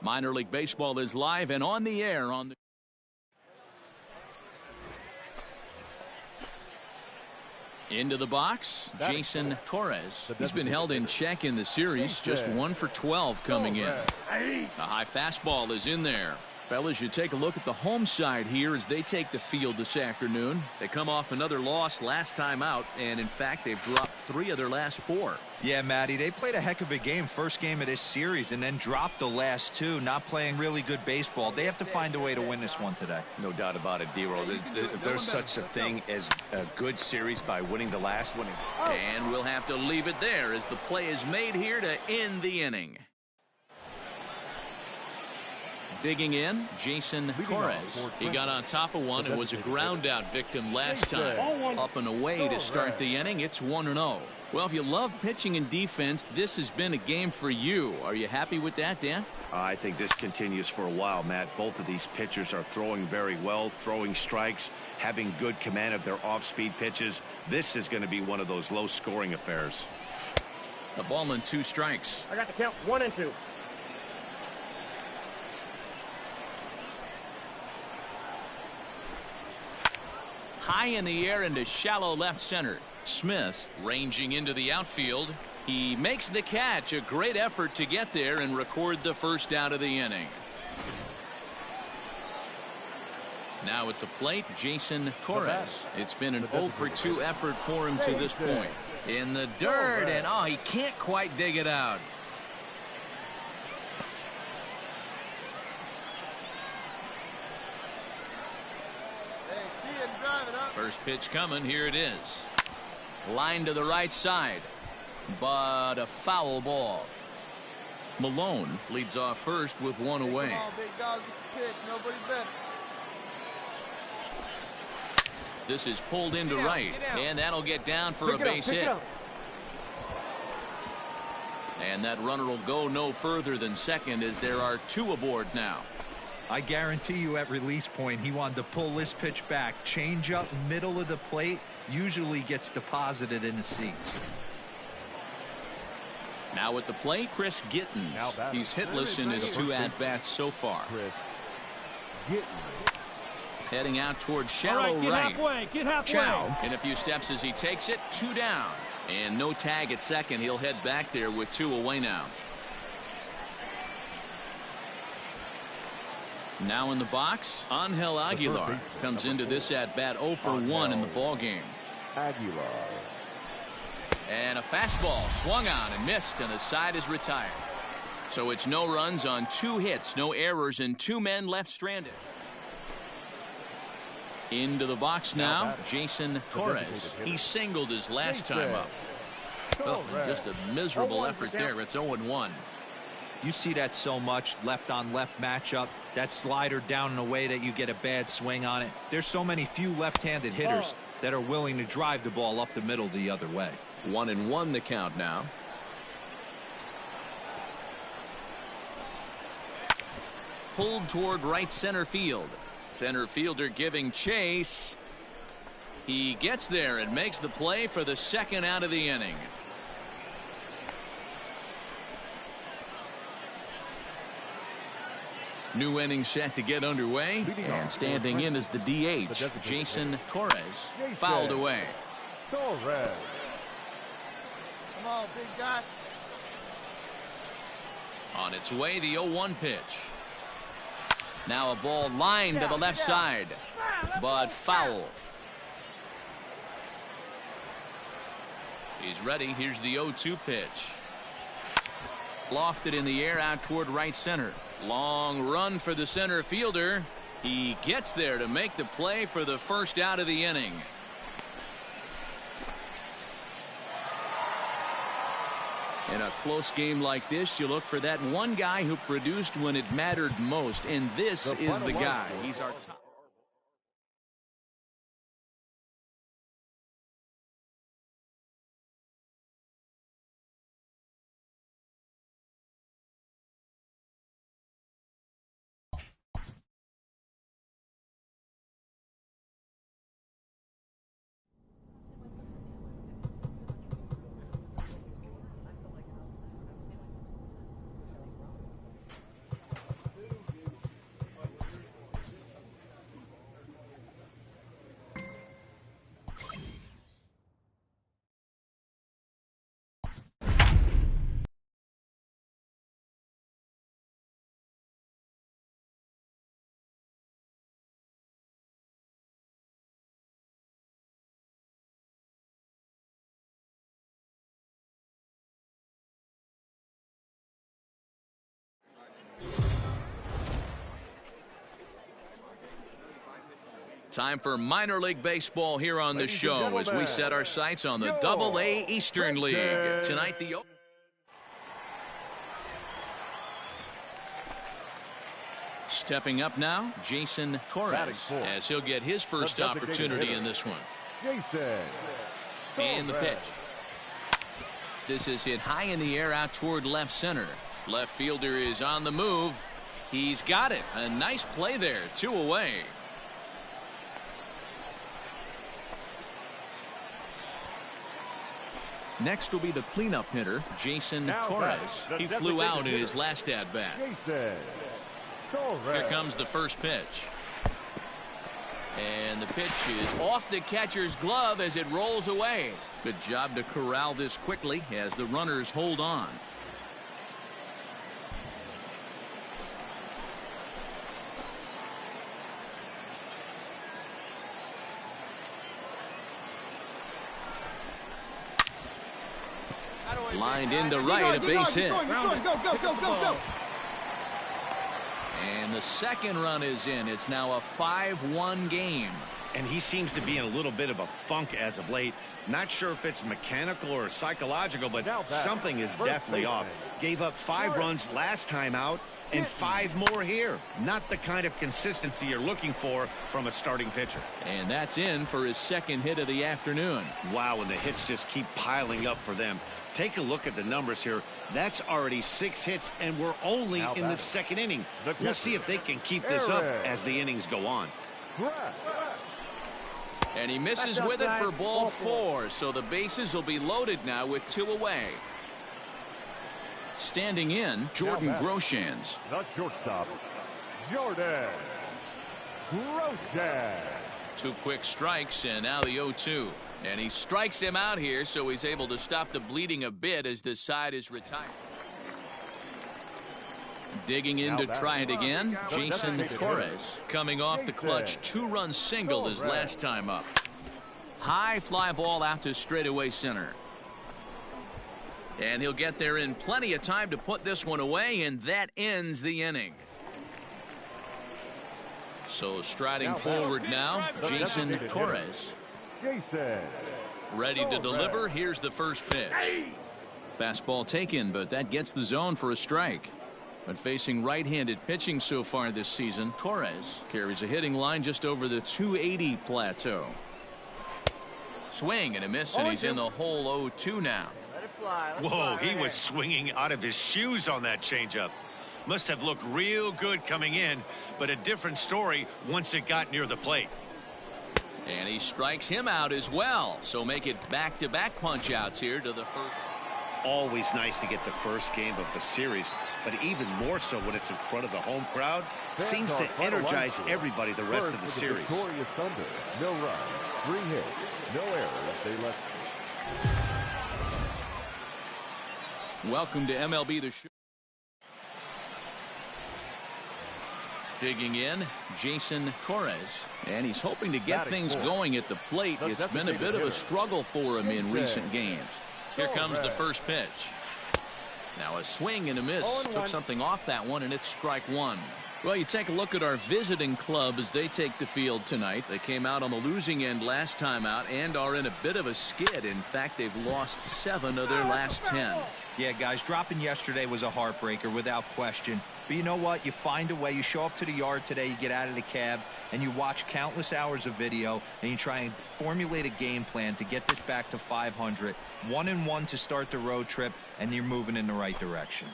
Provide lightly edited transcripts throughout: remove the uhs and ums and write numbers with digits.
Minor League Baseball is live and on the air on the into the box, Jason Torres. He's been held in check in the series, just 1 for 12 coming in. The high fastball is in there. Fellas, you take a look at the home side here as they take the field this afternoon. They come off another loss last time out, and in fact, they've dropped 3 of their last 4. Yeah, Matty, they played a heck of a game, first game of this series, and then dropped the last 2, not playing really good baseball. They have to find a way to win this one today. No doubt about it, D-Roll. There's such a thing as a good series by winning the last one. And we'll have to leave it there as the play is made here to end the inning. Digging in, Jason Torres. He got on top of one and was a ground out victim last time. Up and away to start the inning. It's 1-0. Well, if you love pitching and defense, this has been a game for you. Are you happy with that, Dan? I think this continues for a while, Matt. Both of these pitchers are throwing very well, throwing strikes, having good command of their off-speed pitches. This is going to be one of those low-scoring affairs. A ball and 2 strikes. I got the count 1 and 2. High in the air into shallow left center. Smith ranging into the outfield. He makes the catch. A great effort to get there and record the first out of the inning. Now at the plate, Jason Torres. It's been an 0 for 2 effort for him to this point. In the dirt, and he can't quite dig it out. First pitch coming. Here it is. Line to the right side, but a foul ball. Malone leads off first with 1 away. Come on, big dog, get the pitch. Nobody better. This is pulled into right, and that'll get down for a base hit. And that runner will go no further than second as there are 2 aboard now. I guarantee you at release point he wanted to pull this pitch back. Change up middle of the plate usually gets deposited in the seats. Now at the plate, Chris Gittens. He's hitless in his 2 at-bats so far. Heading out towards shallow right. Get halfway. Chow in a few steps as he takes it. 2 down. And no tag at second. He'll head back there with 2 away now. Now in the box, Angel Aguilar comes into this at-bat 0 for 1 in the ballgame. Aguilar. And a fastball swung on and missed, and the side is retired. So it's no runs on 2 hits, no errors, and 2 men left stranded. Into the box now, Jason Torres. He singled his last time up. Oh, just a miserable effort there. It's 0-1. You see that so much, left on left matchup, that slider down and away that you get a bad swing on it. There's so many few left-handed hitters that are willing to drive the ball up the middle the other way. 1-1 the count now. Pulled toward right center field. Center fielder giving chase. He gets there and makes the play for the second out of the inning. New inning set to get underway, and standing in is the DH, Jason Torres. Fouled away. Torres. Come on, big guy. On its way, the 0-1 pitch. Now a ball lined to the left side, but foul. He's ready. Here's the 0-2 pitch. Lofted in the air out toward right center. Long run for the center fielder. He gets there to make the play for the first out of the inning. In a close game like this, you look for that one guy who produced when it mattered most, and this is the guy. He's our top. Time for minor league baseball here on the show as we set our sights on the Double-A Eastern League. Tonight, the stepping up now, Jason Torres, as he'll get his first opportunity in this one. And the pitch. This is hit high in the air out toward left center. Left fielder is on the move. He's got it. A nice play there. 2 away. Next will be the cleanup hitter, Jason Torres. He flew out in his last at-bat. Here comes the first pitch. And the pitch is off the catcher's glove as it rolls away. Good job to corral this quickly as the runners hold on. Lined into right, a base hit. Go. And the second run is in. It's now a 5-1 game. And he seems to be in a little bit of a funk as of late. Not sure if it's mechanical or psychological, but something is definitely off. Gave up 5 runs last time out and 5 more here. Not the kind of consistency you're looking for from a starting pitcher. And that's in for his second hit of the afternoon. Wow, and the hits just keep piling up for them. Take a look at the numbers here. That's already 6 hits, and we're only in the second inning. We'll see if they can keep this up as the innings go on. And he misses with it for ball 4, so the bases will be loaded now with 2 away. Standing in, Jordan Groshans. The shortstop, Jordan Groshans. 2 quick strikes, and now the 0-2. And he strikes him out here, so he's able to stop the bleeding a bit as this side is retired. Digging in to try it again, Jason Torres, coming off the clutch 2-run single his last time up. High fly ball out to straightaway center. And he'll get there in plenty of time to put this one away, and that ends the inning. So striding forward now, Jason Torres. Ready to deliver. Here's the first pitch. Fastball taken, but that gets the zone for a strike. But facing right-handed pitching so far this season, Torres carries a hitting line just over the 280 plateau. Swing and a miss, and he's in the hole 0-2 now. Let it fly. Whoa, he was swinging out of his shoes on that changeup. Must have looked real good coming in, but a different story once it got near the plate. And he strikes him out as well. So make it back-to-back punch-outs here to the first. Always nice to get the first game of the series, but even more so when it's in front of the home crowd. Seems to energize everybody the rest of the series. Victorious Thunder. No runs, 3 hits, no errors. They left. Welcome to MLB The Show. Digging in, Jason Torres, and he's hoping to get things going at the plate. It's been a bit of a struggle for him in recent games. Here comes the first pitch. Now a swing and a miss. Took something off that one, and it's strike 1. Well, you take a look at our visiting club as they take the field tonight. They came out on the losing end last time out and are in a bit of a skid. In fact, they've lost 7 of their last 10. Yeah, guys, dropping yesterday was a heartbreaker without question. But you know what? You find a way. You show up to the yard today, you get out of the cab, and you watch countless hours of video, and you try and formulate a game plan to get this back to 500. 1-1 to start the road trip, and you're moving in the right direction.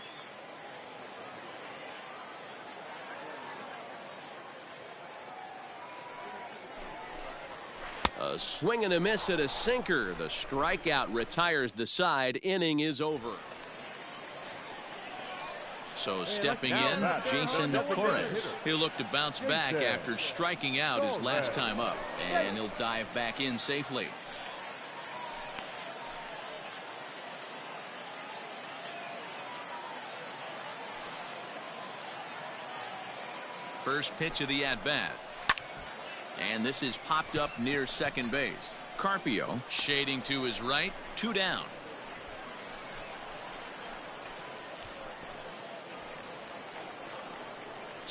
A swing and a miss at a sinker. The strikeout retires the side. Inning is over. So stepping in, Jason Torres. He'll look to bounce back after striking out his last time up, and he'll dive back in safely. First pitch of the at-bat. And this is popped up near second base. Carpio shading to his right, 2 down.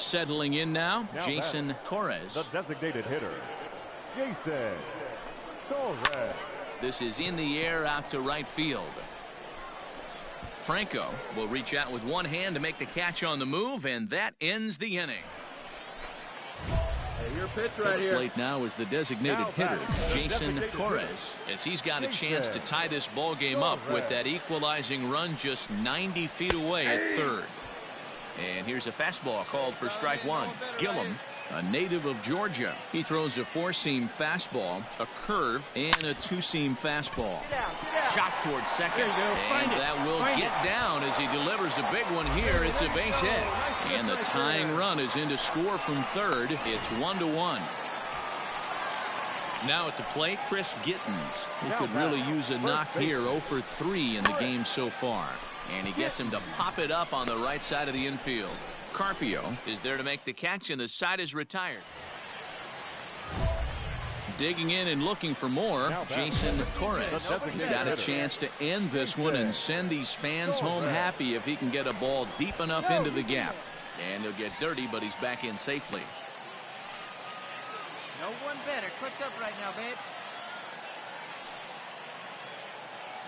Settling in now, Jason Torres. The designated hitter, Jason Torres. This is in the air out to right field. Franco will reach out with one hand to make the catch on the move, and that ends the inning. Hey, your pitch right The here. plate now is the designated hitter, Jason Torres, as he's got a chance to tie this ball game up with that equalizing run just 90 feet away at third. And here's a fastball called for strike one. Gillum, a native of Georgia. He throws a four-seam fastball, a curve, and a two-seam fastball. Get out. Shot towards second, and that will get down as he delivers a big one here. It's a base hit, and the tying run is in to score from third. It's 1-1. Now at the plate, Chris Gittens, who could really use a knock here. 0 for 3 in the game so far, and he gets him to pop it up on the right side of the infield. Carpio is there to make the catch, and the side is retired. Digging in and looking for more, Jason Torres. He's got a chance to end this one and send these fans home happy if he can get a ball deep enough into the gap. And he'll get dirty, but he's back in safely. No one better. Clutch up right now, babe.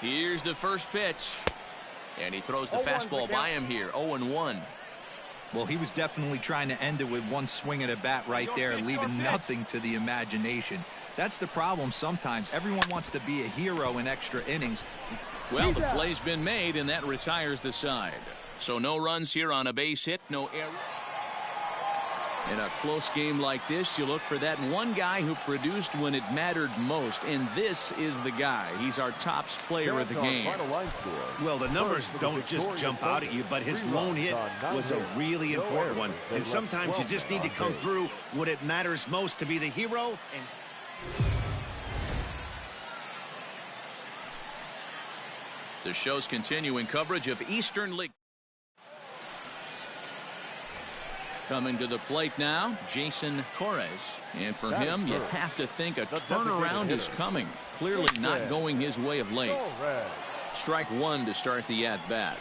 Here's the first pitch. And he throws the fastball by him here. 0-1. Well, he was definitely trying to end it with one swing of the bat right there, leaving nothing to the imagination. That's the problem sometimes. Everyone wants to be a hero in extra innings. Well, the play's been made, and that retires the side. So no runs here on a base hit, no error. In a close game like this, you look for that one guy who produced when it mattered most, and this is the guy. He's our top player of the game. Well, the numbers don't just jump out at you, but his lone hit was a really important one. And sometimes you just need to come through when it matters most to be the hero. The show's continuing coverage of Eastern League. Coming to the plate now, Jason Torres. And for him, you have to think a turnaround is coming. Clearly not going his way of late. Strike one to start the at-bat.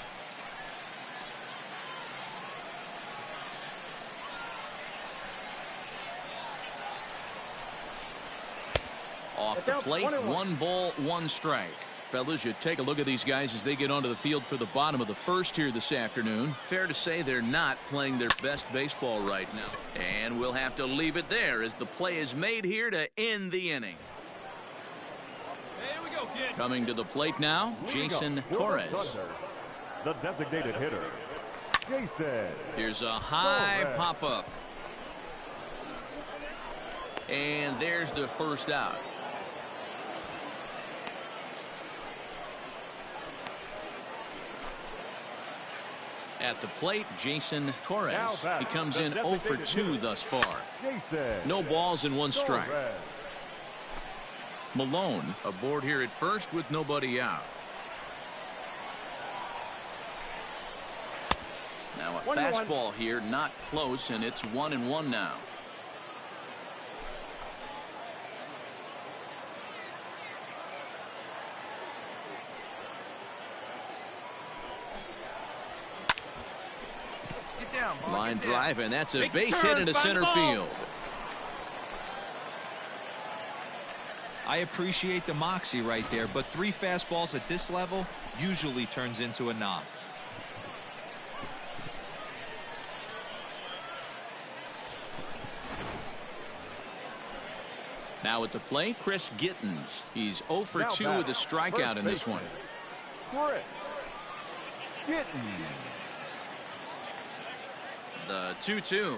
Off the plate, 1 ball, 1 strike. Fellas, you take a look at these guys as they get onto the field for the bottom of the first here this afternoon. Fair to say they're not playing their best baseball right now. And we'll have to leave it there as the play is made here to end the inning. Here we go, kid. Coming to the plate now, Jason Torres. The designated hitter, Jason. Here's a high pop-up. And there's the first out. At the plate, Jason Torres. He comes in 0 for 2 thus far. No balls and 1 strike. Malone aboard here at first with nobody out. Now a fastball here, not close, and it's 1-1 now. Line drive, and that's a base hit into center field. I appreciate the moxie right there, but 3 fastballs at this level usually turns into a knock. Now at the plate, Chris Gittens. He's 0 for 2 with a strikeout in this one. Chris Gittens. The 2-2.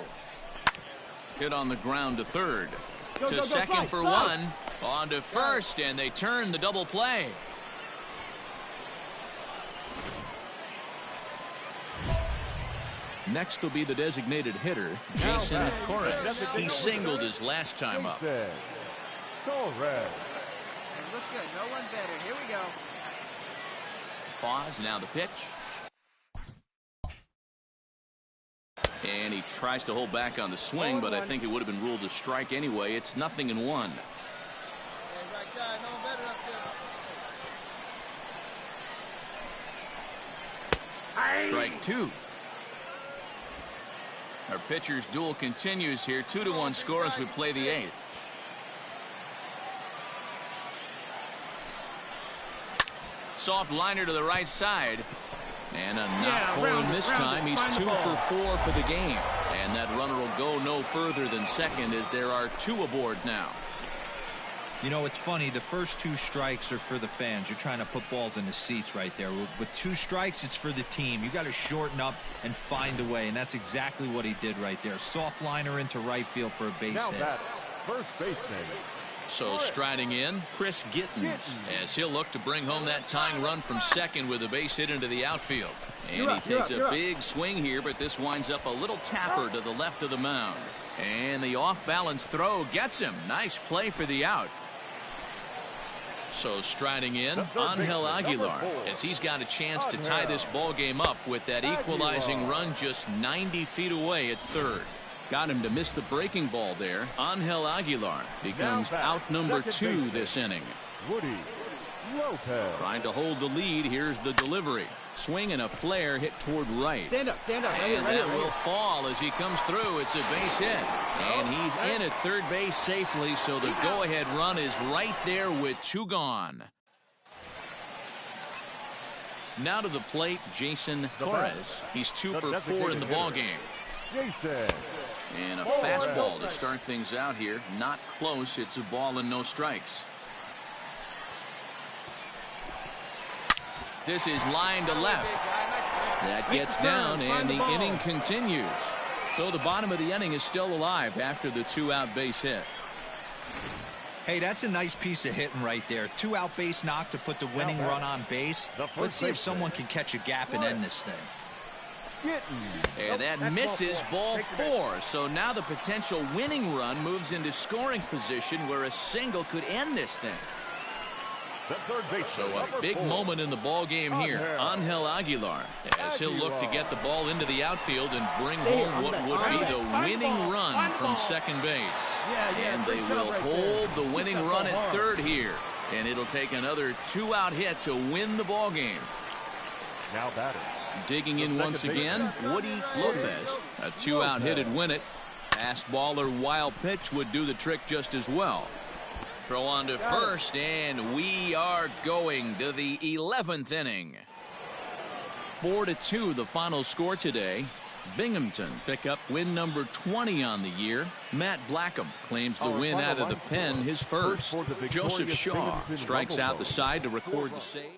Hit on the ground to third. To second for 1. On to first, and they turn the double play. Next will be the designated hitter, Jason Torres. He singled his last time up. Torres. Look good. No one better. Here we go. Pause, now the pitch. And he tries to hold back on the swing, but I think it would have been ruled a strike anyway. It's 0-1. Strike 2. Our pitcher's duel continues here. 2-1 score as we play the 8th. Soft liner to the right side. And a knock for him this time. He's 2 for 4 for the game. And that runner will go no further than second as there are 2 aboard now. You know, it's funny. The first 2 strikes are for the fans. You're trying to put balls in the seats right there. With 2 strikes, it's for the team. You got to shorten up and find a way. And that's exactly what he did right there. Soft liner into right field for a base hit. First baseman. So striding in, Chris Gittens, as he'll look to bring home that tying run from second with a base hit into the outfield. And he takes a big swing here, but this winds up a little tapper to the left of the mound. And the off-balance throw gets him. Nice play for the out. So striding in, Angel Aguilar, as he's got a chance to tie this ball game up with that equalizing run just 90 feet away at third. Got him to miss the breaking ball there. Angel Aguilar becomes out number 2 this inning. Woody Lopez. Trying to hold the lead. Here's the delivery. Swing and a flare hit toward right. Stand up. And that will fall as he comes through. It's a base hit. And he's in at third base safely, so the go-ahead run is right there with 2 gone. Now to the plate, Jason Torres. He's 2 for 4 in the ballgame. Jason. And a fastball to start things out here. Not close. It's a ball and no strikes. This is line to left. That gets down, and the inning continues. So the bottom of the inning is still alive after the 2-out base hit. Hey, that's a nice piece of hitting right there. 2-out base knock to put the winning run on base. Let's see if someone can catch a gap and end this thing. And that misses ball 4. So now the potential winning run moves into scoring position where a single could end this thing. So a big moment in the ball game here. Angel Aguilar, as he'll look to get the ball into the outfield and bring home what would be the winning run from second base. And they will hold the winning run at third here. And it'll take another 2-out hit to win the ball game. Now batting. Digging in once again, Woody Lopez. A 2-out hit'd win it. Fastball or wild pitch would do the trick just as well. Throw on to first, and we are going to the 11th inning. 4-2 the final score today. Binghamton pick up win number 20 on the year. Matt Blackham claims the win out of the pen, his first. Joseph Shaw strikes out the side to record the save.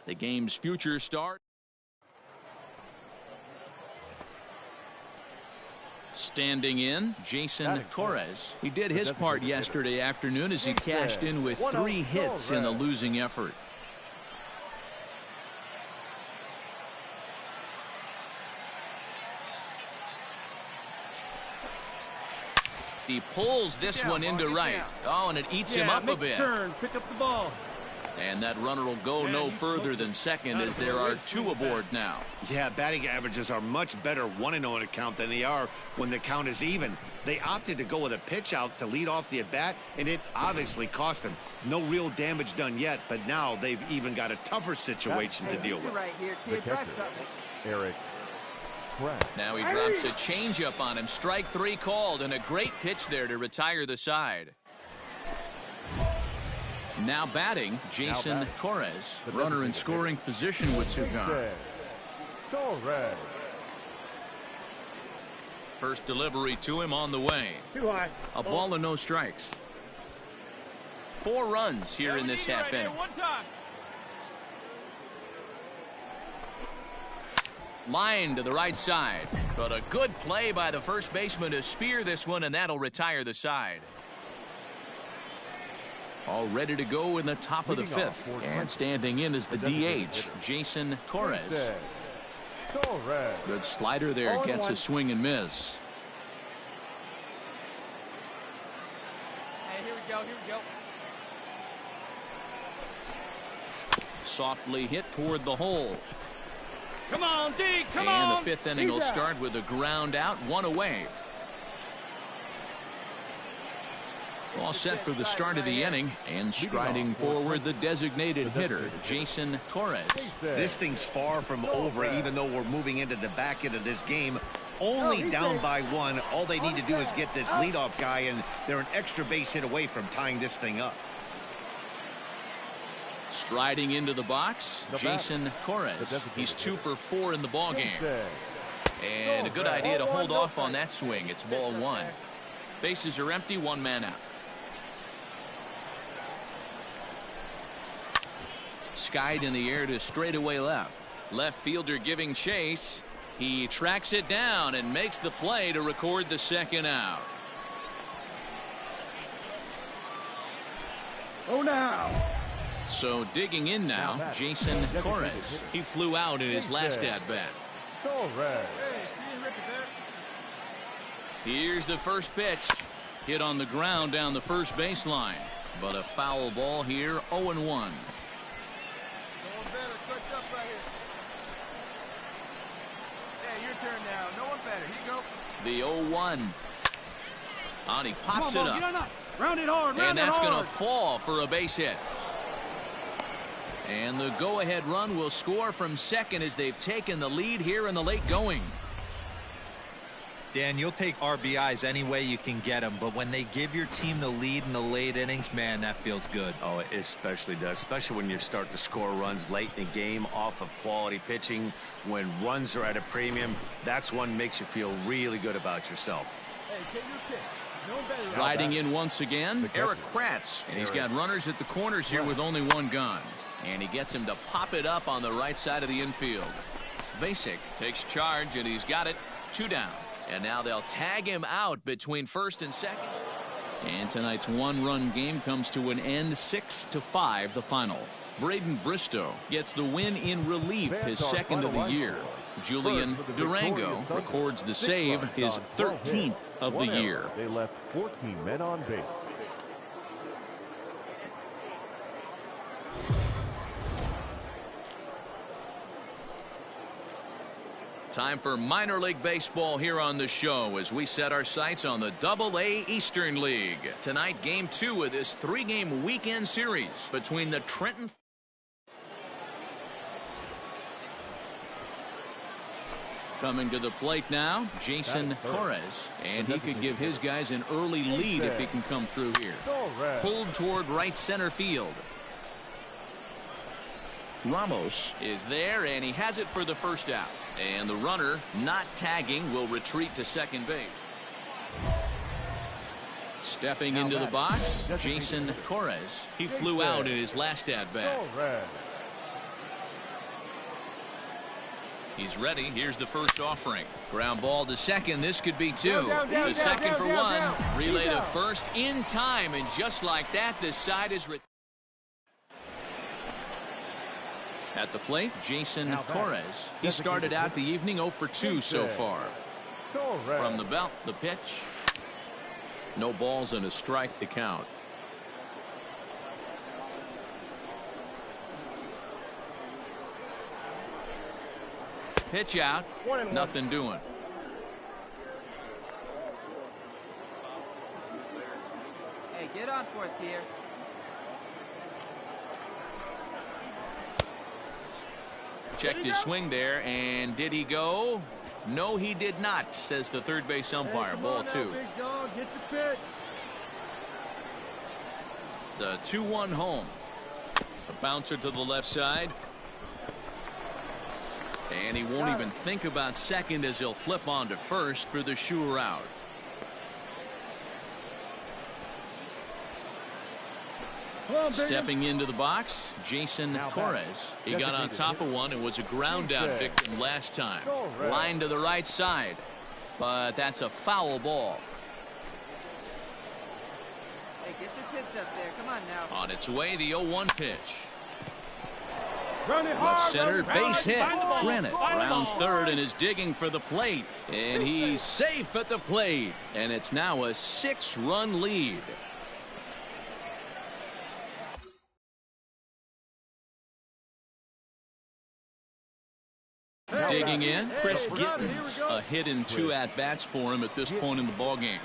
The game's future start. Standing in, Jason Torres. He did his part yesterday afternoon as he cashed in with 3 hits in a losing effort. He pulls this one into right. Oh, and it eats him up a bit. Pick up the ball. And that runner will go no further than second as there are 2 aboard now. Yeah, batting averages are much better 1-0 in a count than they are when the count is even. They opted to go with a pitch out to lead off the at-bat, and it obviously cost them. No real damage done yet, but now they've even got a tougher situation to deal with. Right here, kid. Try something. Eric. Now he drops a changeup on him. Strike 3 called, and a great pitch there to retire the side. Now batting, Jason Torres. Runner in scoring position with 2 gone. First delivery to him on the way. A ball and no strikes. 4 runs here in this half inning. Line to the right side. But a good play by the first baseman to spear this one, and that'll retire the side. All ready to go in the top of the fifth. And standing in is the DH, Jason Torres. Good slider there, gets a swing and miss. Hey, here we go, here we go. Softly hit toward the hole. Come on, D, come on. And the fifth inning will down. start with a ground out, one away. All set for the start of the inning, and striding forward the designated hitter, Jason Torres. This thing's far from over, even though we're moving into the back end of this game. Only down by one. All they need to do is get this leadoff guy, and they're an extra base hit away from tying this thing up. Striding into the box, Jason Torres. He's 2 for 4 in the ballgame. And a good idea to hold off on that swing. It's ball 1. Bases are empty, 1 man out. Skied in the air to straightaway left. Left fielder giving chase. He tracks it down and makes the play to record the second out. Oh, now. So digging in now, Jason Torres. He flew out in his last at-bat. Here's the first pitch. Hit on the ground down the first baseline. But a foul ball here, 0-1. The 0-1. And he pops it up. Round it hard, and that's going to fall for a base hit. And the go-ahead run will score from second as they've taken the lead here in the late going. Dan, you'll take RBIs any way you can get them, but when they give your team the lead in the late innings, man, that feels good. Oh, it especially does, especially when you start to score runs late in the game off of quality pitching. When runs are at a premium, that's one makes you feel really good about yourself. Hey, get your pick. No better. Riding in once again, Eric Kratz. And he's got runners at the corners here with only 1 gun. And he gets him to pop it up on the right side of the infield. Basic takes charge, and he's got it. 2 down. And now they'll tag him out between first and second. And tonight's 1-run game comes to an end, 6-5 the final. Braden Bristow gets the win in relief, his second of the year. Julian Durango records the save, his 13th of the year. They left 14 men on base. Time for minor league baseball here on the show as we set our sights on the Double-A Eastern League. Tonight, game 2 of this 3-game weekend series between the Trenton. Coming to the plate now, Jason Torres. And he could give his guys an early lead if he can come through here. Pulled toward right center field. Ramos is there, and he has it for the first out. And the runner, not tagging, will retreat to second base. Stepping into the box, Jason Torres. He flew out in his last at-bat. He's ready. Here's the first offering. Ground ball to second. This could be 2. To second for 1. Relay to first in time, and just like that, the side is at the plate, Jason Torres. He started out the evening 0 for 2 so far. From the belt, the pitch. No balls and a strike to count. Pitch out. Nothing doing. Hey, get on for us here. Checked his swing there, and did he go? No, he did not, says the third base umpire. Ball 2. Big dog, get your pitch. The 2-1 home. A bouncer to the left side. And he won't even think about second as he'll flip on to first for the sure out. Stepping into the box, Jason Torres. He got on top of one and was a ground out victim last time. Line to the right side, but that's a foul ball. Hey, get your pitch up there. Come on now. On its way, the 0-1 pitch. Run it Left hard, center, run it base hit. hard. Granite rounds third and is digging for the plate. And he's safe at the plate. And it's now a 6-run lead. Digging in, Chris Gittens. A hit and 2 at-bats for him at this point in the ballgame.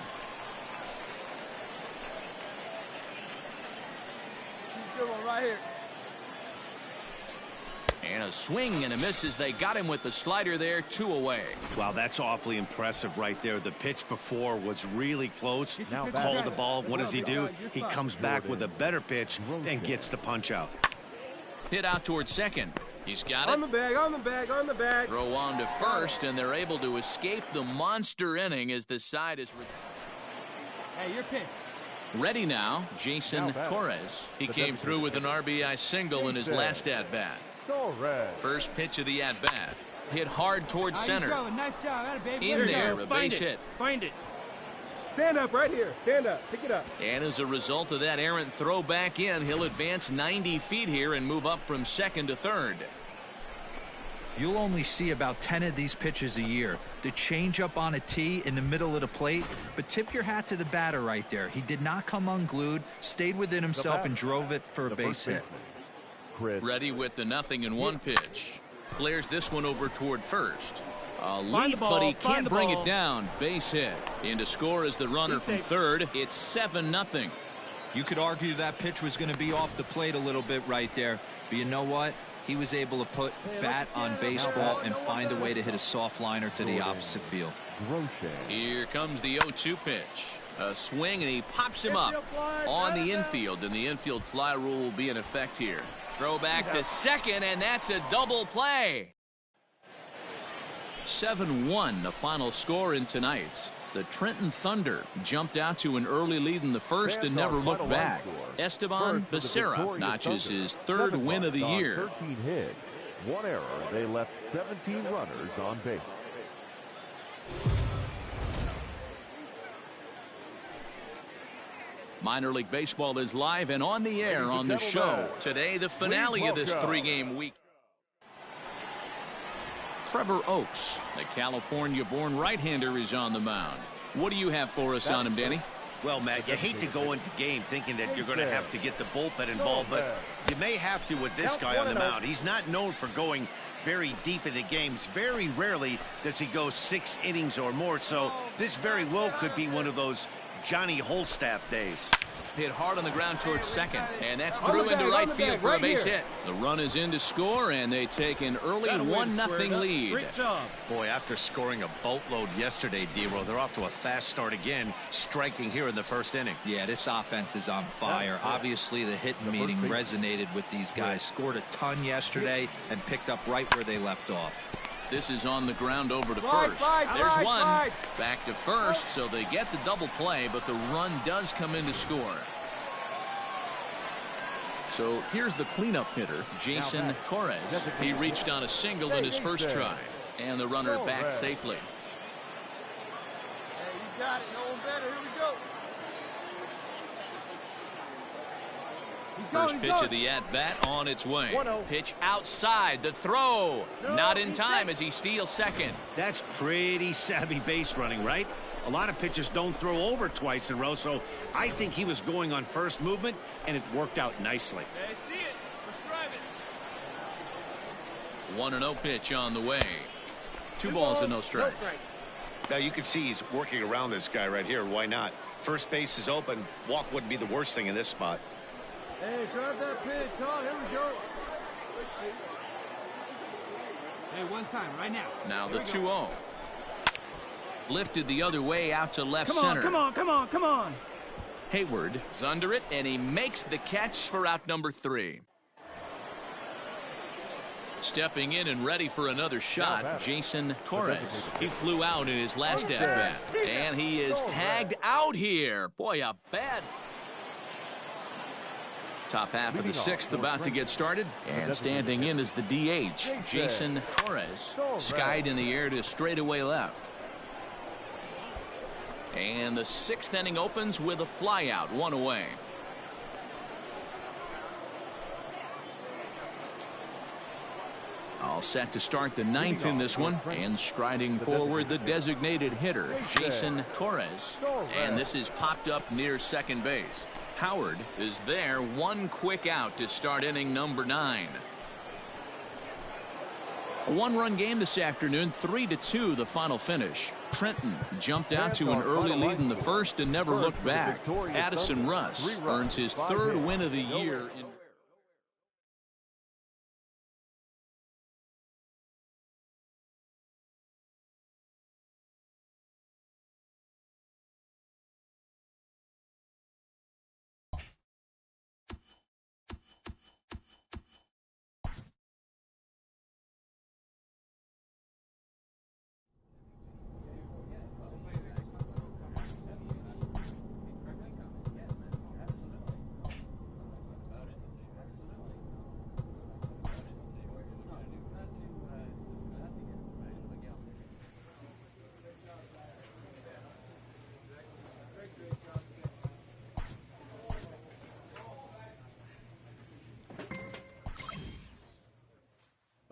Good one right here. And a swing and a miss as they got him with the slider there, 2 away. Wow, that's awfully impressive right there. The pitch before was really close. Now called the ball. What does he do? He comes back with a better pitch and gets the punch out. Hit out towards second. He's got it. On the bag, on the bag, on the bag. Throw on to first, and they're able to escape the monster inning as the side is Hey, your pitch. ready now. Jason Torres. He came through with an RBI single in his last at-bat. First pitch of the at-bat. Hit hard towards center. Nice job. Baby. In there, a base hit. Find it. Stand up right here. Stand up. Pick it up. And as a result of that errant throw back in, he'll advance 90 feet here and move up from second to third. You'll only see about 10 of these pitches a year. The changeup on a tee in the middle of the plate, but tip your hat to the batter right there. He did not come unglued, stayed within himself, and drove it for a base hit. Ready with the 0-1 pitch. Clears this one over toward first. A leap, but he can't bring it down. Base hit. In to score is the runner from third. It's 7-0. You could argue that pitch was going to be off the plate a little bit right there, but you know what? He was able to put bat on baseball and find a way to hit a soft liner to the opposite field. Here comes the 0-2 pitch. A swing, and he pops him up on the infield, and the infield fly rule will be in effect here. Throw back to second, and that's a double play. 7-1, the final score in tonight's. The Trenton Thunder jumped out to an early lead in the first and never looked back. Esteban Becerra notches his third win of the year. 13 hits, 1 error. They left 17 runners on base. Minor League Baseball is live and on the air on the show. Today, the finale of this 3-game week. Trevor Oaks, the California-born right-hander, is on the mound. What do you have for us on him, Danny? Well, Matt, you hate to go into game thinking that you're going to have to get the bullpen involved, but you may have to with this guy on the mound. He's not known for going very deep in the games. Very rarely does he go 6 innings or more, so this very well could be one of those Johnny Holstaff days. Hit hard on the ground towards second, and that's through into right field for a base hit. The run is in to score, and they take an early 1-0 lead. Great job. Boy, after scoring a boatload yesterday, D-Row, they're off to a fast start again, striking here in the first inning. Yeah, this offense is on fire. Obviously, the hitting meeting resonated with these guys. Scored a ton yesterday and picked up right where they left off. This is on the ground over to first. There's one. Back to first, so they get the double play, but the run does come in to score. So here's the cleanup hitter, Jason Torres. He reached on a single in his first try, and the runner back safely. Hey, you got it. No one better. Here we go. First pitch of the at-bat on its way. Pitch outside, the throw. Not in time as he steals second. That's pretty savvy base running, right? A lot of pitchers don't throw over twice in a row, so I think he was going on first movement, and it worked out nicely. I see it. Let's drive it. 1-0 pitch on the way. 2 balls and no strikes. Now you can see he's working around this guy right here. Why not? First base is open. Walk wouldn't be the worst thing in this spot. Hey, drive that pitch. Oh, here we go. Hey, one time, right now. Now the 2-0. Lifted the other way out to left center. Come on. Hayward is under it, and he makes the catch for out number 3. Stepping in and ready for another shot, Jason Torres. He flew out in his last at-bat, and he is tagged out here. Boy, a bad... Top half of the 6th about to get started, and standing in is the DH, Jason Torres. Skied in the air to straightaway left. And the 6th inning opens with a flyout, 1 away. All set to start the 9th in this one, and striding forward the designated hitter, Jason Torres. And this is popped up near second base. Howard is there, 1 quick out to start inning number 9. A 1-run game this afternoon, 3-2 the final finish. Trenton jumped out to an early lead in the first and never looked back. Addison Russ earns his 3rd win of the year.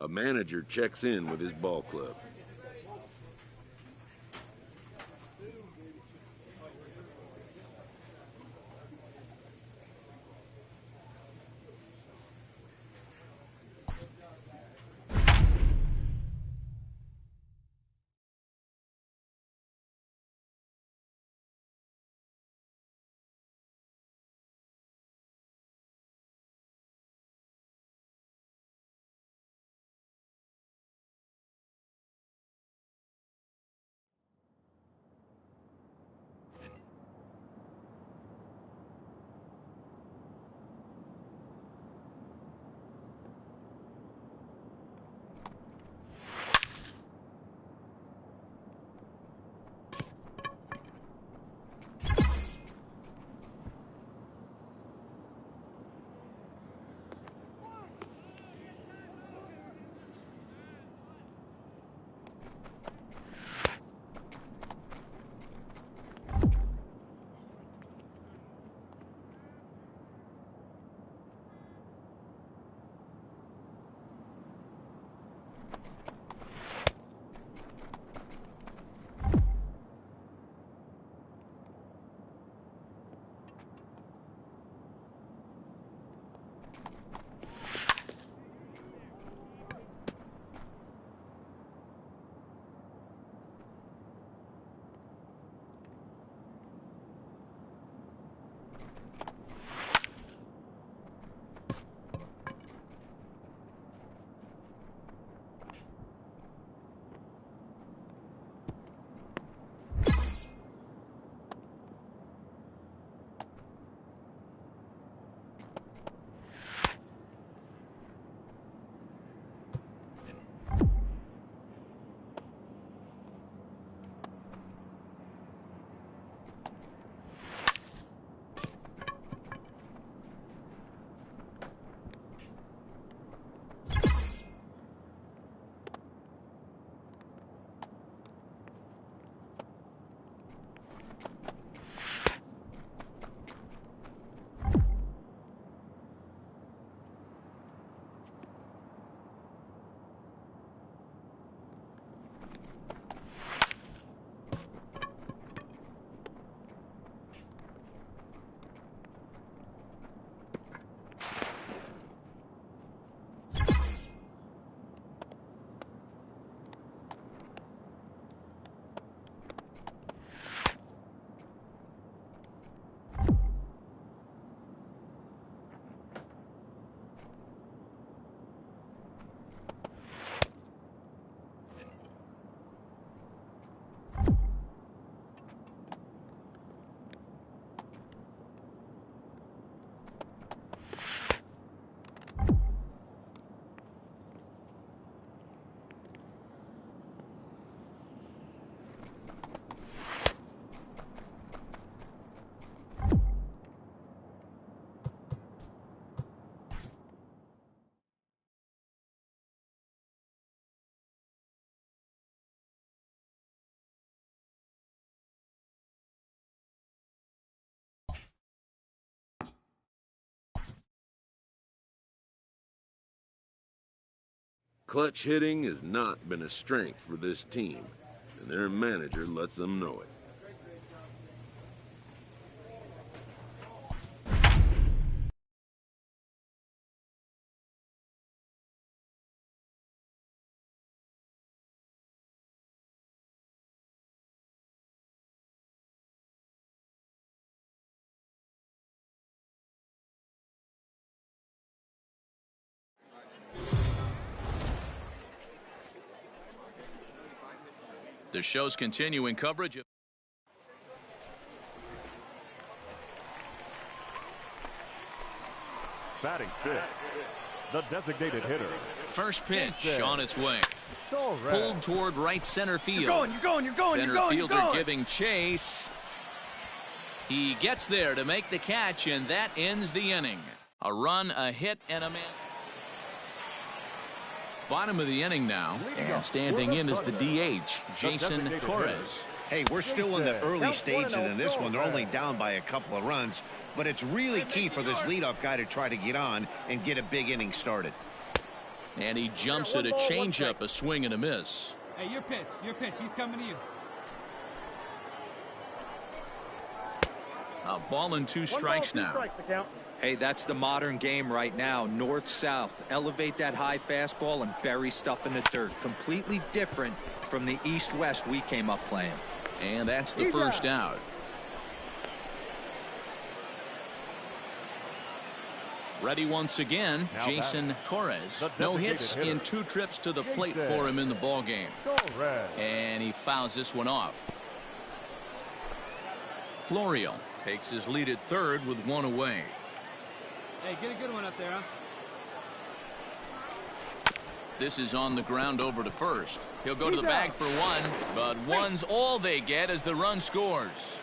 A manager checks in with his ball club. Clutch hitting has not been a strength for this team, and their manager lets them know it. The show's continuing coverage of batting fifth, the designated hitter. first pitch on its way. Pulled toward right center field. You're going. Center fielder giving chase. He gets there to make the catch, and that ends the inning. A run, a hit, and a man. Bottom of the inning now, and standing in is the DH, Jason Torres. Hey, we're still in the early stages in this one. They're only down by a couple of runs, but it's really key for this leadoff guy to try to get on and get a big inning started. And he jumps at a changeup, a swing and a miss. Hey, your pitch. He's coming to you. A ball and 2 strikes now. Hey, that's the modern game right now. North-south. Elevate that high fastball and bury stuff in the dirt. Completely different from the east-west we came up playing. And that's the first out. Ready once again, Jason Torres. No hits in 2 trips to the plate for him in the ballgame. And he fouls this one off. Florio takes his lead at third with 1 away. Hey, get a good one up there, huh? This is on the ground over to first. He'll go to the bag for 1, but 1's all they get as the run scores.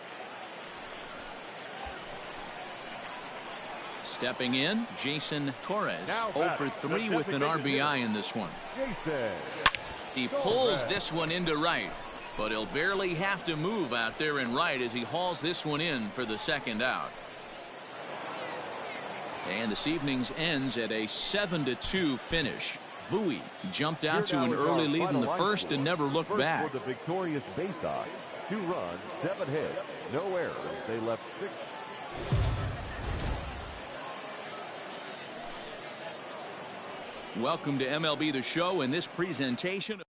Stepping in, Jason Torres. 0 for 3 with an RBI in this one. He pulls this one into right, but he'll barely have to move out there in right as he hauls this one in for the second out. And this evening's ends at a 7-2 finish. Bowie jumped out to an early lead in the first and never looked back. For the victorious Bay Sox, 2 runs, 7 hits, no errors. They left 6. Welcome to MLB The Show in this presentation.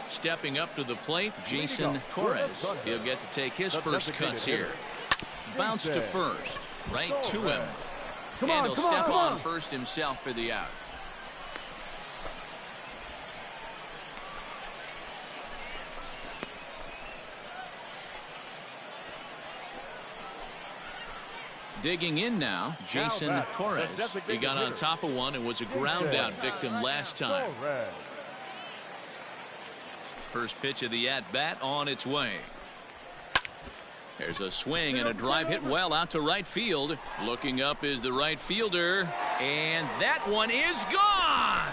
Stepping up to the plate, Jason Torres. He'll get to take his first cuts here. Bounce to first. Right to him. And he'll step on first himself for the out. Digging in now, Jason Torres. He got on top of one and was a ground out victim last time. First pitch of the at-bat on its way. There's a swing and a drive hit well out to right field. Looking up is the right fielder, and that one is gone.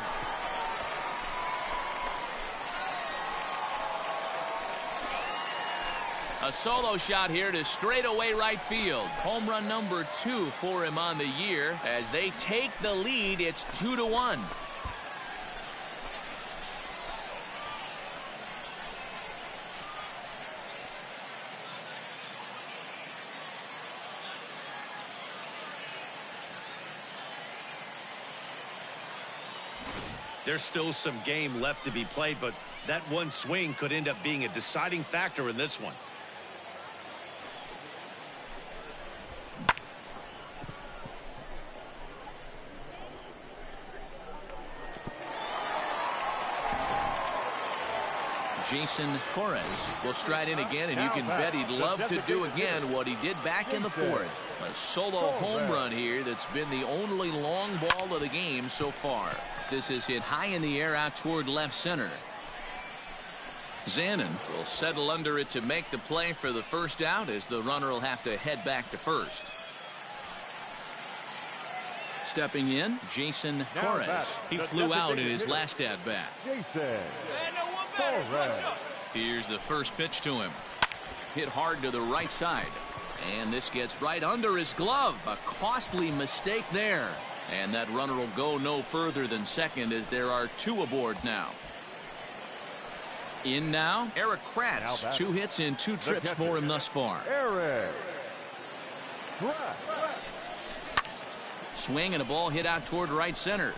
A solo shot here to straightaway right field. Home run number 2 for him on the year. As they take the lead, it's 2-1. There's still some game left to be played, but that one swing could end up being a deciding factor in this one. Jason Torres will stride in again, and you can bet he'd love to do again what he did back in the 4th. A solo home run here that's been the only long ball of the game so far. This is hit high in the air out toward left center. Zanin will settle under it to make the play for the first out, as the runner will have to head back to first. Stepping in, Jason Torres. He flew out in his last at-bat. Here's the first pitch to him. Hit hard to the right side. And this gets right under his glove. A costly mistake there. And that runner will go no further than second as there are 2 aboard now. In now, Eric Kratz. 2 hits in 2 trips for him thus far. Eric. Swing and a ball hit out toward right center.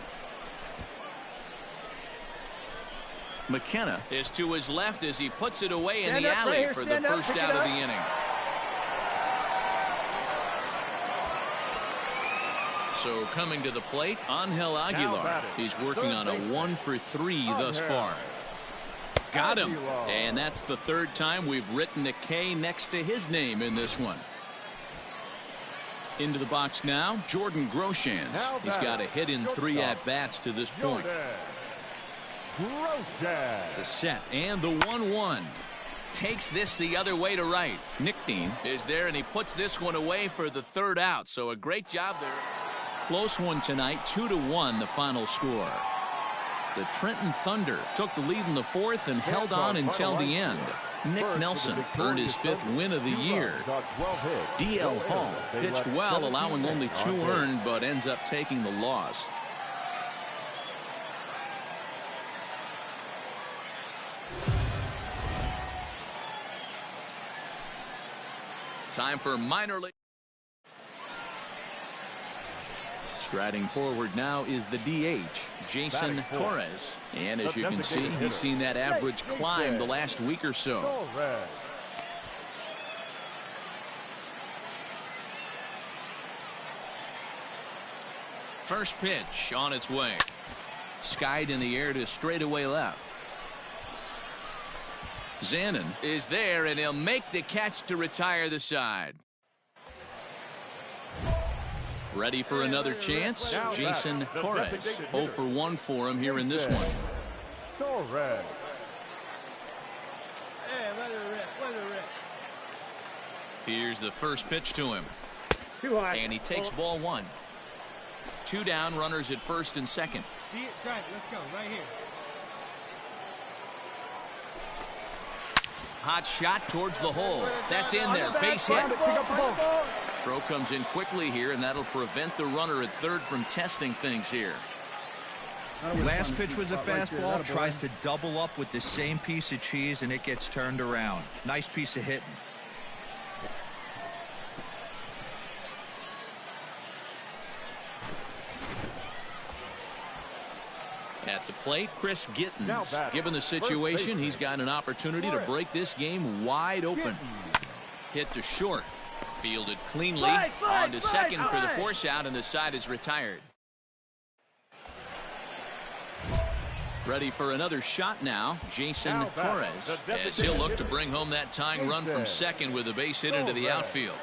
McKenna is to his left as he puts it away in the alley for the first out of the inning. So coming to the plate, Angel Aguilar. He's working on a 1 for 3 thus far. Got him. And that's the 3rd time we've written a K next to his name in this one. Into the box now, Jordan Groshans. He's got a hit in 3 at-bats to this point. The set and the 1-1. Takes this the other way to right. Nick Dean is there, and he puts this one away for the 3rd out. So a great job there. Close one tonight, 2-1 the final score. The Trenton Thunder took the lead in the 4th and held on until the end. Nick Nelson earned his 5th win of the year. D.L. Hall pitched well, allowing only 2 earned, but ends up taking the loss. Time for minor league. Striding forward now is the DH, Jason Torres. And as you can see, he's seen that average climb the last week or so. First pitch on its way. Skied in the air to straightaway left. Zanin is there, and he'll make the catch to retire the side. Ready for another chance? Jason Torres. 0 for 1 for him here in this one. Torres. Here's the first pitch to him. And he takes ball 1. 2 down, runners at first and second. See it, try it. Let's go right here. Hot shot towards the hole. That's in there. Base hit. Throw comes in quickly here, and that'll prevent the runner at 3rd from testing things here. Last pitch was a fastball. Tries to double up with the same piece of cheese, and it gets turned around. Nice piece of hitting. At the plate, Chris Gittins. Given the situation, he's got an opportunity to break this game wide open. Hit to short. Fielded cleanly. On to second for the force out, and the side is retired. Ready for another shot now, Jason Torres, as he'll look to bring home that tying run from second with a base hit into the outfield.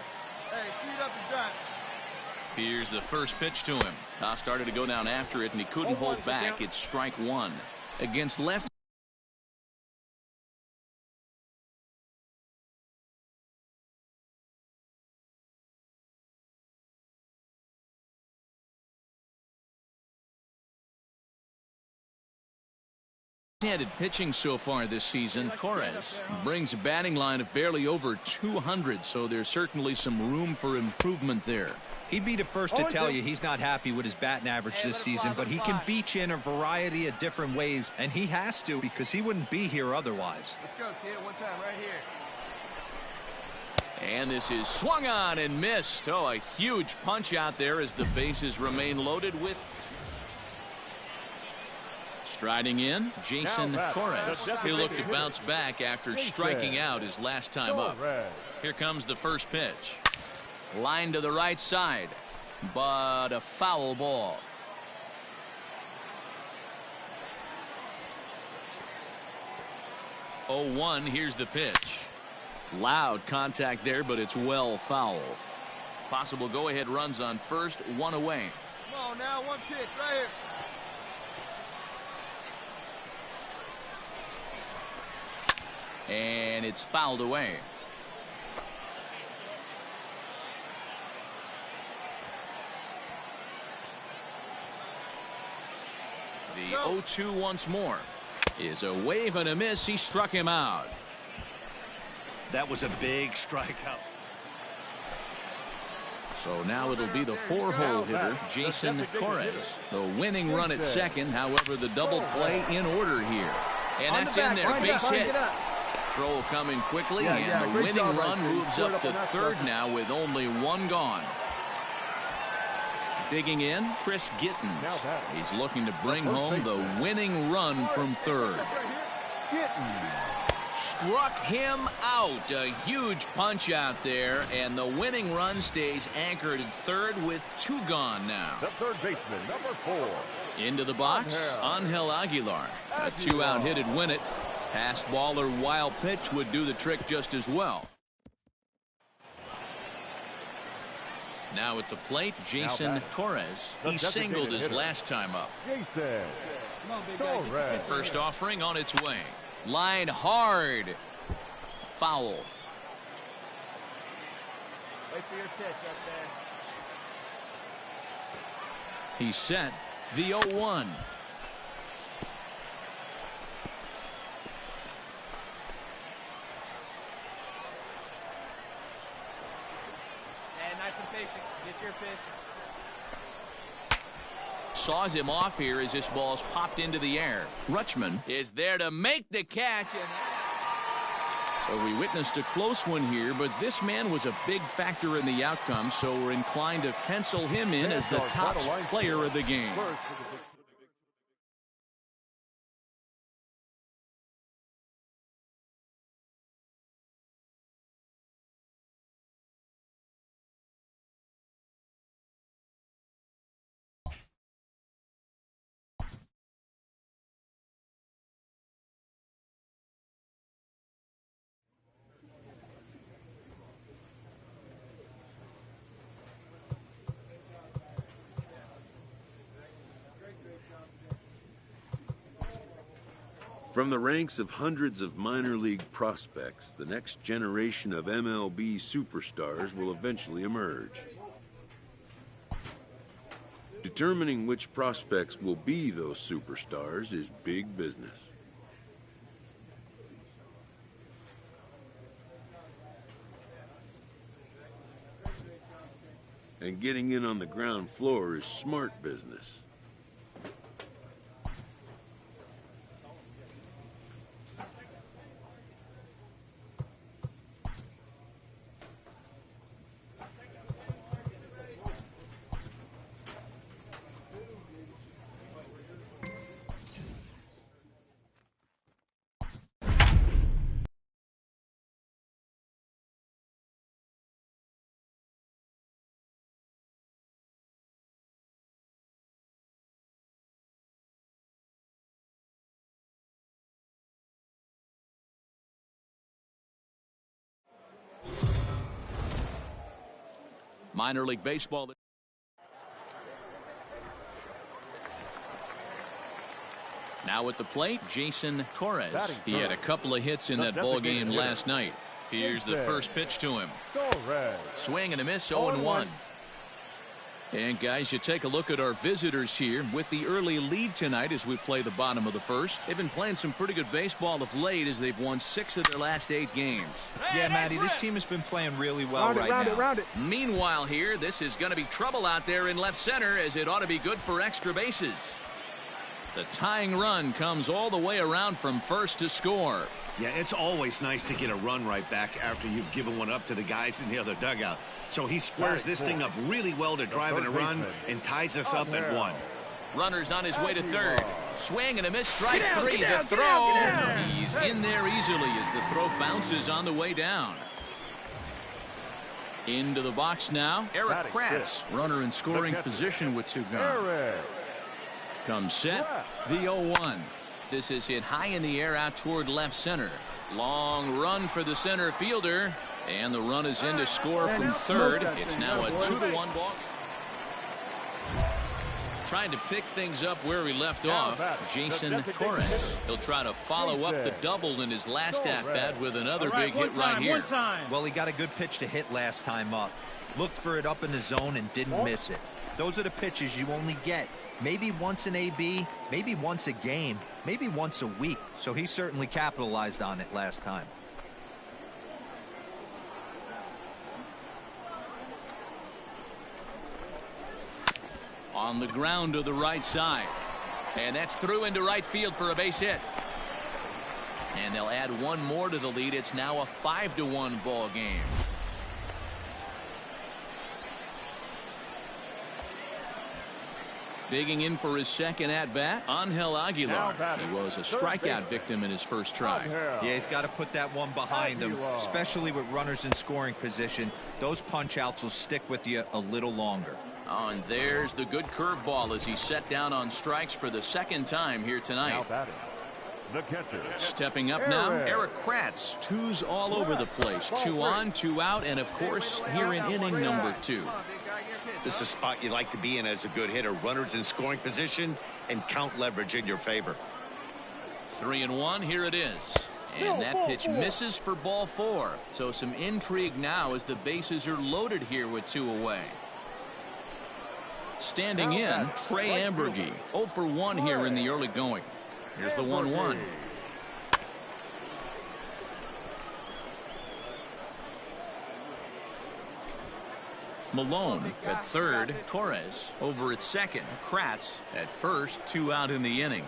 Here's the first pitch to him. Started to go down after it, and he couldn't hold back. It's strike 1. Against left. Handed pitching so far this season. Torres brings a batting line of barely over 200, so there's certainly some room for improvement there. He'd be the first to tell you he's not happy with his batting average this season, but he can beat you in a variety of different ways, and he has to because he wouldn't be here otherwise. Let's go, kid. One time right here. And this is swung on and missed. Oh, a huge punch out there as the bases remain loaded with. Striding in, Jason Torres. He'll look to bounce back after striking out his last time up. Here comes the first pitch. Line to the right side, but a foul ball. Oh, 1, here's the pitch. Loud contact there, but it's well foul. Possible go-ahead runs on first, 1 away. Come on now, 1 pitch right here. And it's fouled away. The 0-2 once more is a wave and a miss. He struck him out. That was a big strikeout. So now it'll be the 4-hole hitter, Jason Torres. The winning run at second, however, the double play in order here. And that's in there, base hit. Throw coming quickly, and the winning run moves up to third now with only one gone. Digging in, Chris Gittens. He's looking to bring home the winning run from third. Struck him out. A huge punch out there, and the winning run stays anchored at third with 2 gone now. The third baseman, number 4. Into the box, Angel Aguilar. A 2-out hit'd win it. Pass ball or wild pitch would do the trick just as well. Now at the plate, Jason Torres. He singled his last time up. Jason Torres. First offering on its way. Line hard. Foul. Wait for your pitch up there. He's set. The 0-1. Nice and patient. Get your pitch. Saws him off here as this ball's popped into the air. Rutschman is there to make the catch. So we witnessed a close one here, but this man was a big factor in the outcome, so we're inclined to pencil him in as the top player of the game. From the ranks of hundreds of minor league prospects, the next generation of MLB superstars will eventually emerge. Determining which prospects will be those superstars is big business. And getting in on the ground floor is smart business. Minor League Baseball. Now at the plate, Jason Torres. He had a couple of hits in that ball game last night. Here's the first pitch to him. Swing and a miss, 0-1. And guys, you take a look at our visitors here with the early lead tonight as we play the bottom of the first. They've been playing some pretty good baseball of late as they've won 6 of their last 8 games. Yeah, Matty, this team has been playing really well right now. Meanwhile here, this is going to be trouble out there in left center as it ought to be good for extra bases. The tying run comes all the way around from first to score. Yeah, it's always nice to get a run right back after you've given one up to the guys in the other dugout. So he squares this thing up really well to drive in a run and ties us up at 1. Runner's on his way to third. Swing and a miss, strike 3. The throw. He's in there easily as the throw bounces on the way down. Into the box now, Eric Kratz, runner in scoring position with 2 gone. Comes set, the 0-1. This is hit high in the air out toward left center. Long run for the center fielder. And the run is in to score from third. It's now a 2-1 ball. Trying to pick things up where we left off, Jason Torres. He'll try to follow up the double in his last at-bat with another big hit right here. Well, he got a good pitch to hit last time up. Looked for it up in the zone and didn't miss it. Those are the pitches you only get. Maybe once an AB, maybe once a game, maybe once a week. So he certainly capitalized on it last time. On the ground to the right side. And that's through into right field for a base hit. And they'll add one more to the lead. It's now a 5-1 ball game. Digging in for his second at-bat, Angel Aguilar. He was a strikeout victim in his first try. Yeah, he's got to put that one behind him, especially with runners in scoring position. Those punch-outs will stick with you a little longer. Oh, and there's the good curveball as he's set down on strikes for the second time here tonight. The catcher. Stepping up now, Eric Kratz. Twos all over the place. 2 on, 2 out, and of course, here in inning number 2. This is a spot you like to be in as a good hitter. Runners in scoring position and count leverage in your favor. 3-1, here it is. And that pitch misses for ball 4. So some intrigue now as the bases are loaded here with 2 away. Standing in, Trey Ambergy. 0 for 1 here in the early going. Here's the 1-1. Malone at third. Torres over at second. Kratz at first. 2 out in the inning.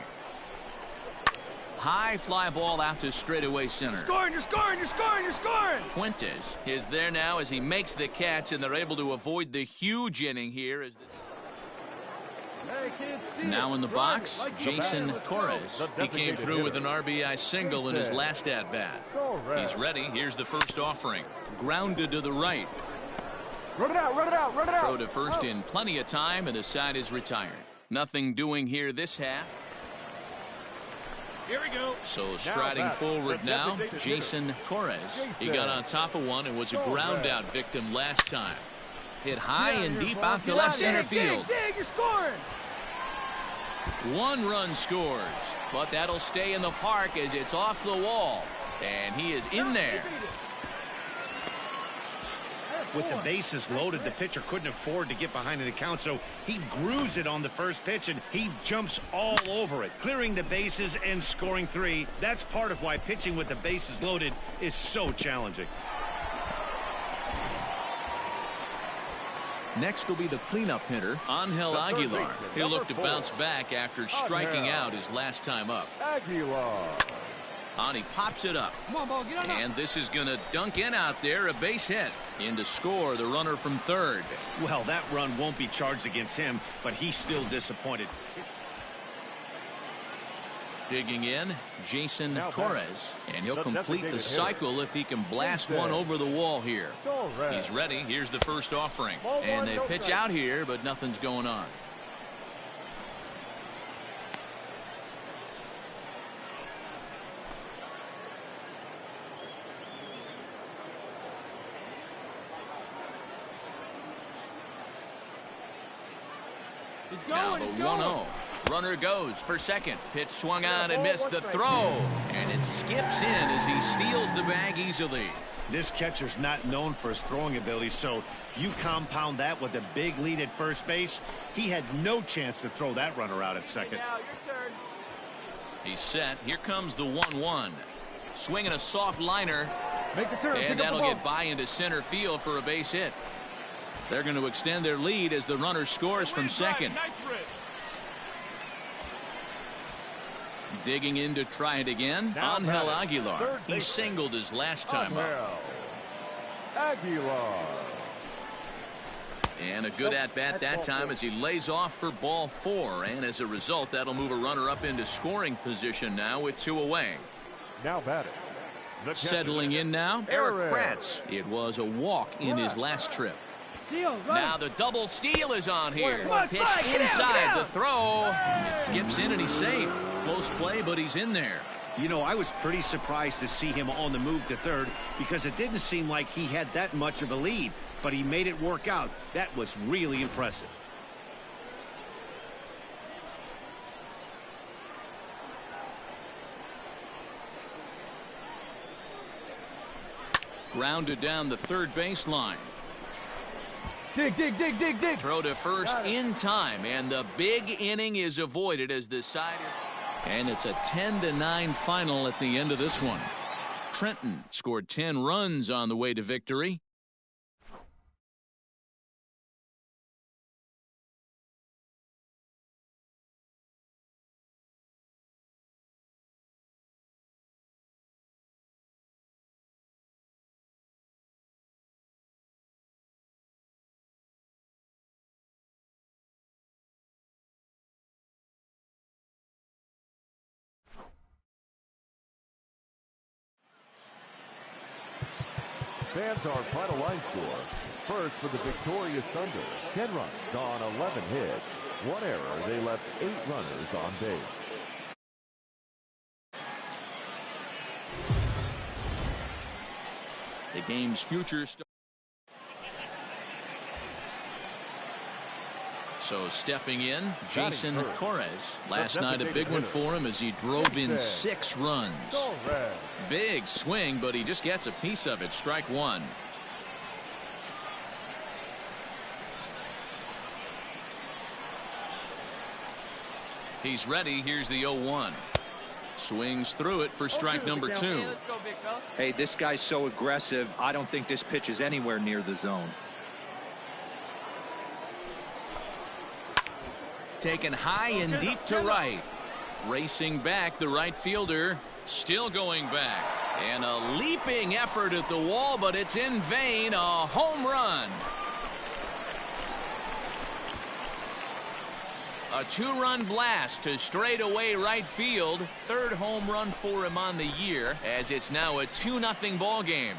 High fly ball out to straightaway center. You're scoring, you're scoring, you're scoring, you're scoring! Fuentes is there now as he makes the catch, and they're able to avoid the huge inning here. Now in the box, Jason Torres. He came through with an RBI single in his last at-bat. He's ready. Here's the first offering. Grounded to the right. Run it out, run it out, run it out! Throw to first in plenty of time, and the side is retired. Nothing doing here this half. Here we go. So striding forward now, Jason Torres. He got on top of one and was a ground out victim last time. Hit high and deep out to left center field. Dig, you're scoring! 1 run scores, but that'll stay in the park as it's off the wall. And he is in there. With the bases loaded, the pitcher couldn't afford to get behind the count, so he grooves it on the first pitch, and he jumps all over it, clearing the bases and scoring 3. That's part of why pitching with the bases loaded is so challenging. Next will be the cleanup hitter, Angel Aguilar. He'll look to bounce back after striking out his last time up. Aguilar. On, he pops it up. Come on, ball, get on and this is going to dunk in out there, a base hit. In to score, the runner from third. Well, that run won't be charged against him, but he's still disappointed. Digging in, Jason Torres. And he'll complete the cycle if he can blast one over the wall here. He's ready. Here's the first offering. And they pitch out here, but nothing's going on. He's Now going, the 1-0. Runner goes for second. Pitch swung on and missed the throw. And it skips in as he steals the bag easily. This catcher's not known for his throwing ability, so you compound that with a big lead at first base. He had no chance to throw that runner out at second. Now, your turn. He's set. Here comes the 1-1. Swinging a soft liner. Make the turn. And that'll get by into center field for a base hit. They're going to extend their lead as the runner scores from second. Digging in to try it again, Angel Aguilar. He singled his last time up. Aguilar. And a good at-bat that time as he lays off for ball 4. And as a result, that'll move a runner up into scoring position now with 2 away. Now batting. Settling in now, Eric Kratz. It was a walk in his last trip. Now the double steal is on here. Pitch inside the throw. It skips in and he's safe. Close play, but he's in there. You know, I was pretty surprised to see him on the move to third because it didn't seem like he had that much of a lead, but he made it work out. That was really impressive. Grounded down the third baseline. Dig, dig, dig, dig, dig. Throw to first in time, and the big inning is avoided as the side. And it's a 10-9 final at the end of this one. Trenton scored 10 runs on the way to victory. Fans, our final line score. First for the victorious Thunder, 10 runs on 11 hits. 1 error. They left 8 runners on base. The game's future. So stepping in, Jason Torres. Last night a big one for him as he drove in 6 runs. Big swing, but he just gets a piece of it. Strike 1. He's ready. Here's the 0-1. Swings through it for strike number 2. Hey, this guy's so aggressive. I don't think this pitch is anywhere near the zone. Taken high and deep to right. Racing back, the right fielder. Still going back. And a leaping effort at the wall, but it's in vain. A home run. A 2-run blast to straightaway right field. 3rd home run for him on the year, as it's now a 2-0 ball game.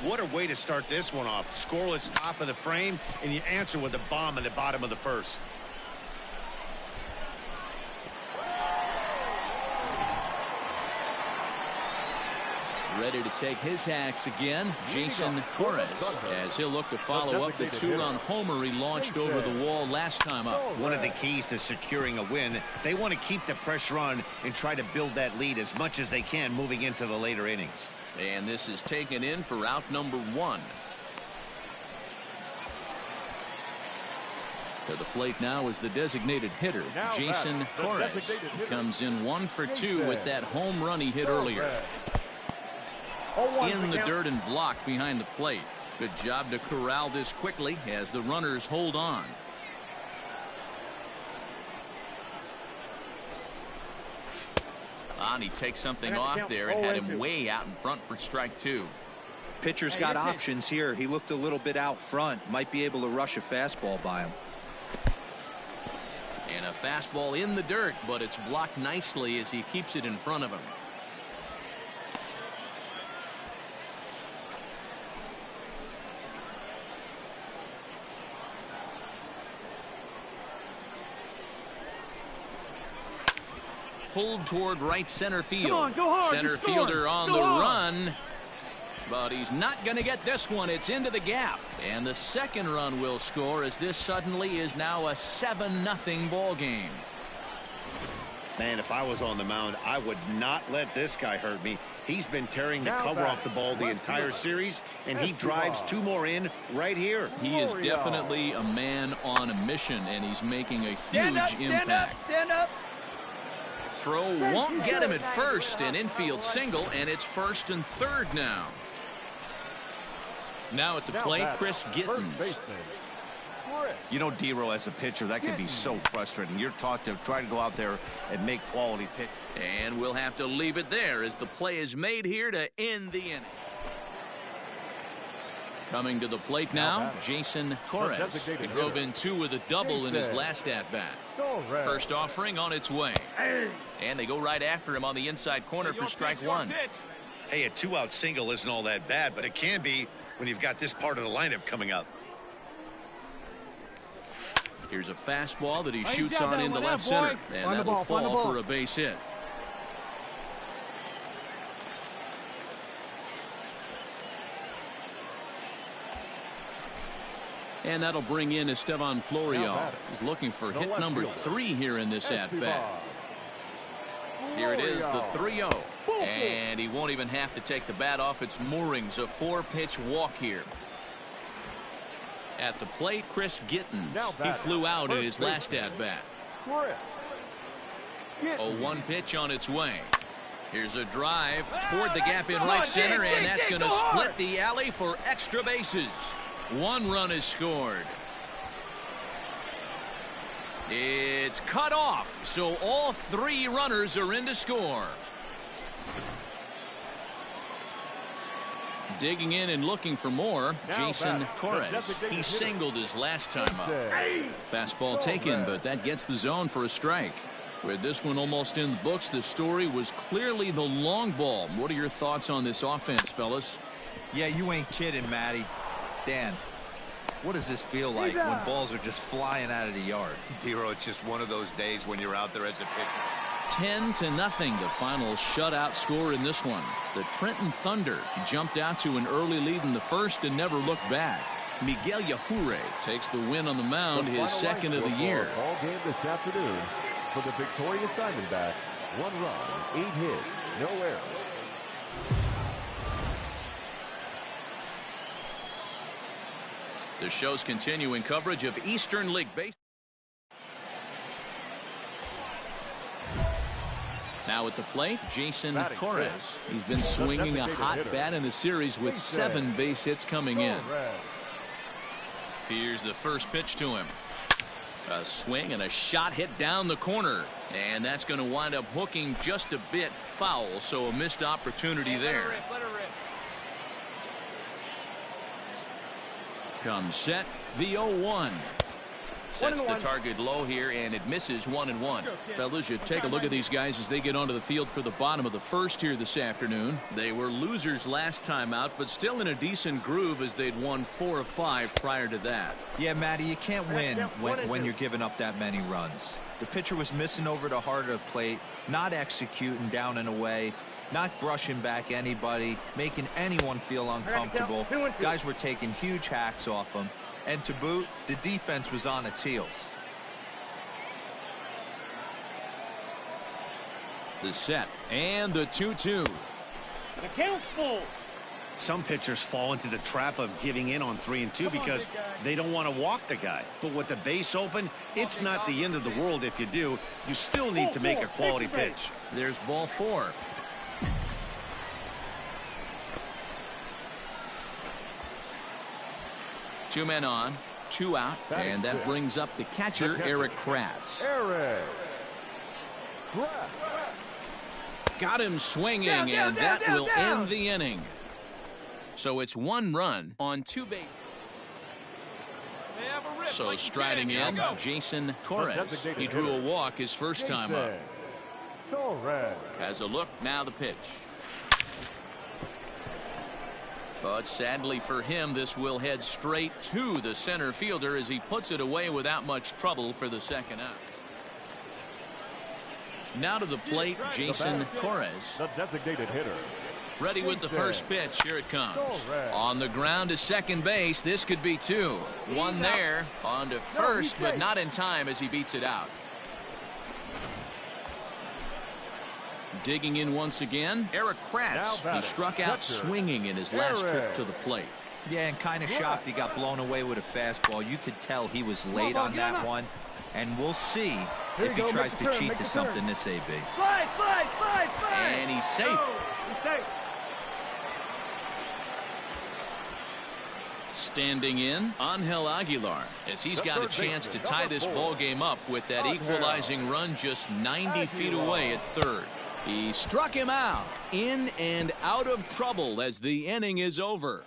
What a way to start this one off. Scoreless top of the frame, and you answer with a bomb in the bottom of the 1st. Ready to take his hacks again, Jason Torres, as he'll look to follow up the 2-run homer he launched over the wall last time up. One of the keys to securing a win, they want to keep the pressure on and try to build that lead as much as they can moving into the later innings. And this is taken in for out number 1. To the plate now is the designated hitter, Jason Torres. He comes in 1 for 2 with that home run he hit earlier. In the dirt and blocked behind the plate. Good job to corral this quickly as the runners hold on. And he takes something off there and had him way out in front for strike 2. Pitcher's got options here. He looked a little bit out front. Might be able to rush a fastball by him. And a fastball in the dirt, but it's blocked nicely as he keeps it in front of him. Pulled toward right center field. Come on, go hard, center fielder on the run, but he's not going to get this one. It's into the gap, and the 2nd run will score as this suddenly is now a 7-0 ball game. Man, if I was on the mound, I would not let this guy hurt me. He's been tearing the cover off the ball the entire series, and he drives 2 more in right here. He is definitely a man on a mission, and he's making a huge impact. Stand up. Throw won't get him at first, an infield single, and it's 1st and 3rd now. Now at the plate, Chris Gittens. You know, D-Row, as a pitcher, that can be so frustrating. You're taught to try to go out there and make quality pitch. And we'll have to leave it there as the play is made here to end the inning. Coming to the plate now, Jason Torres. He drove in 2 with a double in his last at-bat. First offering on its way. And they go right after him on the inside corner for strike 1. Hey, a 2-out single isn't all that bad, but it can be when you've got this part of the lineup coming up. Here's a fastball that he shoots on into left center. And that'll fall for a base hit. And that'll bring in Esteban Florial. He's looking for hit number 3 here in this at-bat. Here it is, the 3-0. And he won't even have to take the bat off its moorings. A 4-pitch walk here. At the plate, Chris Gittens. He flew out in his last at-bat. A 1 pitch on its way. Here's a drive toward the gap in right center, and that's going to split the alley for extra bases. 1 run is scored. It's cut off, so all 3 runners are in to score. Digging in and looking for more, Jason Torres. He singled his last time up. Fastball taken, but that gets the zone for a strike. With this one almost in the books, the story was clearly the long ball. What are your thoughts on this offense, fellas? Yeah, you ain't kidding, Matty. Dan, what does this feel like when balls are just flying out of the yard? Hero, it's just one of those days when you're out there as a pitcher. 10-0, the final shutout score in this one. The Trenton Thunder jumped out to an early lead in the first and never looked back. Miguel Yajure takes the win on the mound, his second of the year. All game this afternoon for the victorious Diamondbacks. 1 run, 8 hits, no errors. The show's continuing coverage of Eastern League Baseball. Now at the plate, Jason Torres. He's been swinging a hot bat in the series with 7 base hits coming in. Here's the first pitch to him. A swing and a shot hit down the corner. And that's going to wind up hooking just a bit foul, so a missed opportunity there. Comes set, the 0-1. Sets the target low here, and it misses 1-1. Fellas, you take a look at these guys as they get onto the field for the bottom of the first here this afternoon. They were losers last time out, but still in a decent groove as they'd won 4 of 5 prior to that. Yeah, Matty, you can't win when you're giving up that many runs. The pitcher was missing over the heart of the plate, not executing down and away, not brushing back anybody, making anyone feel uncomfortable. Guys were taking huge hacks off him. And to boot, the defense was on its heels. The set and the 2-2. The count's full. Some pitchers fall into the trap of giving in on 3 and 2 because they don't want to walk the guy. But with the base open, it's not the end of the world if you do. You still need to make a quality pitch. There's ball 4. Two men on, 2 out, and that brings up the catcher, Eric Kratz. Got him swinging, and that will end the inning. So it's 1 run on 2 bases. So striding in, Jason Torres. He drew a walk his first time up. Has a look, now the pitch. But sadly for him, this will head straight to the center fielder as he puts it away without much trouble for the second out. Now to the plate, Jason Torres. The designated hitter. Ready with the first pitch. Here it comes. On the ground to second base. This could be 2. 1 there. On to first, but not in time as he beats it out. Digging in once again, Eric Kratz. He struck out swinging in his last trip to the plate. Yeah, and kind of shocked he got blown away with a fastball. You could tell he was late on that one. And we'll see if he tries to cheat to something this AB. Slide. And he's safe. Standing in, Angel Aguilar, as he's got a chance to tie this ball game up with that equalizing run just 90 feet away at third. He struck him out, in and out of trouble as the inning is over.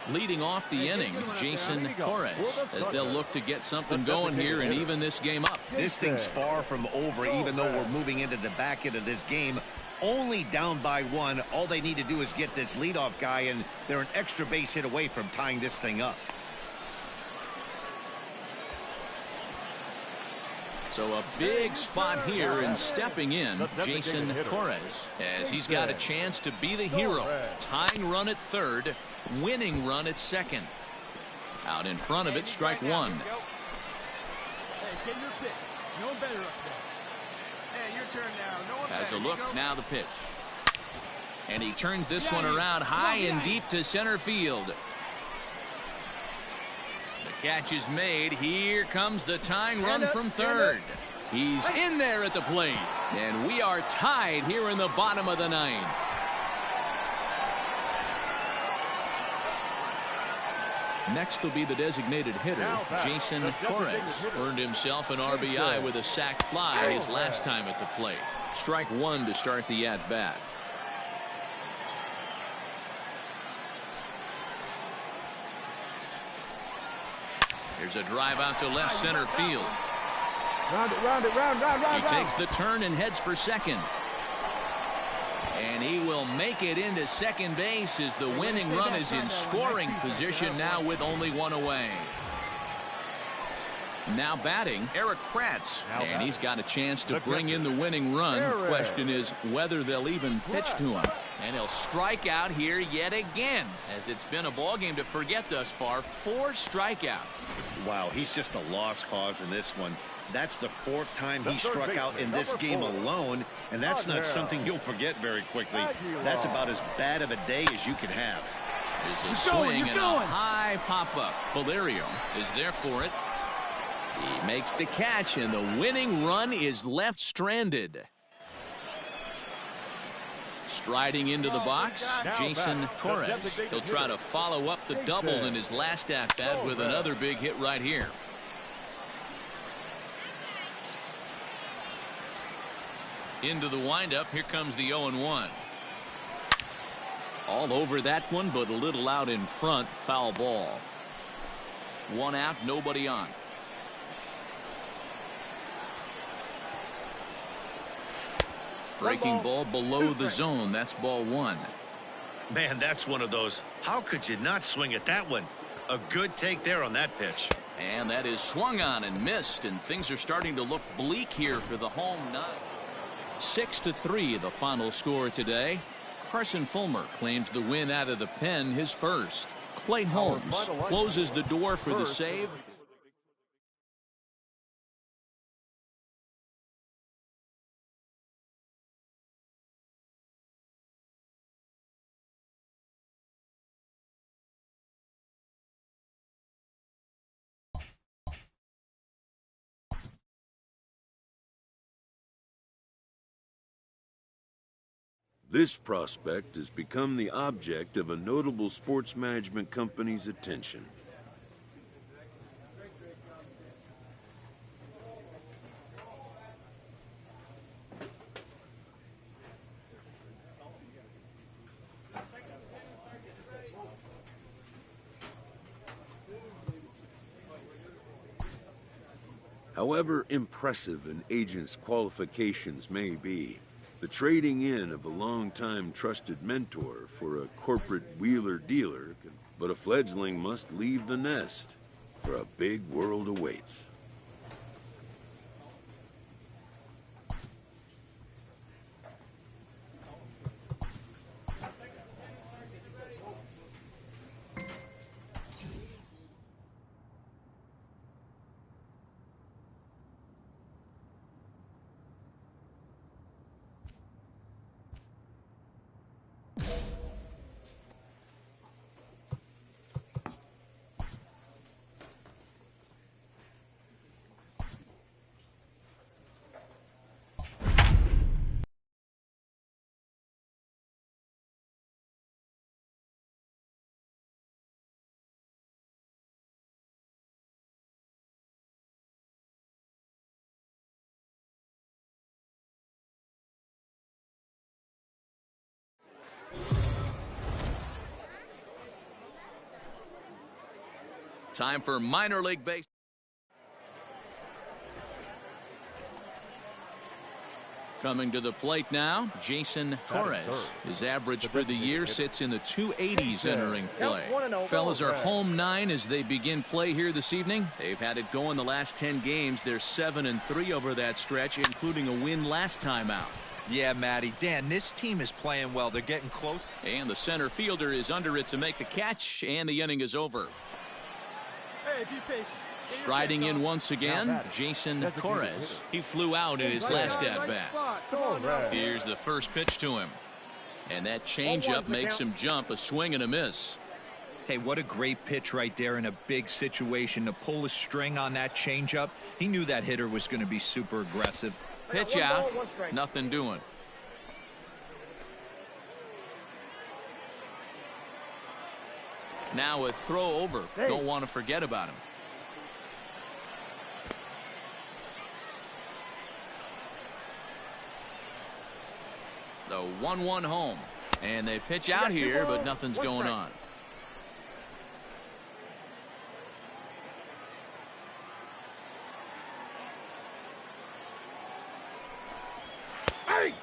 Leading off the inning, Jason Torres, as they'll look to get something going here and even this game up. This thing's far from over, even though we're moving into the back end of this game. Only down by 1. All they need to do is get this leadoff guy, and they're an extra base hit away from tying this thing up. So a big spot here, and stepping in, Jason Torres, as he's got a chance to be the hero. Tying run at third, winning run at second. Out in front of it, strike 1. Hey, get your pitch. No better up there. Hey, your turn now. No one Has a better. look, now the pitch. And he turns this one around high and deep to center field. The catch is made. Here comes the tying run from third. He's in there at the plate. And we are tied here in the bottom of the 9th. Next will be the designated hitter, Jason Torres. Earned himself an RBI with a sac fly his last time at the plate. Strike 1 to start the at-bat. Here's a drive out to left center field. Round it, round it, round. He takes the turn and heads for second. And he will make it into second base as the winning run is in scoring position now with only one away. Now batting, Eric Kratz. And he's got a chance to bring in the winning run. Question is whether they'll even pitch to him. And he'll strike out here yet again, as it's been a ball game to forget thus far. 4 strikeouts. Wow, he's just a lost cause in this one. That's the 4th time he struck out in this game alone, and that's not something you'll forget very quickly. That's about as bad of a day as you can have. There's a swing and a high pop-up. Valerio is there for it. He makes the catch, and the winning run is left stranded. Striding into the box, Jason Torres. He'll try to follow up the double in his last at-bat with another big hit right here. Into the windup. Here comes the 0-1. All over that one, but a little out in front. Foul ball. 1 out, nobody on. Breaking ball below the zone. That's ball 1. Man, that's one of those. How could you not swing at that one? A good take there on that pitch. And that is swung on and missed, and things are starting to look bleak here for the home 9. 6-3 the final score today. Carson Fulmer claims the win out of the pen, his first. Clay Holmes closes the door for the save. This prospect has become the object of a notable sports management company's attention. However impressive an agent's qualifications may be, the trading in of a long-time trusted mentor for a corporate wheeler-dealer, but a fledgling must leave the nest, for a big world awaits. Time for minor league baseball. Coming to the plate now, Jason Torres. His average for the year sits in the 280s entering play. Fellas are home 9 as they begin play here this evening. They've had it going the last 10 games. They're 7-3 over that stretch, including a win last time out. Yeah, Matty. Dan, this team is playing well. They're getting close. And the center fielder is under it to make the catch, and the inning is over. Hey, be patient. Striding in once again, Jason Torres. He flew out in his last at-bat. Here's the first pitch to him. And that changeup makes him jump, a swing and a miss. Hey, what a great pitch right there in a big situation to pull a string on that changeup. He knew that hitter was going to be super aggressive. Pitch out, nothing doing. Now a throw over. Don't want to forget about him. The 1-1 home. And they pitch out here, but nothing's going on.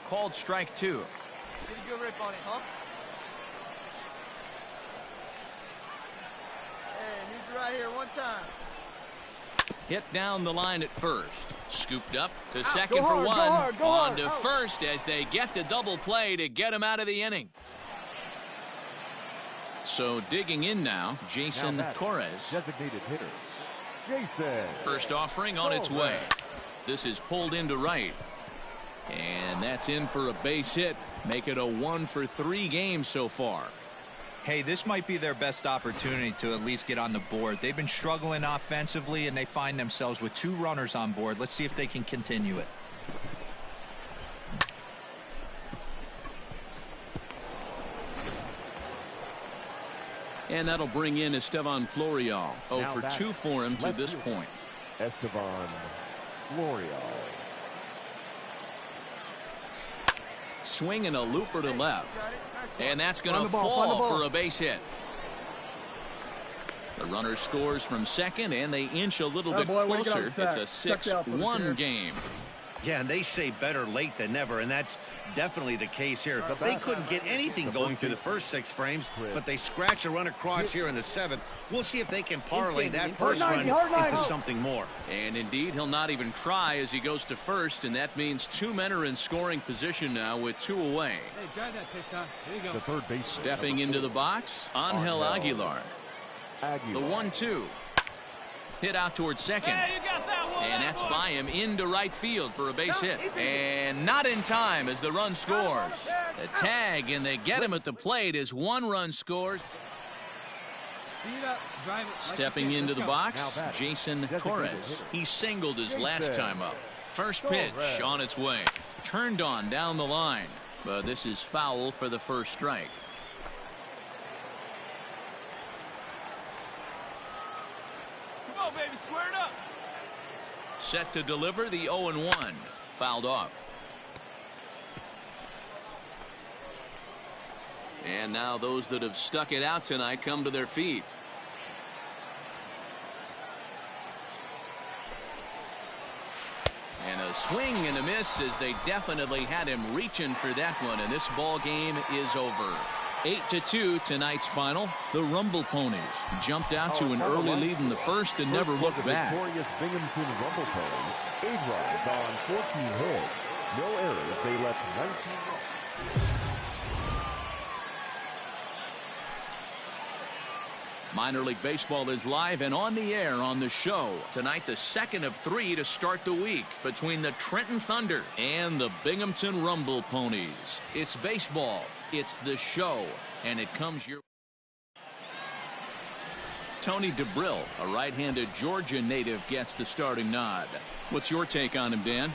Called strike 2. Get a good rip on it, huh? Hey, need you right here one time. Hit down the line at first. Scooped up to second Go for hard, one. go hard, go On hard. to first as they get the double play to get him out of the inning. So digging in now, Jason Torres. Designated hitter, Jason. First offering on its way. This is pulled into right. And that's in for a base hit. Make it a 1-for-3 game so far. Hey, this might be their best opportunity to at least get on the board. They've been struggling offensively, and they find themselves with 2 runners on board. Let's see if they can continue it. And that'll bring in Estevan Florial. 0-for-2 for him to this point. Estevan Florial. Swinging a looper to left. And that's going to fall for a base hit. The runner scores from second, and they inch a little bit closer. It's a 6-1 game. Yeah, and they say better late than never, and that's definitely the case here. They couldn't get anything going through the first 6 frames, but they scratch a run across here in the 7th. We'll see if they can parlay that first run into something more. And indeed, he'll not even try as he goes to first, and that means 2 men are in scoring position now with 2 away. Hey, drive that pitch, huh? There you go. The third baseman, Stepping into the box, Angel Aguilar. The 1-2. Hit out towards second. Hey, you got that one. And that's by him into right field for a base hit. And not in time as the run scores. The tag, and they get him at the plate as 1 run scores. Stepping into the box, Jason Torres. He singled his last time up. First pitch on its way. Turned on down the line. But this is foul for the first strike. Come on, baby, square it up. Set to deliver the 0-1. Fouled off. And now those that have stuck it out tonight come to their feet. And a swing and a miss as they definitely had him reaching for that one. And this ball game is over. 8-2 tonight's final. The Rumble Ponies jumped out to an early lead in the first and never looked back. Victorious Binghamton Rumble Ponies. 8 runs on 14 hits. No errors. They left 19 runs. Minor League Baseball is live and on the air on the show. Tonight, the second of 3 to start the week between the Trenton Thunder and the Binghamton Rumble Ponies. It's baseball. It's the show, and it comes your Tony DeBrill, a right-handed Georgia native, gets the starting nod. What's your take on him, Dan?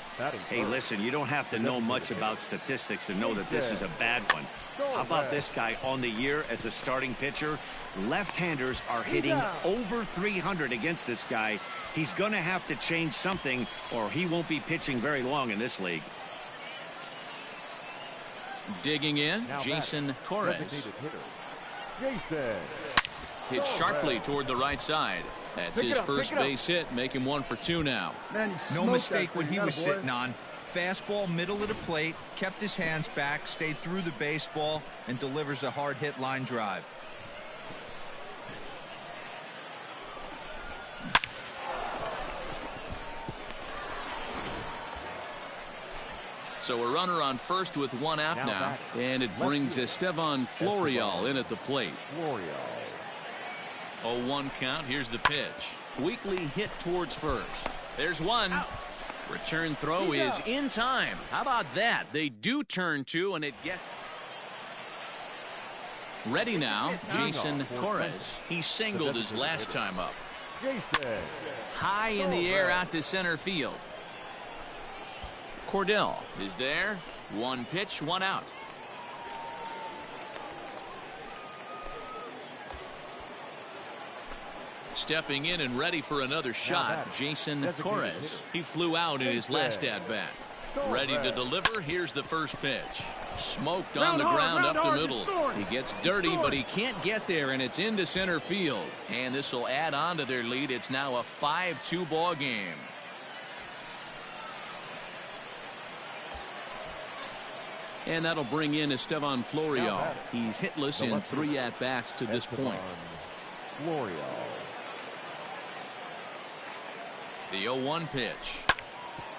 Hey, listen, you don't have to know much about statistics to know that this is a bad one. How about this guy on the year as a starting pitcher? Left-handers are hitting over 300 against this guy. He's going to have to change something, or he won't be pitching very long in this league. Digging in, Jason Torres. Jason. Hit sharply toward the right side. That's his first base hit. Make him 1 for 2 now. No mistake what he was sitting on. Fastball middle of the plate, kept his hands back, stayed through the baseball, and delivers a hard hit line drive. So a runner on first with 1 out now, and it brings Estevan Florial in at the plate. 0-1 count. Here's the pitch. Weakly hit towards first. There's 1. Return throw is in time. How about that? They do turn 2, and it gets ready now. Jason Torres. He singled his last time up. High in the air out to center field. Cordell is there. 1 pitch, 1 out. Stepping in and ready for another shot, Jason Torres. He flew out in his last at-bat. Ready to deliver. Here's the first pitch. Smoked on the ground up the middle. He gets dirty, but he can't get there, and it's into center field. And this will add on to their lead. It's now a 5-2 ball game. And that'll bring in Estevan Florial. He's hitless in 3 at-bats to this point. The 0-1 pitch.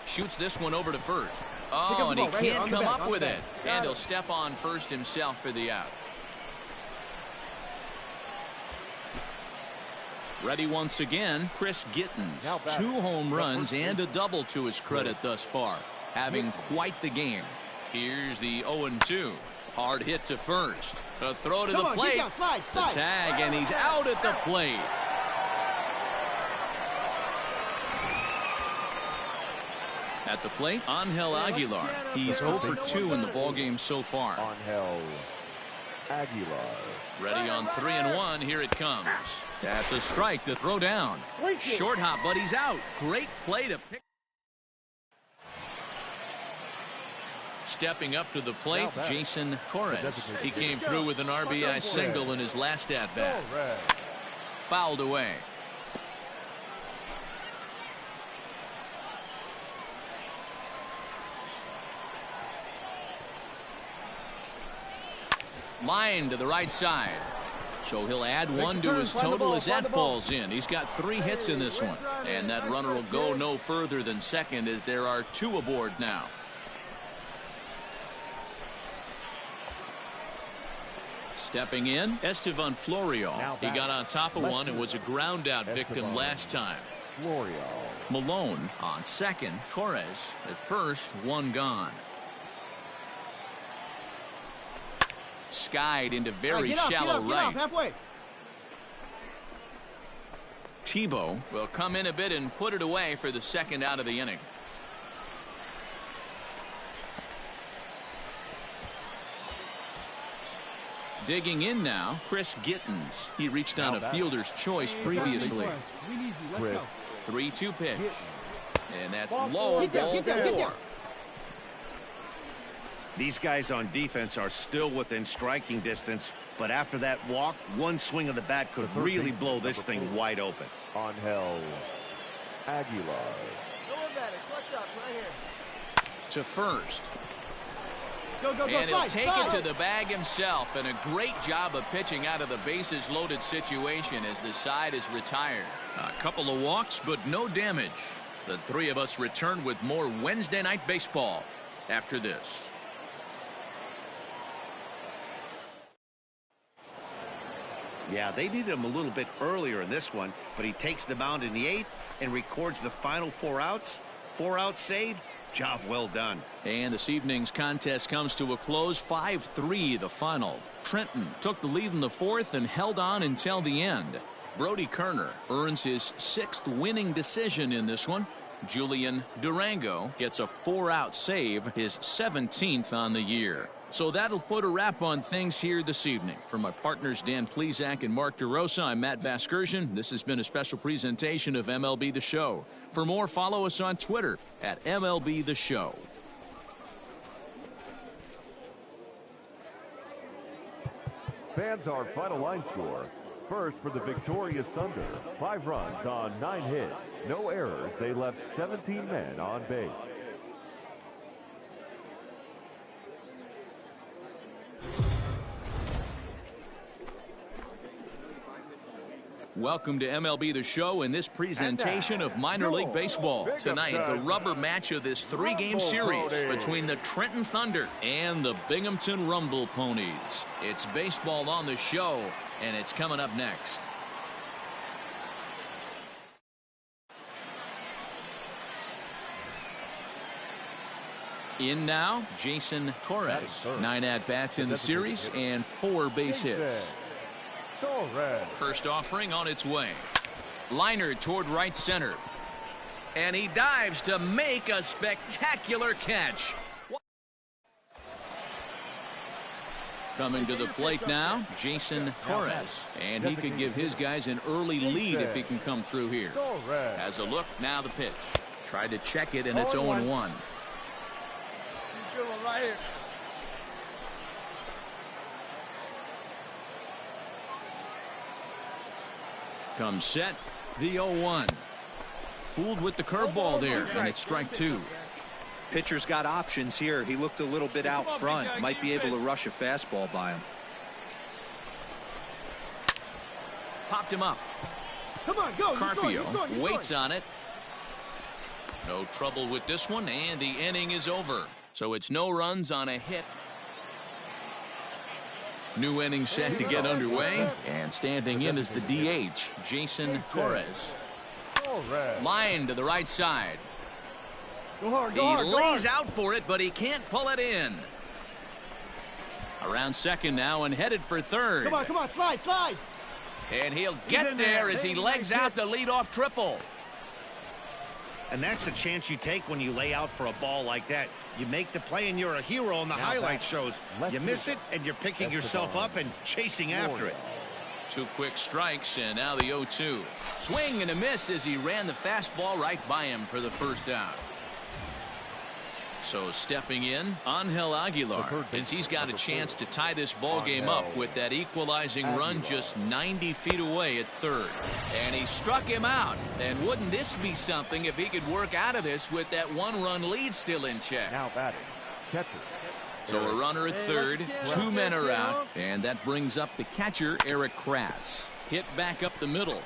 Shoots this one over to first. Oh, and he can't come up with it. And he'll step on first himself for the out. Ready once again, Chris Gittens. 2 home runs and a double to his credit thus far. Having quite the game. Here's the 0-2. Hard hit to first. A throw to the plate. The tag, and he's out at the plate. At the plate, Angel Aguilar. He's 0 for 2 in the ballgame so far. Angel Aguilar. Ready on 3-1. Here it comes. That's a strike to throw down. Short hop, but he's out. Great play to pick. Stepping up to the plate, Jason Torres. He came through with an RBI single in his last at-bat. Fouled away. Line to the right side. So he'll add 1 to his total as that falls in. He's got 3 hits in this one. And that runner will go no further than second as there are 2 aboard now. Stepping in, Estevan Florial. He got on top of one and was a ground out victim last time. Malone on second. Torres at first, 1 gone. Skied into very shallow right. Tebow will come in a bit and put it away for the second out of the inning. Digging in now, Chris Gittens. He reached on a fielder's choice previously. 3-2 pitch. And that's low, ball 4. These guys on defense are still within striking distance, but after that walk, 1 swing of the bat could really blow this thing wide open. Angel Aguilar. To first. Go, and he'll take it to the bag himself, and a great job of pitching out of the bases loaded situation as the side is retired. A couple of walks, but no damage. The 3 of us return with more Wednesday night baseball after this. Yeah, they needed him a little bit earlier in this one, but he takes the mound in the 8th and records the final 4 outs. 4 outs saved. Job well done. And this evening's contest comes to a close. 5-3 the final. Trenton took the lead in the 4th and held on until the end. Brody Kerner earns his 6th winning decision in this one. Julian Durango gets a 4-out save, his 17th on the year. So that'll put a wrap on things here this evening. For my partners Dan Plesac and Mark DeRosa, I'm Matt Vasgersian. This has been a special presentation of MLB The Show. For more, follow us on Twitter at MLB The Show. Fans, our final line score. First for the victorious Thunder. 5 runs on 9 hits. No errors. They left 17 men on base. Welcome to MLB The Show in this presentation of minor league baseball. Tonight, the rubber match of this 3-game series between the Trenton Thunder and the Binghamton Rumble Ponies. It's baseball on the show, and it's coming up next. In now, Jason Torres. 9 at-bats in the series and 4 base hits. First offering on its way. Liner toward right center. And he dives to make a spectacular catch. Coming to the plate now, Jason Torres. And he could give his guys an early lead if he can come through here. Has a look, now the pitch. Tried to check it, and it's 0-1. Right here. Comes set, the 0-1. Fooled with the curveball there, and it's strike 2. Pitcher's got options here. He looked a little bit out front. Might be able to rush a fastball by him. Popped him up. Come on, go. Carpio waits on it. No trouble with this one, and the inning is over. So it's no runs on a hit. New inning set to get underway, and standing in is the DH, Jason Torres. Line to the right side. Go hard, He lays out for it, but he can't pull it in. Around second now and headed for third. Come on, slide. And he'll get there as he legs out the leadoff triple. And that's the chance you take when you lay out for a ball like that. You make the play and you're a hero in the highlight shows. You miss it and you're picking yourself up and chasing after it. 2 quick strikes, and now the 0-2. Swing and a miss as he ran the fastball right by him for the first out. So stepping in, Angel Aguilar, as he's got a chance to tie this ball game up with that equalizing run just 90 feet away at third. And he struck him out. And wouldn't this be something if he could work out of this with that 1-run lead still in check? Now batting, catcher. So a runner at third, 2 men are out, and that brings up the catcher, Eric Kratz. Hit back up the middle.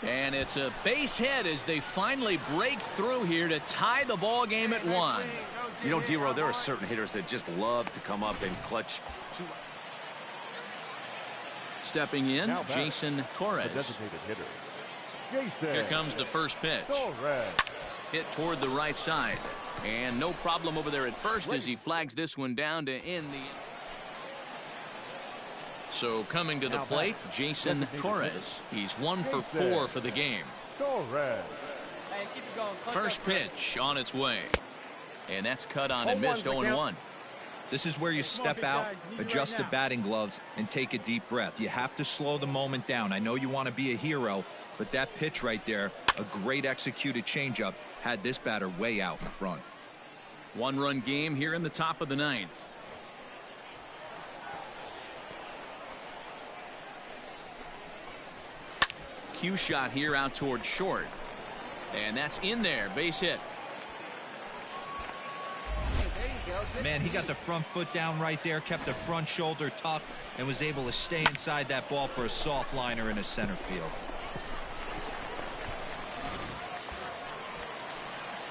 And it's a base hit as they finally break through here to tie the ball game at 1. You know, D-Row, there are certain hitters that just love to come up and clutch. Stepping in, Jason Torres. Here comes the first pitch. Hit toward the right side. And no problem over there at first as he flags this one down to end the... So coming to the plate, Jason Torres. He's 1 for 4 for the game. First pitch on its way. And that's cut on and missed 0-1. This is where you step out, adjust the batting gloves, and take a deep breath. You have to slow the moment down. I know you want to be a hero, but that pitch right there, a great executed changeup, had this batter way out in front. 1-run game here in the top of the 9th. Cue shot here out toward short. And that's in there. Base hit. Man, he got the front foot down right there, kept the front shoulder tucked, and was able to stay inside that ball for a soft liner in the center field.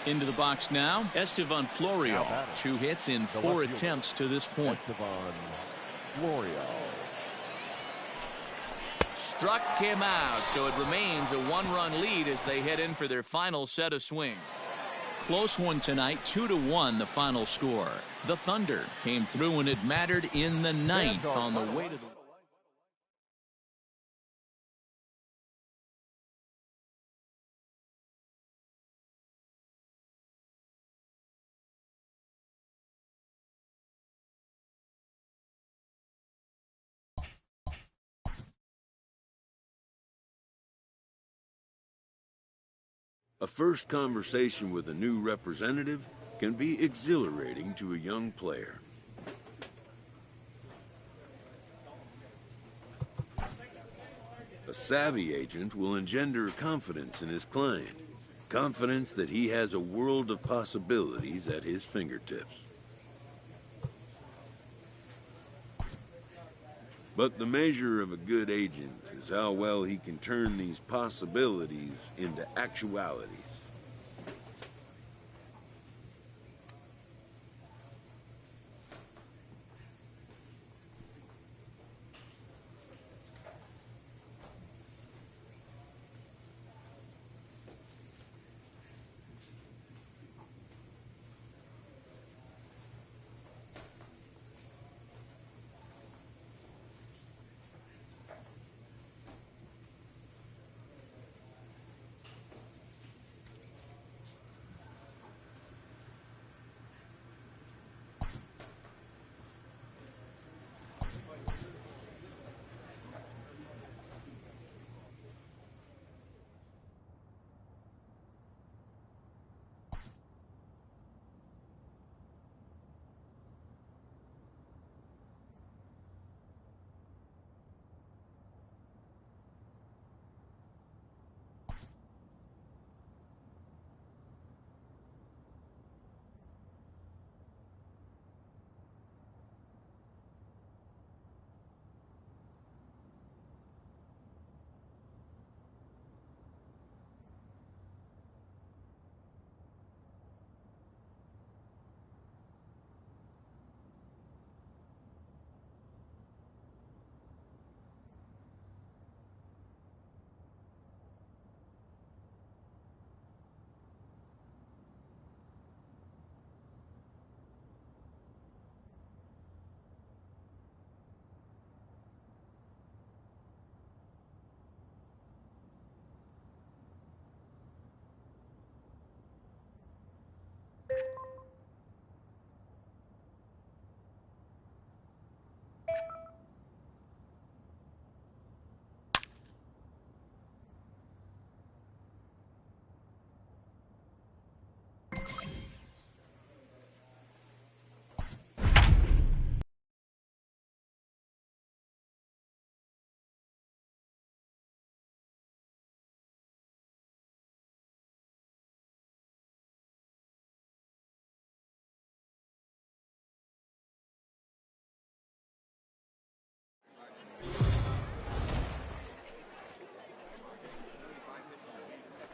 Into the box now, Estevan Florial. 2 hits in 4 attempts to this point. Estevan Florial. Struck him out, so it remains a 1-run lead as they head in for their final set of swing. Close one tonight, 2-1 the final score. The Thunder came through when it mattered in the 9th on the way to the... A first conversation with a new representative can be exhilarating to a young player. A savvy agent will engender confidence in his client, confidence that he has a world of possibilities at his fingertips. But the measure of a good agent is how well he can turn these possibilities into actualities.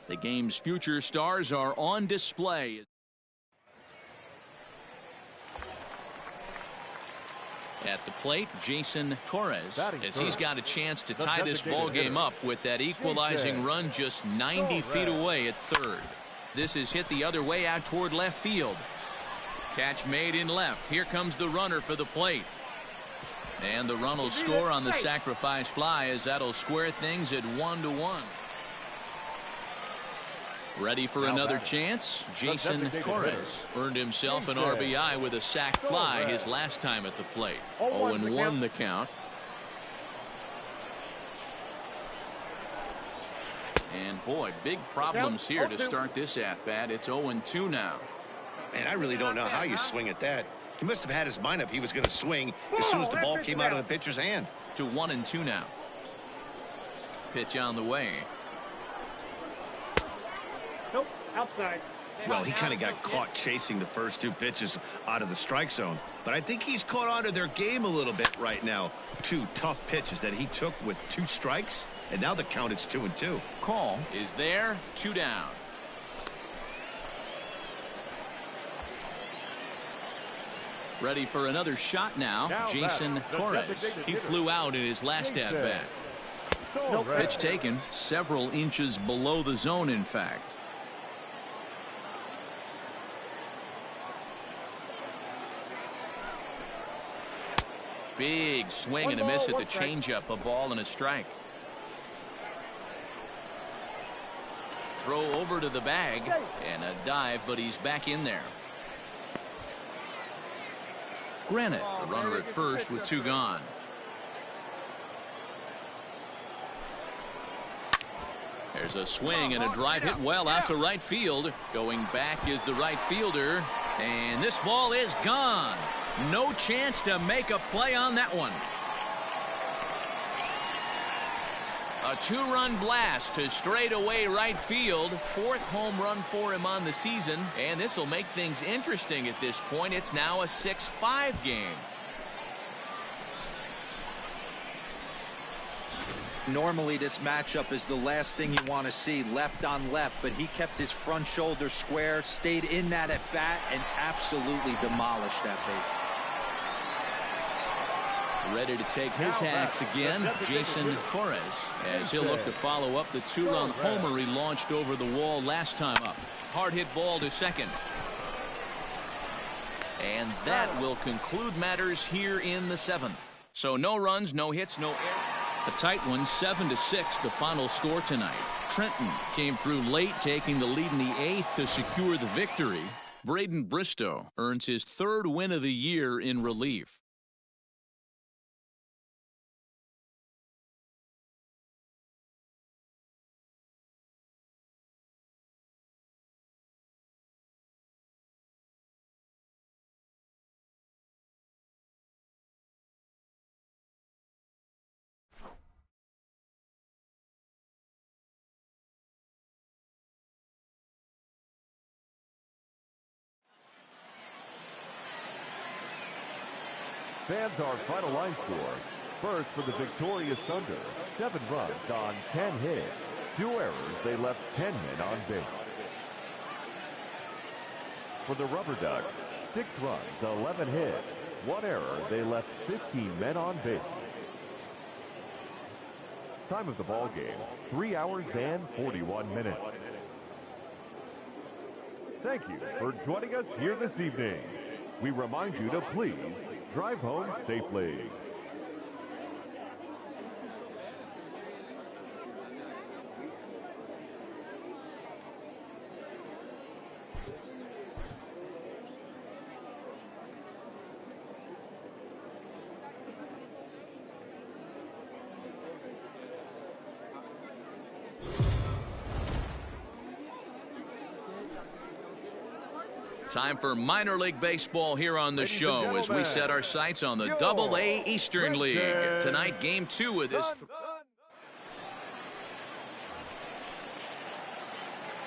The game's future stars are on display. At the plate, Jason Torres, as he's got a chance to tie this ball game up with that equalizing run just 90 feet away at third. This is hit the other way out toward left field. Catch made in left. Here comes the runner for the plate. And the run will score on the sacrifice fly, as that'll square things at 1-1. Ready for another chance? Jason Torres earned himself an RBI with a sac fly his last time at the plate. 0-1 the count. And boy, big problems here to start this at-bat. It's 0-2 now. Man, I really don't know how you swing at that. He must have had his mind up he was going to swing as soon as the ball came out of the pitcher's hand. To 1-2 now. Pitch on the way. Nope, outside. Well, he kind of got caught chasing the first two pitches out of the strike zone. But I think he's caught on to their game a little bit right now. Two tough pitches that he took with 2 strikes, and now the count is 2-2. Call is there, 2 down. Ready for another shot now, Jason Torres. He flew out in his last at-bat. Pitch taken several inches below the zone, in fact. Big swing and a miss at the changeup. A ball and a strike. Throw over to the bag and a dive, but he's back in there. Granite, the runner at first with 2 gone. There's a swing and a drive hit well out to right field. Going back is the right fielder, and this ball is gone. No chance to make a play on that one. A 2-run blast to straightaway right field. 4th home run for him on the season, and this will make things interesting at this point. It's now a 6-5 game. Normally this matchup is the last thing you want to see, left on left, but he kept his front shoulder square, stayed in that at bat, and absolutely demolished that base. Ready to take his hacks again, Jason Torres, as he'll look to follow up the 2-run homer he launched over the wall last time up. Hard hit ball to second. And that will conclude matters here in the 7th. So no runs, no hits, no errors. A tight one, 7-6, the final score tonight. Trenton came through late, taking the lead in the 8th to secure the victory. Braden Bristow earns his 3rd win of the year in relief. Fans, our final line score. First for the victorious Thunder, 7 runs on 10 hits. 2 errors, they left 10 men on base. For the Rubber Ducks, 6 runs, 11 hits. 1 error, they left 15 men on base. Time of the ball game, 3 hours and 41 minutes. Thank you for joining us here this evening. We remind you to please drive home safely. Time for minor league baseball here on the show as we set our sights on the AA Eastern League. Tonight, game 2 of this.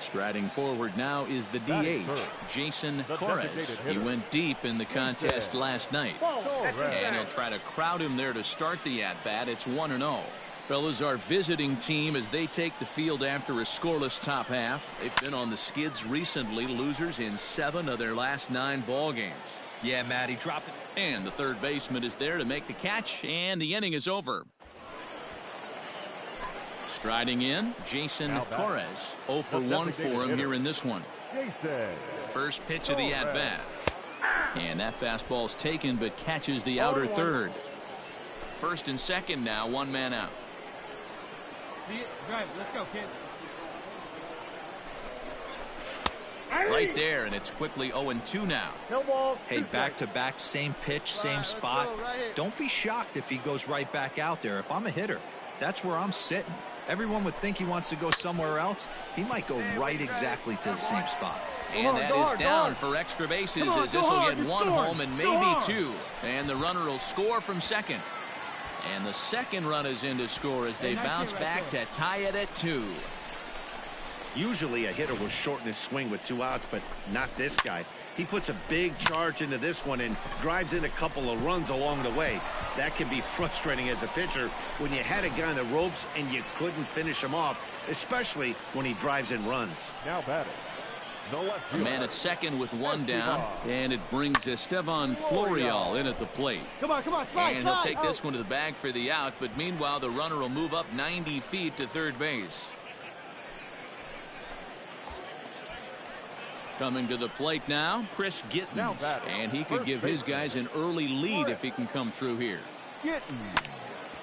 Striding forward now is the DH, Jason Torres. He went deep in the contest last night. And he'll try to crowd him there to start the at-bat. It's 1-0. Fellas, our visiting team as they take the field after a scoreless top half. They've been on the skids recently, losers in 7 of their last 9 ball games. Yeah, Matty, drop it. And the third baseman is there to make the catch, and the inning is over. Striding in, Jason Torres. 0 for 1 for him here in this one. First pitch of the at-bat. And that fastball's taken, but catches the outer third. First and second now, 1 man out. See it? Drive. Let's go, kid. Right there, and it's quickly 0-2 now. Hey, back-to-back, same pitch, same spot. Don't be shocked if he goes right back out there. If I'm a hitter, that's where I'm sitting. Everyone would think he wants to go somewhere else. He might go right exactly to the same spot. And that is down for extra bases as this will get 1 home and maybe 2. And the runner will score from second. And the second run is in to score as they bounce back to tie it at 2. Usually a hitter will shorten his swing with 2 outs, but not this guy. He puts a big charge into this one and drives in a couple of runs along the way. That can be frustrating as a pitcher when you had a guy on the ropes and you couldn't finish him off, especially when he drives in runs. Now batting. A man at second with 1 down, and it brings Esteban Florial in at the plate. Come on, slide, and he'll take this one to the bag for the out, but meanwhile the runner will move up 90 feet to third base. Coming to the plate now, Chris Gittens, and he could give his guys an early lead if he can come through here.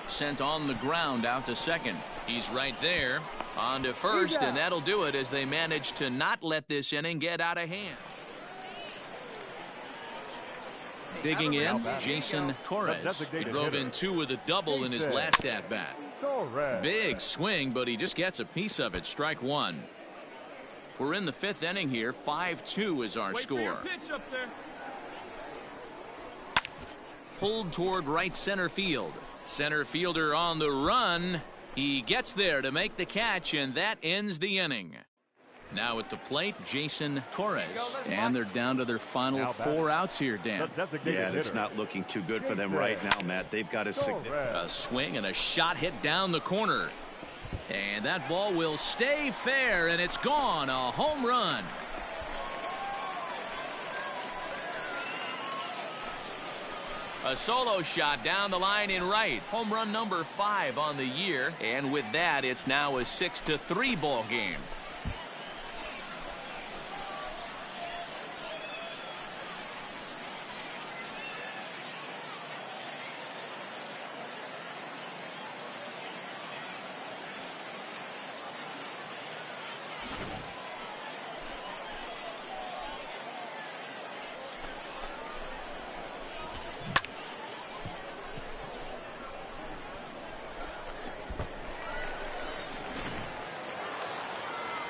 Sent on the ground out to second. He's right there. On to first, and that'll do it as they manage to not let this inning get out of hand. Digging in, Jason Torres. He drove in 2 with a double in his last at-bat. Big swing, but he just gets a piece of it. Strike 1. We're in the 5th inning here. 5-2 is our score. Pitch up there. Pulled toward right center field. Center fielder on the run. He gets there to make the catch, and that ends the inning. Now at the plate, Jason Torres. And they're down to their final 4 outs here, Dan. Yeah, it's not looking too good for them right now, Matt. They've got a swing and a shot hit down the corner. And that ball will stay fair, and it's gone. A home run. A solo shot down the line in right. Home run number 5 on the year. And with that, it's now a 6-3 ball game.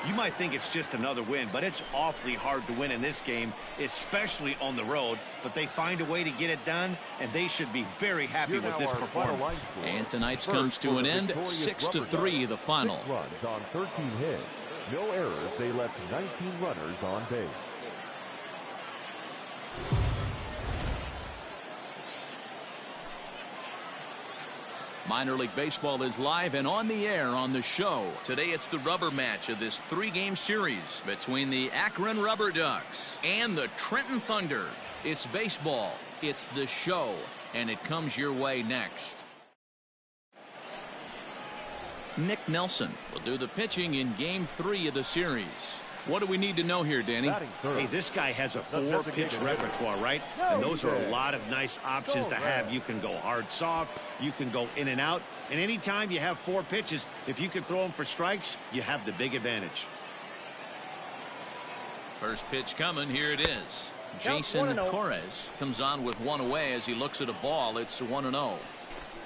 You might think it's just another win, but it's awfully hard to win in this game, especially on the road. But they find a way to get it done, and they should be very happy with this performance. And tonight's comes to an end, 6-3 the final. 6 runs on 13 hits. No errors. They left 19 runners on base. Minor League Baseball is live and on the air on the show. Today it's the rubber match of this 3-game series between the Akron Rubber Ducks and the Trenton Thunder. It's baseball, it's the show, and it comes your way next. Nick Nelson will do the pitching in Game 3 of the series. What do we need to know here, Danny? Hey, this guy has a 4-pitch repertoire, right? And those are a lot of nice options to have. You can go hard, soft. You can go in and out. And anytime you have 4 pitches, if you can throw them for strikes, you have the big advantage. First pitch coming. Here it is. Jason Torres comes on with 1 away as he looks at a ball. It's 1-0.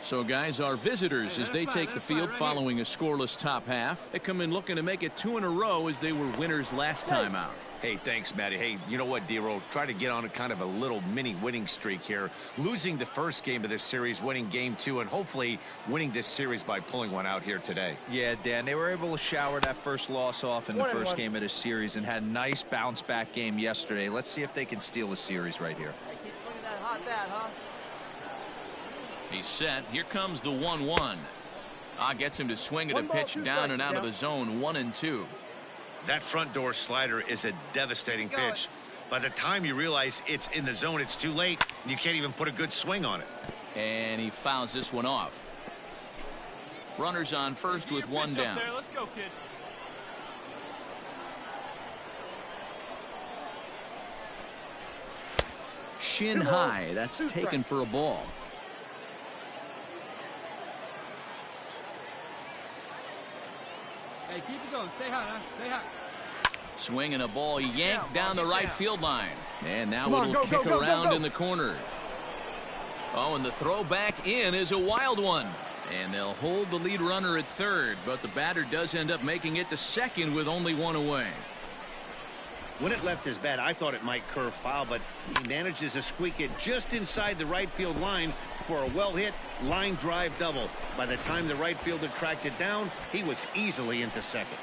So, guys, our visitors, as they take the field following a scoreless top half, they come in looking to make it 2 in a row as they were winners last time out. Hey, thanks, Matty. Hey, you know what, D-Roll? Try to get on a kind of a little mini winning streak here. Losing the first game of this series, winning Game 2, and hopefully winning this series by pulling one out here today. Yeah, Dan, they were able to shower that first loss off in the first game of this series and had a nice bounce-back game yesterday. Let's see if they can steal a series right here. Hey, keep swinging that hot bat, huh? He's set. Here comes the 1-1. Gets him to swing at a pitch down and out of the zone. 1-2. That front door slider is a devastating pitch. By the time you realize it's in the zone, it's too late, and you can't even put a good swing on it. And he fouls this one off. Runners on first with one down. Let's go, kid. Shin high. That's taken for a ball. Hey, keep it going. Stay high, huh? Stay high. Swinging a ball yanked down the right field line. And now it'll kick around in the corner. Oh, and the throw back in is a wild one. And they'll hold the lead runner at third, but the batter does end up making it to second with only one away. When it left his bat, I thought it might curve foul, but he manages to squeak it just inside the right field line for a well-hit line drive double. By the time the right fielder tracked it down, he was easily into second.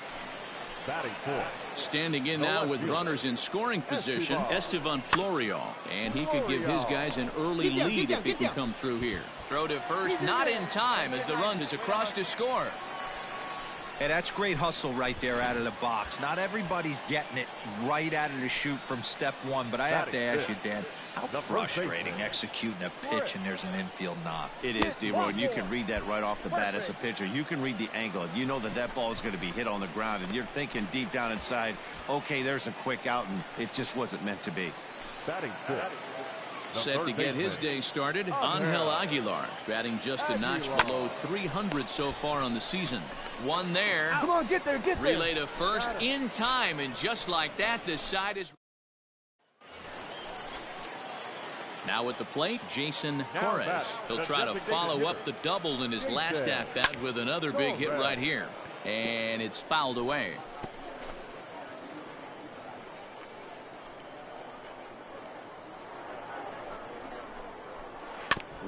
Batting fourth. Standing in now with runners in scoring position, Estevan Florial. And he could give his guys an early lead if he can come through here. Throw to first, not in time as the run is across to score. Hey, that's great hustle right there out of the box. Not everybody's getting it right out of the chute from step one, but I have to ask you, Dan, how frustrating executing a pitch and there's an infield knock. It is, D-Roy, and you can read that right off the bat as a pitcher. You can read the angle. You know that that ball is going to be hit on the ground, and you're thinking deep down inside, okay, there's a quick out, and it just wasn't meant to be. Batting fifth. Set to get his day started, Angel Aguilar, batting just a notch below 300 so far on the season. One there. Come on, get there, get there. Relay to first in time, and just like that, this side is... Now at the plate, Jason Torres. He'll try to follow up the double in his last at-bat with another big hit right here. And it's fouled away.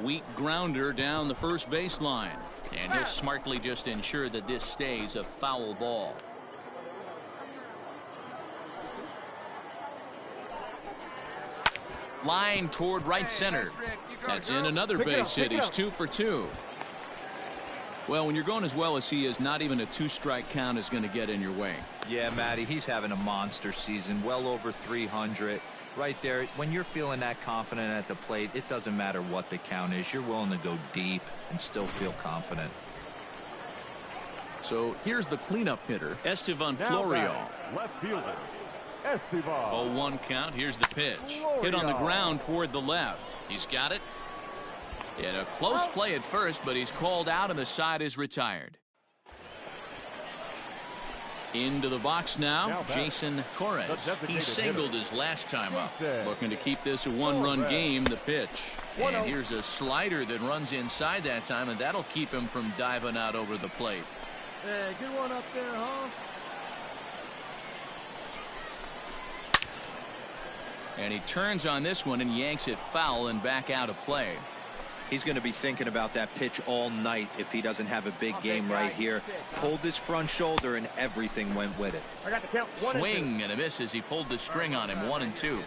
Weak grounder down the first baseline. And he'll smartly just ensure that this stays a foul ball. Line toward right center. That's in another base hit. He's 2 for 2. Well, when you're going as well as he is, not even a 2-strike count is going to get in your way. Yeah, Matty, he's having a monster season, well over 300. Right there, when you're feeling that confident at the plate, it doesn't matter what the count is. You're willing to go deep and still feel confident. So here's the cleanup hitter, Estevan Florial. Left fielder, Estevan. 0-1 count. Here's the pitch. Hit on the ground toward the left. He's got it. In a close play at first, but he's called out and the side is retired. Into the box now, Jason Torres. He singled his last time up. Looking to keep this a one-run game, the pitch. And here's a slider that runs inside that time, and that'll keep him from diving out over the plate. Hey, get one up there, huh? And he turns on this one and yanks it foul and back out of play. He's going to be thinking about that pitch all night if he doesn't have a big game right here. Pulled his front shoulder and everything went with it. I got the count. Swing and a miss as he pulled the string on him. 1-2.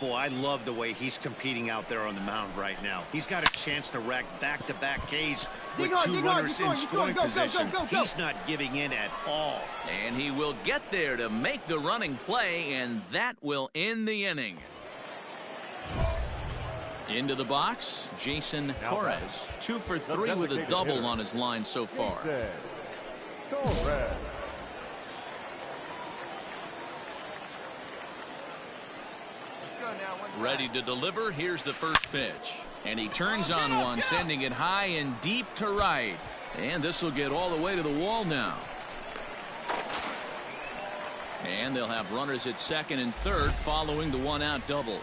Boy, I love the way he's competing out there on the mound right now. He's got a chance to rack back-to-back Ks with 2 runners in scoring position. He's not giving in at all. And he will get there to make the running play, and that will end the inning. Into the box, Jason Torres. 2 for 3 with a double on his line so far. Ready to deliver. Here's the first pitch. And he turns on one, sending it high and deep to right. And this will get all the way to the wall now. And they'll have runners at second and third following the one-out double.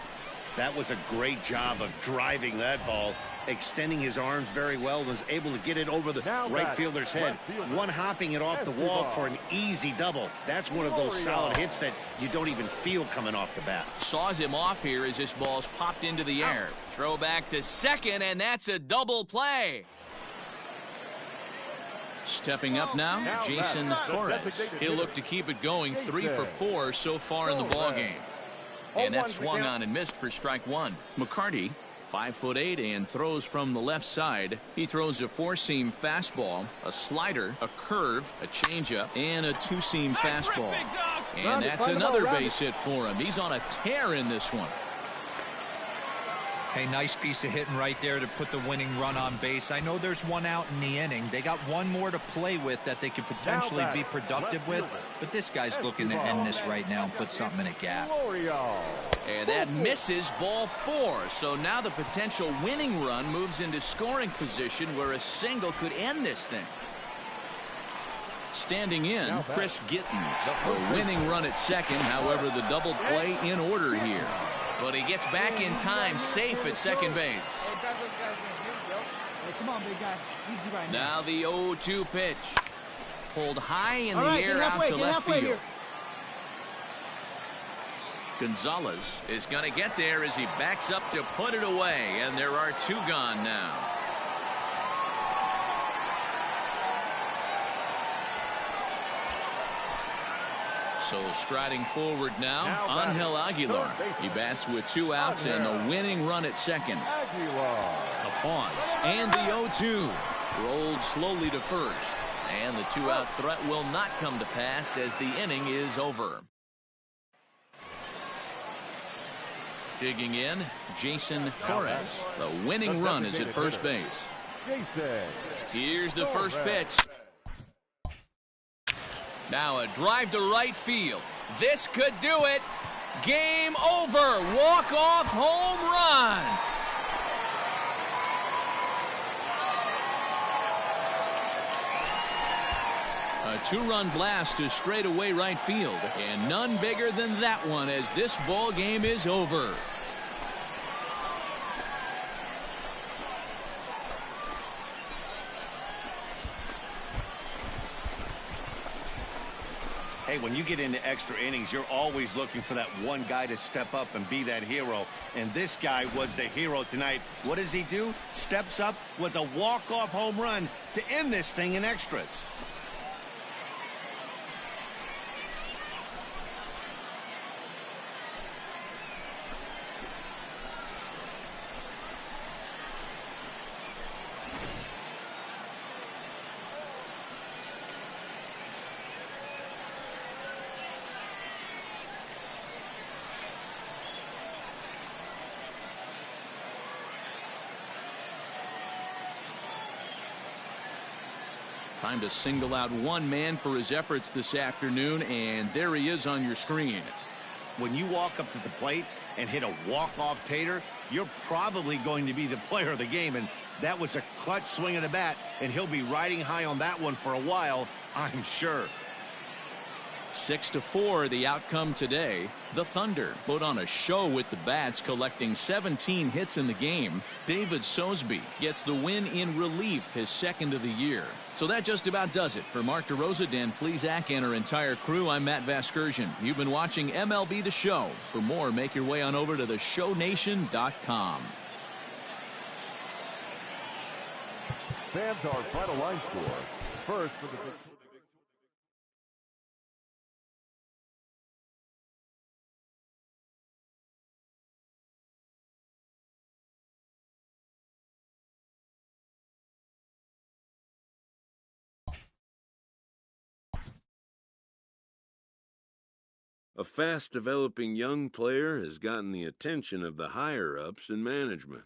That was a great job of driving that ball, extending his arms very well, was able to get it over the right fielder's head, one-hopping it off the wall for an easy double. That's one of those solid hits that you don't even feel coming off the bat. Saws him off here as this ball's popped into the air. Throw back to second, and that's a double play. Stepping up now, Jason Torres. He'll look to keep it going. 3 for 4 so far in the ballgame. And that swung on and missed for strike 1. McCarty 5'8" and throws from the left side. He throws a four-seam fastball, a slider, a curve, a changeup, and a two-seam fastball. And that's another base hit for him. He's on a tear in this one. Hey, nice piece of hitting right there to put the winning run on base. I know there's one out in the inning. They got one more to play with that they could potentially be productive with, but this guy's looking to end this right now and put something in a gap. And that misses, ball 4. So now the potential winning run moves into scoring position where a single could end this thing. Standing in, Chris Gittens. A winning run at second, however, the double play in order here. But he gets back in time, safe at second base. Now the 0-2 pitch. Pulled high in the air out to left field. Gonzalez is going to get there as he backs up to put it away, and there are 2 gone now. So striding forward now, Angel Aguilar. He bats with 2 outs and a winning run at second. A pause, and the 0-2 rolled slowly to first. And the 2-out threat will not come to pass as the inning is over. Digging in, Jason Torres. The winning run is at first base. Here's the first pitch. Now a drive to right field. This could do it. Game over. Walk-off home run. A 2-run blast to straightaway right field. And none bigger than that one as this ball game is over. Hey, when you get into extra innings, you're always looking for that one guy to step up and be that hero. And this guy was the hero tonight. What does he do? Steps up with a walk-off home run to end this thing in extras. Time to single out one man for his efforts this afternoon, and there he is on your screen. When you walk up to the plate and hit a walk-off tater, you're probably going to be the player of the game, and that was a clutch swing of the bat, and he'll be riding high on that one for a while, I'm sure. 6-4 the outcome today. The Thunder put on a show with the bats, collecting 17 hits in the game. David Sosby gets the win in relief, his second of the year. So that just about does it. For Mark DeRosa, Dan Plesac, and our entire crew, I'm Matt Vasgersian. You've been watching MLB The Show. For more, make your way on over to theshownation.com. Fans, our final line score. First for the A fast-developing young player has gotten the attention of the higher-ups in management.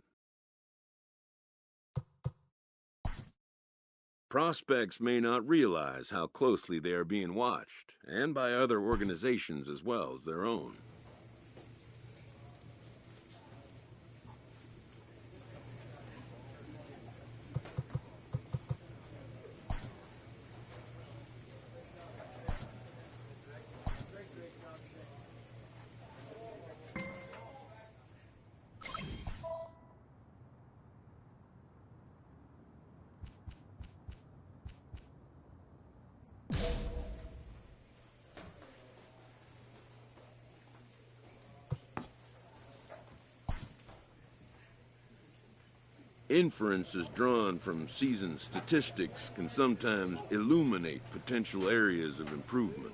Prospects may not realize how closely they are being watched, and by other organizations as well as their own. Inferences drawn from season statistics can sometimes illuminate potential areas of improvement.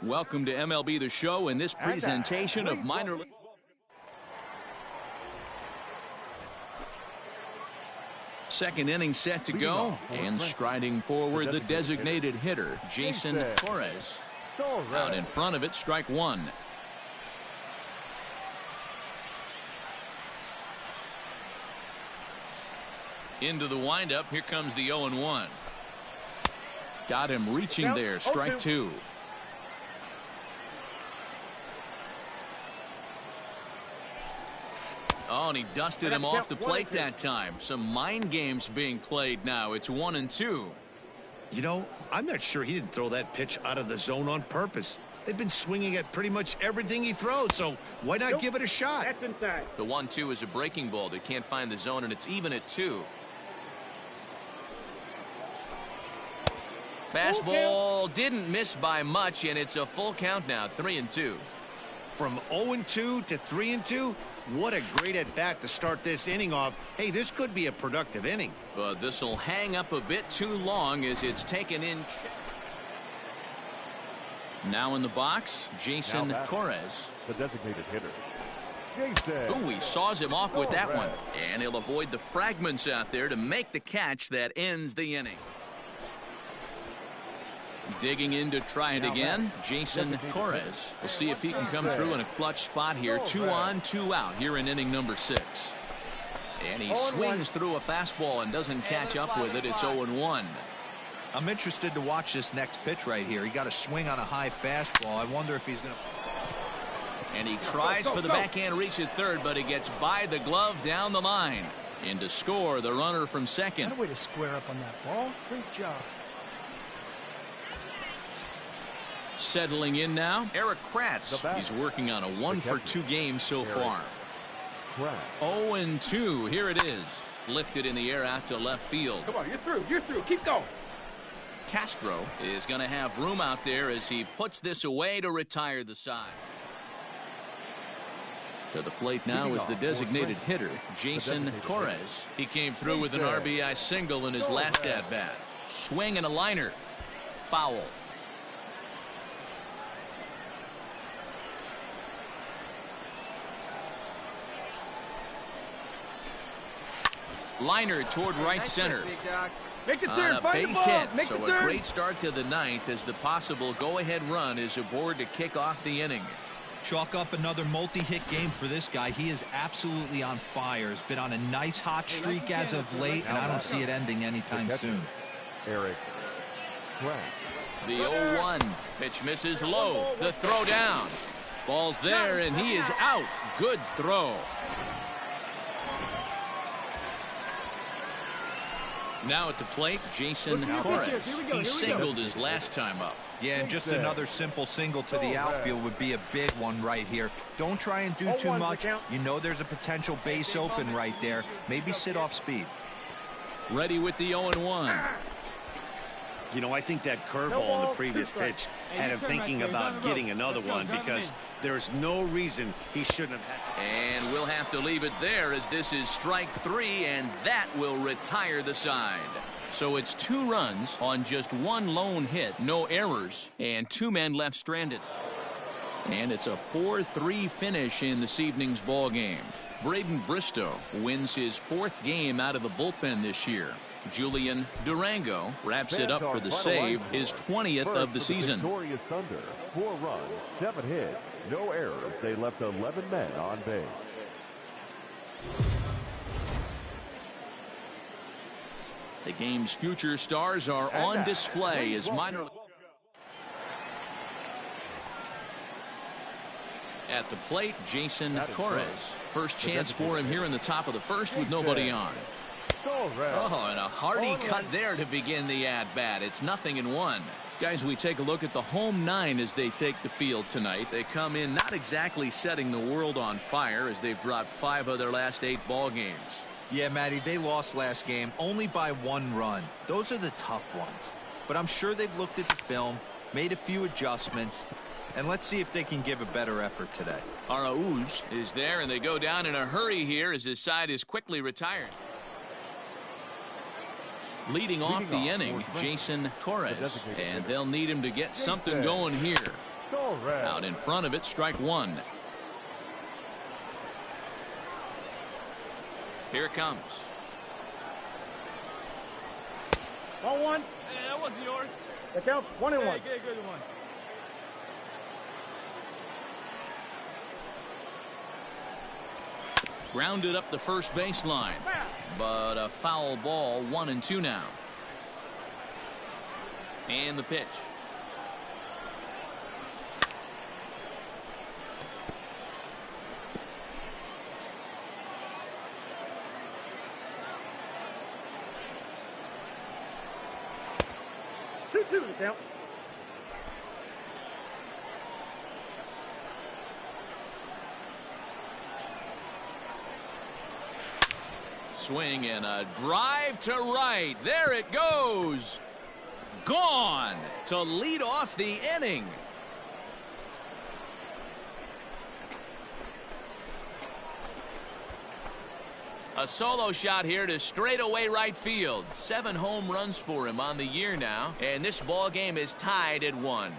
Welcome to MLB The Show and this presentation of minor league. Second inning set to go, and striding forward the designated hitter, Jason Torres. Out in front of it, strike one. Into the windup, here comes the 0-1. Got him reaching there, strike two. Oh, and he dusted him off the plate that time. Some mind games being played now. It's 1-2. You know, I'm not sure he didn't throw that pitch out of the zone on purpose. They've been swinging at pretty much everything he throws, so why not give it a shot? That's inside. The 1-2 is a breaking ball. They can't find the zone, and it's even at 2. Fastball didn't miss by much, and it's a full count now, 3-2. From 0-2 to 3-2, what a great at-bat to start this inning off. Hey, this could be a productive inning. But this will hang up a bit too long as it's taken in. Now in the box, Jason Torres. The designated hitter. Jason. Ooh, he saws him off with that one. And he'll avoid the fragments out there to make the catch that ends the inning. Digging in to try it again, Jason Torres. We'll see if he can come through in a clutch spot here. 2 on, 2 out here in inning number 6. And he swings through a fastball and doesn't catch up with it. It's 0-1. I'm interested to watch this next pitch right here. He got a swing on a high fastball. I wonder if he's going to. And he tries for the backhand reach at third, but he gets by the glove down the line. And to score, the runner from second. What a way to square up on that ball. Great job. Settling in now, Eric Kratz. He's working on a 1-for-2 game so far. 0-2. Here it is. Lifted in the air out to left field. Come on, you're through. You're through. Keep going. Castro is going to have room out there as he puts this away to retire the side. To the plate now is the designated hitter, Jason Torres. He came through with an RBI single in his last at-bat. Swing and a liner. Foul. Liner toward right center. Make the turn, a find the base ball. hit. Make So the a turn. great start to the ninth as the possible go-ahead run is aboard to kick off the inning. Chalk up another multi-hit game for this guy. He is absolutely on fire. He's been on a nice hot streak as of late, and I don't see it ending anytime soon. Eric The 0-1 pitch misses low. The throw down. Ball's there, and he is out. Good throw. Now at the plate, Jason Torres. He singled his last time up. Yeah, and just another simple single to the outfield would be a big one right here. Don't try and do too much. You know there's a potential base open right there. Maybe sit off speed. Ready with the 0-1. You know, I think that curveball on the previous pitch had him thinking about getting another one because there's no reason he shouldn't have had. And we'll have to leave it there as this is strike 3, and that will retire the side. So it's 2 runs on just 1 lone hit, no errors, and 2 men left stranded. And it's a 4-3 finish in this evening's ball game. Braden Bristow wins his 4th game out of the bullpen this year. Julian Durango wraps it up for the save, his 20th of the season. Victorious Thunder, 4 runs, 7 hits, no errors. They left 11 men on base. The game's future stars are on display as minor. At the plate, Jason Torres. First chance for him here in the top of the first with nobody on. Oh, and a hearty cut there to begin the at-bat. It's 0-1. Guys, we take a look at the home 9 as they take the field tonight. They come in not exactly setting the world on fire as they've dropped 5 of their last 8 ball games. Yeah, Matty, they lost last game only by 1 run. Those are the tough ones. But I'm sure they've looked at the film, made a few adjustments, and let's see if they can give a better effort today. Arauz is there, and they go down in a hurry here as his side is quickly retired. Leading off the inning, Jason Torres, and they'll need him to get something going here. Out in front of it, strike one. Here it comes. Ball one. Hey, that wasn't yours. That counts. 1 and 1. Hey, good one. Grounded up the first baseline, but a foul ball. 1 and 2 now. And the pitch. Two to count. Swing and a drive to right. There it goes. Gone to lead off the inning. A solo shot here to straightaway right field. 7 home runs for him on the year now, and this ball game is tied at 1.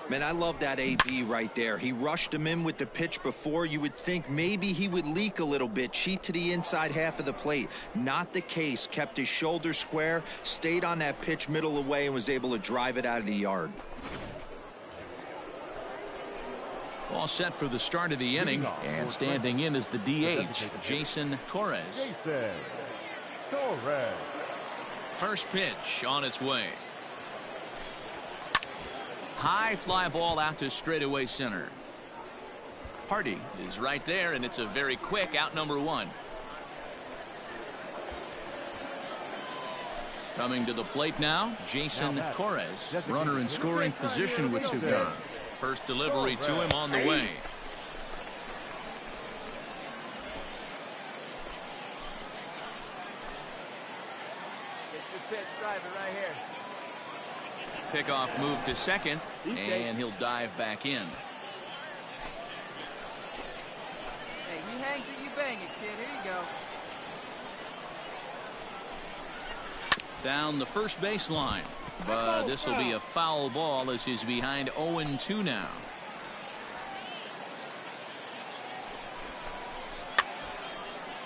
Man, I love that AB right there. He rushed him in with the pitch before. You would think maybe he would leak a little bit, cheat to the inside half of the plate. Not the case. Kept his shoulder square, stayed on that pitch middle away, and was able to drive it out of the yard. All set for the start of the inning, and standing in is the DH, Jason Torres. First pitch on its way. High fly ball out to straightaway center. Hardy is right there, and it's a very quick out, number 1. Coming to the plate now, Jason Torres, runner in scoring position with Sugan. First delivery to him on the way. Get your pitch, drive it right here. Pickoff move to second, and he'll dive back in. Hey, he hangs it, you bang it, kid. Here you go. Down the first baseline, but this will be a foul ball as he's behind 0-2 now.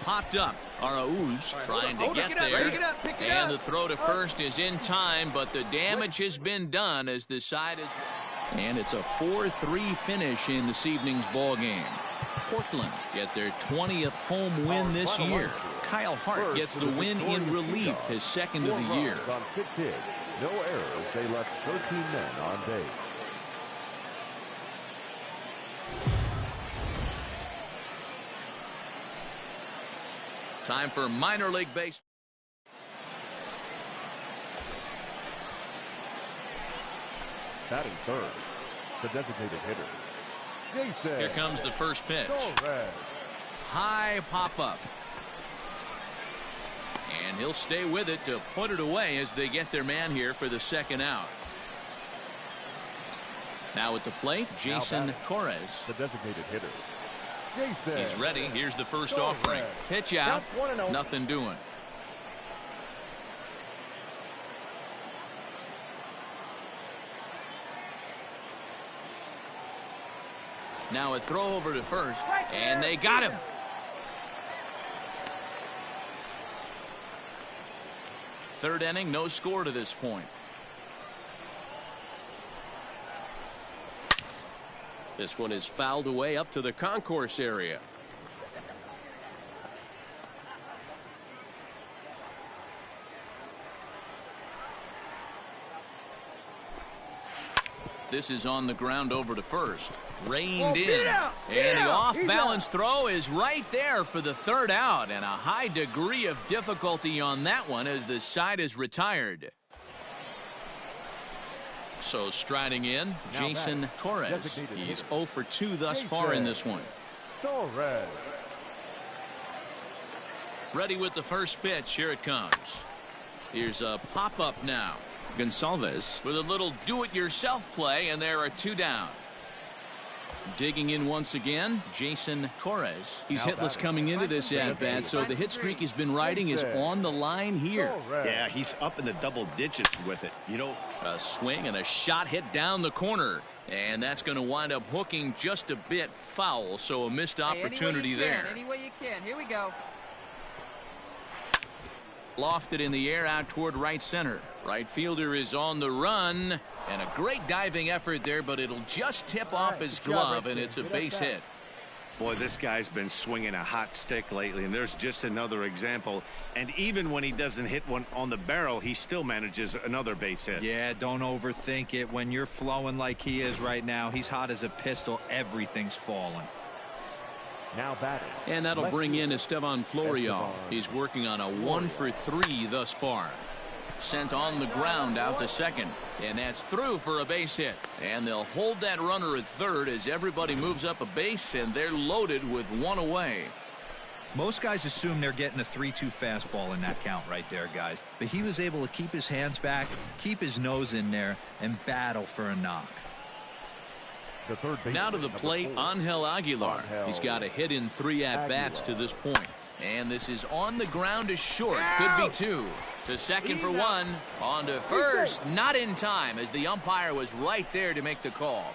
Popped up. Arauz trying to get there, and the throw to first is in time, but the damage has been done as the side is, and it's a 4-3 finish in this evening's ball game. Portland get their 20th home win this year. Kyle Hart gets the win in relief, his second of the year. On 6 hits, no errors. They left 13 men on base. Time for minor league baseball. Batting third, the designated hitter, Jason. Here comes the first pitch. Torres. High pop up. And he'll stay with it to put it away as they get their man here for the second out. Now at the plate, Jason Torres. The designated hitter. He's ready. Here's the first offering. Pitch out. Nothing doing. Now a throw over to first, and they got him. Third inning, no score to this point. This one is fouled away up to the concourse area. This is on the ground over to first. Reined in. And the off-balance throw is right there for the third out. And a high degree of difficulty on that one as the side is retired. So striding in, Jason Torres. He's 0 for 2 thus far in this one. Torres. Ready with the first pitch. Here it comes. Here's a pop-up now. Gonsalves with a little do-it-yourself play, and there are 2 down. Digging in once again, Jason Torres. He's hitless coming into this at-bat, so the hit streak he's been riding is on the line here. Yeah, he's up in the double digits with it. You know, a swing and a shot hit down the corner, and that's going to wind up hooking just a bit foul, so a missed opportunity there. Any way you can. Here we go. Lofted in the air out toward right center. Right fielder is on the run, and a great diving effort there, but it'll just tip off his glove, and it's a base hit. Boy, this guy's been swinging a hot stick lately, and there's just another example. And even when he doesn't hit one on the barrel, he still manages another base hit. Yeah, don't overthink it. When you're flowing like he is right now, he's hot as a pistol. Everything's falling. Now batting. And that'll bring in Esteban Florial. He's working on a 1-for-3 thus far. Sent on the ground out to second, and that's through for a base hit. And they'll hold that runner at third as everybody moves up a base, and they're loaded with 1 away. Most guys assume they're getting a 3-2 fastball in that count right there, guys. But he was able to keep his hands back, keep his nose in there, and battle for a knock. Now to the plate, Angel Aguilar. He's got a hit in 3 at-bats to this point. And this is on the ground to short. Could be 2. To second for 1. On to first. Not in time, as the umpire was right there to make the call.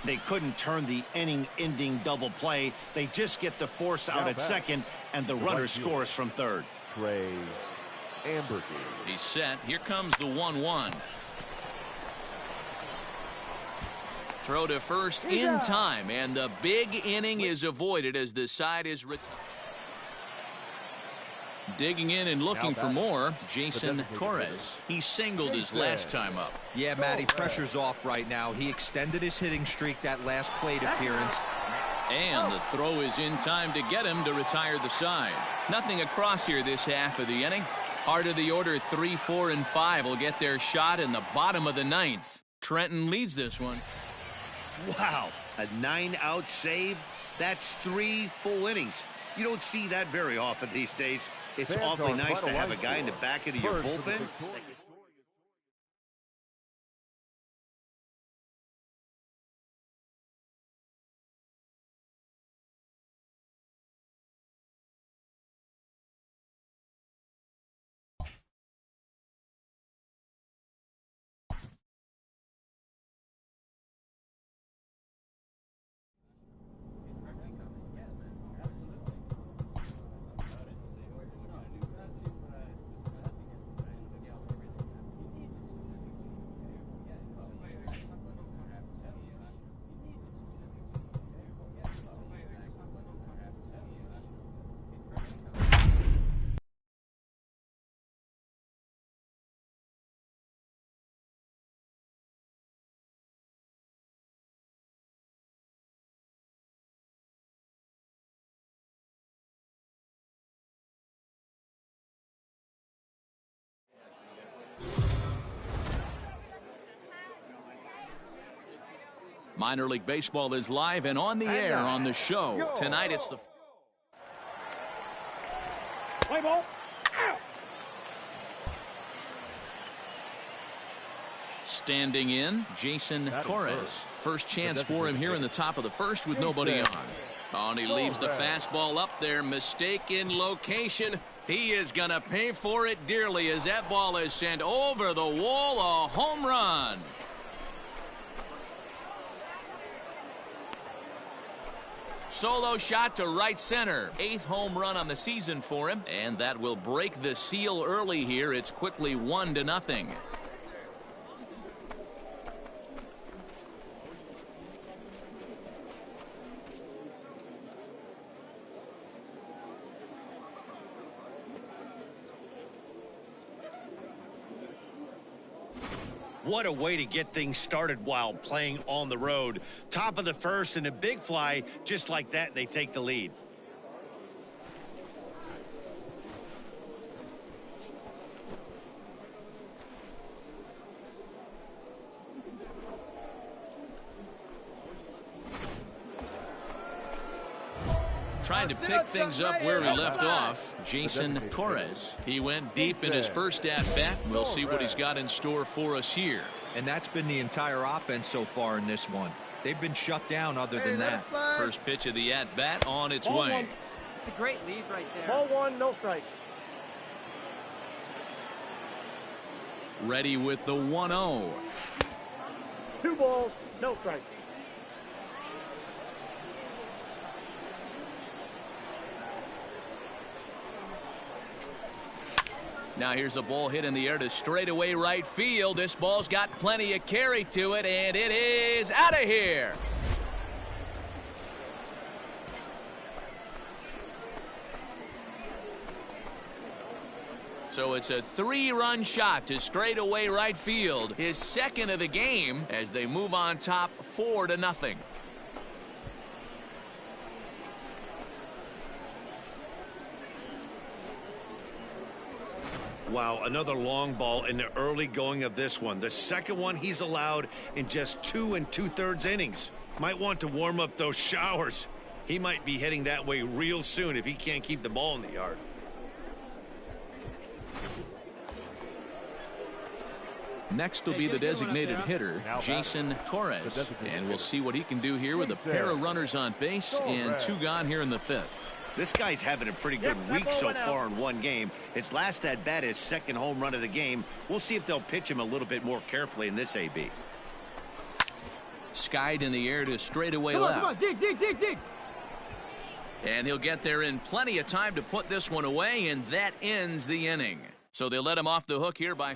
They couldn't turn the inning-ending double play. They just get the force out at second, and the runner scores from third. He's set. Here comes the 1-1. Throw to first in time, and the big inning is avoided as the side is retired. Digging in and looking for more, Jason Torres. He singled his last time up. Yeah, Matty, pressure's off right now. He extended his hitting streak that last plate appearance. And the throw is in time to get him to retire the side. Nothing across here this half of the inning. Heart of the order, 3, 4, and 5 will get their shot in the bottom of the 9th. Trenton leads this one. Wow, a 9-out save? That's 3 full innings. You don't see that very often these days. It's awfully nice to have a guy in the back of your bullpen. Minor League Baseball is live and on the air on the show. Tonight it's the... Play ball. Standing in, Jason Torres. First chance for him here in the top of the first with nobody on. And he leaves the fastball up there. Mistake in location. He is going to pay for it dearly as that ball is sent over the wall. A home run. Solo shot to right center. 8th home run on the season for him. And that will break the seal early here. It's quickly 1-0. What a way to get things started while playing on the road. Top of the first and a big fly. Just like that, they take the lead. Trying to pick things up where he left off, Jason Torres. He went deep in his first at-bat. We'll see what he's got in store for us here. And that's been the entire offense so far in this one. They've been shut down other than that. First pitch of the at-bat on its way. It's a great lead right there. Ball one, no strike. Ready with the 1-0. 2 balls, no strike. Now here's a ball hit in the air to straightaway right field. This ball's got plenty of carry to it, and it is out of here. So it's a 3-run shot to straightaway right field. His second of the game as they move on top 4-0. Wow, another long ball in the early going of this one. The second one he's allowed in just 2 2/3 innings. Might want to warm up those showers. He might be heading that way real soon if he can't keep the ball in the yard. Next will be the designated hitter, Jason Torres. And we'll see what he can do here with a pair of runners on base and 2 gone here in the 5th. This guy's having a pretty good week so far in one game. His last at bat, his second home run of the game. We'll see if they'll pitch him a little bit more carefully in this AB. Skied in the air to straightaway left. Come on, dig. And he'll get there in plenty of time to put this one away, and that ends the inning. So they let him off the hook here by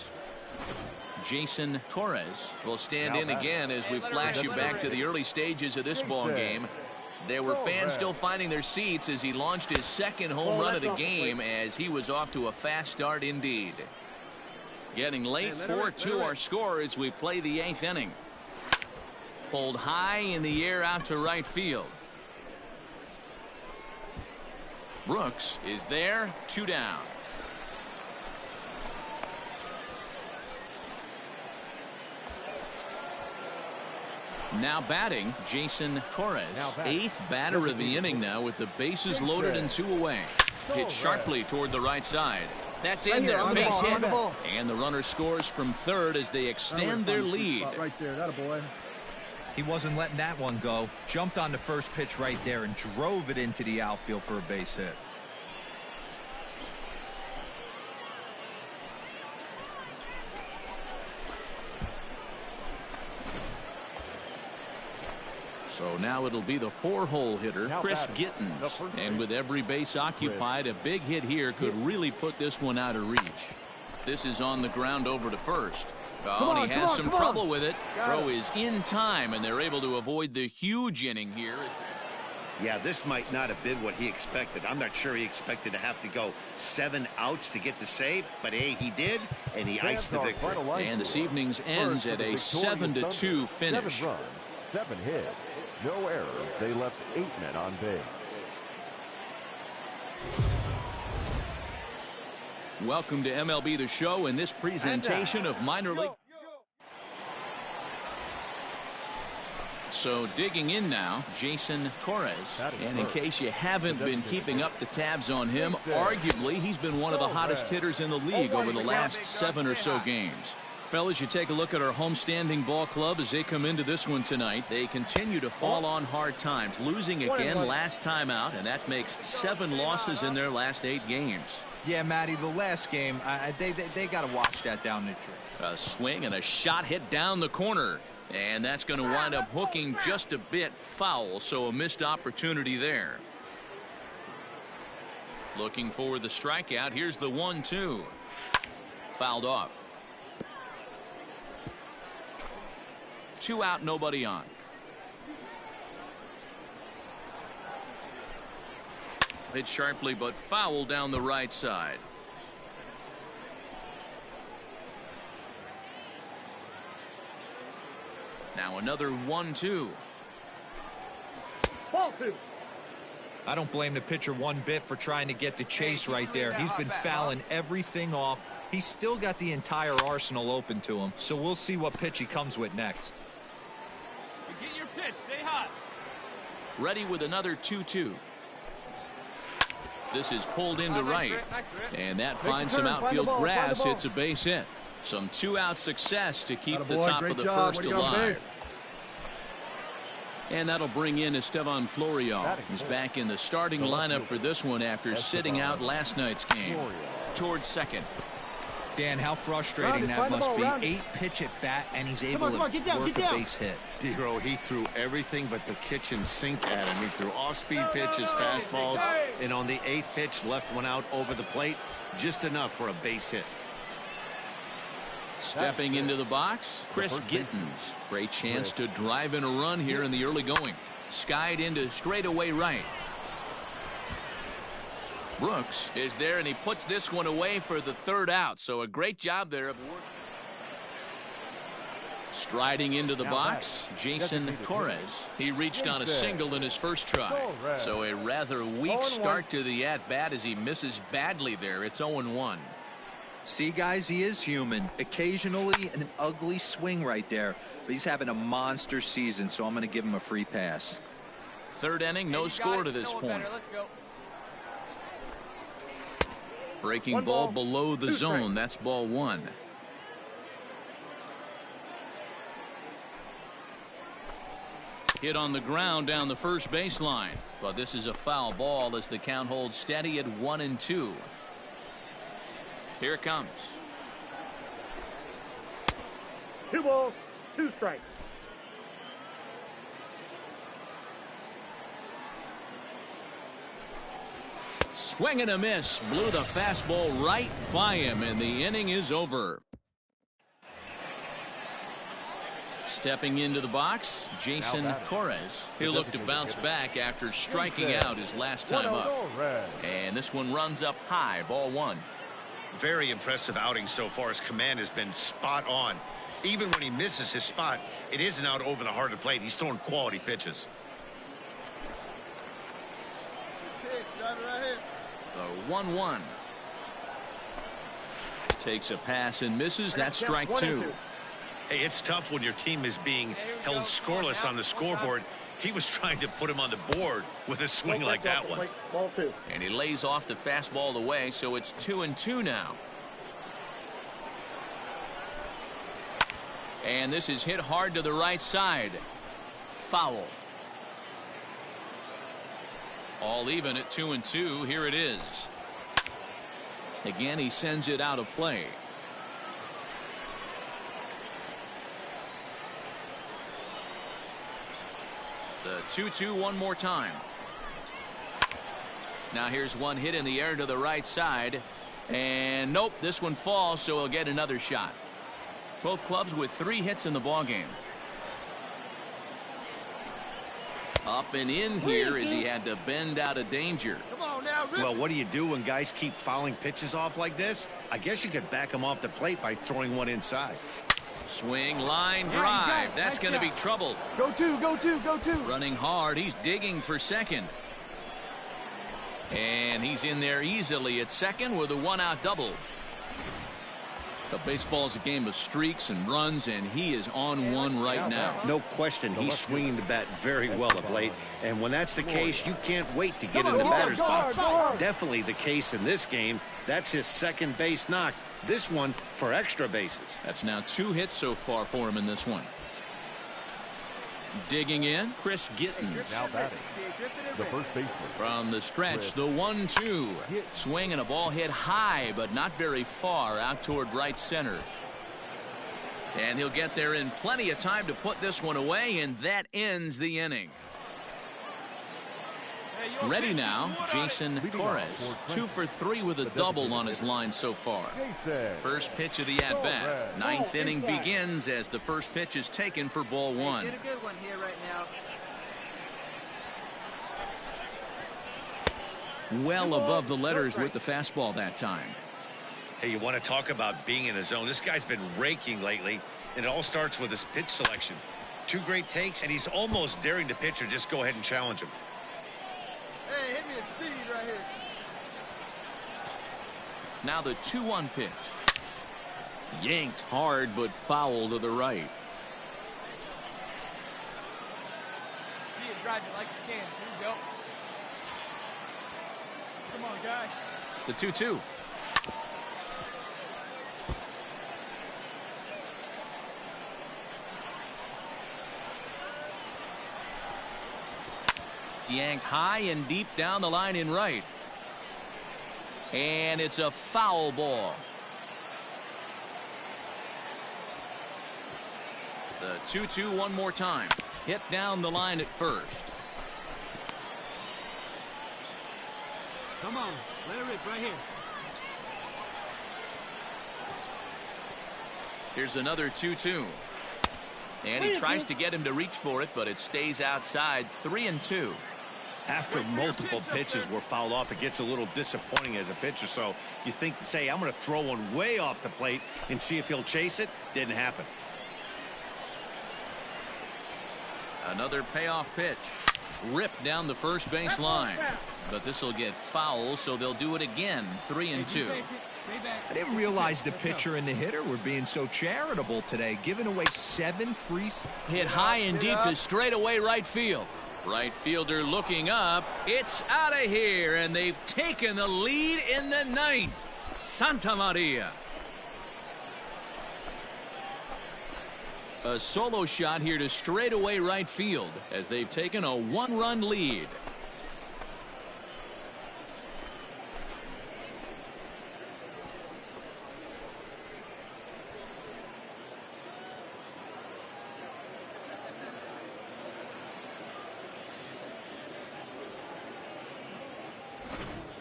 Jason Torres. Will stand in again as we flash you back to the early stages of this ball game. There were fans still finding their seats as he launched his second home run of the game, as he was off to a fast start indeed. Getting late, 4-2 our score as we play the 8th inning. Pulled high in the air out to right field. Brooks is there, 2 down. Now batting, Jason Torres. 8th batter of the inning now with the bases loaded and 2 away. Hit sharply toward the right side. That's in there, base hit. And the runner scores from third as they extend their lead. Right there, that a boy. He wasn't letting that one go. Jumped on the first pitch right there and drove it into the outfield for a base hit. So now it'll be the 4-hole hitter, Chris Gittens. And with every base occupied, a big hit here could really put this one out of reach. This is on the ground over to first. Oh, and he has some trouble with it. Throw is in time, and they're able to avoid the huge inning here. Yeah, this might not have been what he expected. I'm not sure he expected to have to go 7 outs to get the save, but hey, he did, and he iced the victory. And this evening's ends at a 7-2 finish. 7 hits, no errors. They left 8 men on base. Welcome to MLB The Show and this presentation of minor league. So digging in now, Jason Torres. And in case you haven't been keeping up the tabs on him, arguably he's been one of the hottest hitters in the league over the last 7 or so games. Fellas, you take a look at our homestanding ball club as they come into this one tonight. They continue to fall on hard times, losing again last time out, and that makes 7 losses in their last 8 games. Yeah, Matty, the last game, they got to watch that down the track. A swing and a shot hit down the corner, and that's going to wind up hooking just a bit foul, so a missed opportunity there. Looking for the strikeout. Here's the 1-2. Fouled off. 2 out, nobody on. Hit sharply but foul down the right side. Now another 1-2. Ball 2. I don't blame the pitcher one bit for trying to get the chase right there. He's been fouling everything off. He's still got the entire arsenal open to him, so we'll see what pitch he comes with next. Get your pitch. Stay hot. Ready with another 2-2. This is pulled into right. And that finds some outfield grass. It's a base hit. Some 2-out success to keep the top of the first alive. And that'll bring in Estevan Florial, who's back in the starting lineup for this one after sitting out last night's game. Towards second. Dan, how frustrating that must be. 8-pitch at bat, and he's able to work a base hit. D-Ro, he threw everything but the kitchen sink at him. He threw off-speed pitches, fastballs, and on the 8th pitch, left one out over the plate. Just enough for a base hit. Stepping into the box, Chris Gittens. Great chance to drive in a run here in the early going. Skied into straightaway right. Brooks is there, and he puts this one away for the 3rd out. So a great job there of work. Striding into the box, Jason Torres. He reached on a single in his first try. So a rather weak start to the at-bat as he misses badly there. It's 0-1. See, guys, he is human. Occasionally an ugly swing right there, but he's having a monster season, so I'm going to give him a free pass. 3rd inning, no score to this point. Let's go. Breaking ball below the zone. That's ball 1. Hit on the ground down the first baseline, but this is a foul ball as the count holds steady at 1-2. Here it comes. 2 balls, 2 strikes. Swing and a miss. Blew the fastball right by him, and the inning is over. Stepping into the box, Jason Torres. He'll look to bounce back after striking out his last time up. And this one runs up high, ball 1. Very impressive outing so far. His command has been spot on. Even when he misses his spot, it isn't out over the heart of the plate. He's throwing quality pitches. The 1-1. Takes a pass and misses. That's strike 2. Hey, it's tough when your team is being held scoreless on the scoreboard. He was trying to put him on the board with a swing like that one. Ball 2. And he lays off the fastball away, so it's 2-2 now. And this is hit hard to the right side. Foul. All even at 2-2. Here it is. Again, he sends it out of play. The 2-2 one more time. Now here's one hit in the air to the right side. And nope, this one falls, so he'll get another shot. Both clubs with 3 hits in the ballgame. Up and in here as he had to bend out of danger. Come on now, well, what do you do when guys keep fouling pitches off like this? I guess you could back them off the plate by throwing one inside. Swing, line, drive. That's going to be trouble. Go 2, go 2, go 2. Running hard. He's digging for second. And he's in there easily at second with a 1-out double. The baseball's a game of streaks and runs, and he is on one right now. No question, he's swinging the bat very well of late. And when that's the case, you can't wait to get in the batter's box. Definitely the case in this game. That's his second base knock. This one for extra bases. That's now 2 hits so far for him in this one. Digging in, Chris Gittens. Now batting, the first baseman. From the stretch, the 1-2. Swing and a ball hit high, but not very far out toward right center. And he'll get there in plenty of time to put this one away, and that ends the inning. Ready now, Jason Torres. 2 for 3 with a double on his line so far. First pitch of the at-bat. 9th inning begins as the first pitch is taken for ball 1. Get a good one here right now. Well above the letters with the fastball that time. Hey, you want to talk about being in the zone? This guy's been raking lately, and it all starts with his pitch selection. 2 great takes, and he's almost daring the pitcher just go ahead and challenge him. Hey, hit me a seed right here. Now the 2-1 pitch. Yanked hard, but foul to the right. See it drive it like you can. Here you Come on, guy. The 2-2. Yanked high and deep down the line in right. And it's a foul ball. The 2-2 one more time. Hit down the line at first. Come on, let it rip right here. Here's another 2-2. And he tries to get him to reach for it, but it stays outside. 3-2. After multiple pitches were fouled off, it gets a little disappointing as a pitcher. So you think, say, I'm going to throw one way off the plate and see if he'll chase it. Didn't happen. Another payoff pitch. Ripped down the first base line. But this will get foul, so they'll do it again. 3-2. I didn't realize the pitcher and the hitter were being so charitable today, giving away 7 free. Hit high and deep to straightaway right field. Right fielder looking up. It's out of here, and they've taken the lead in the 9th. Santa Maria. A solo shot here to straightaway right field as they've taken a 1-run lead.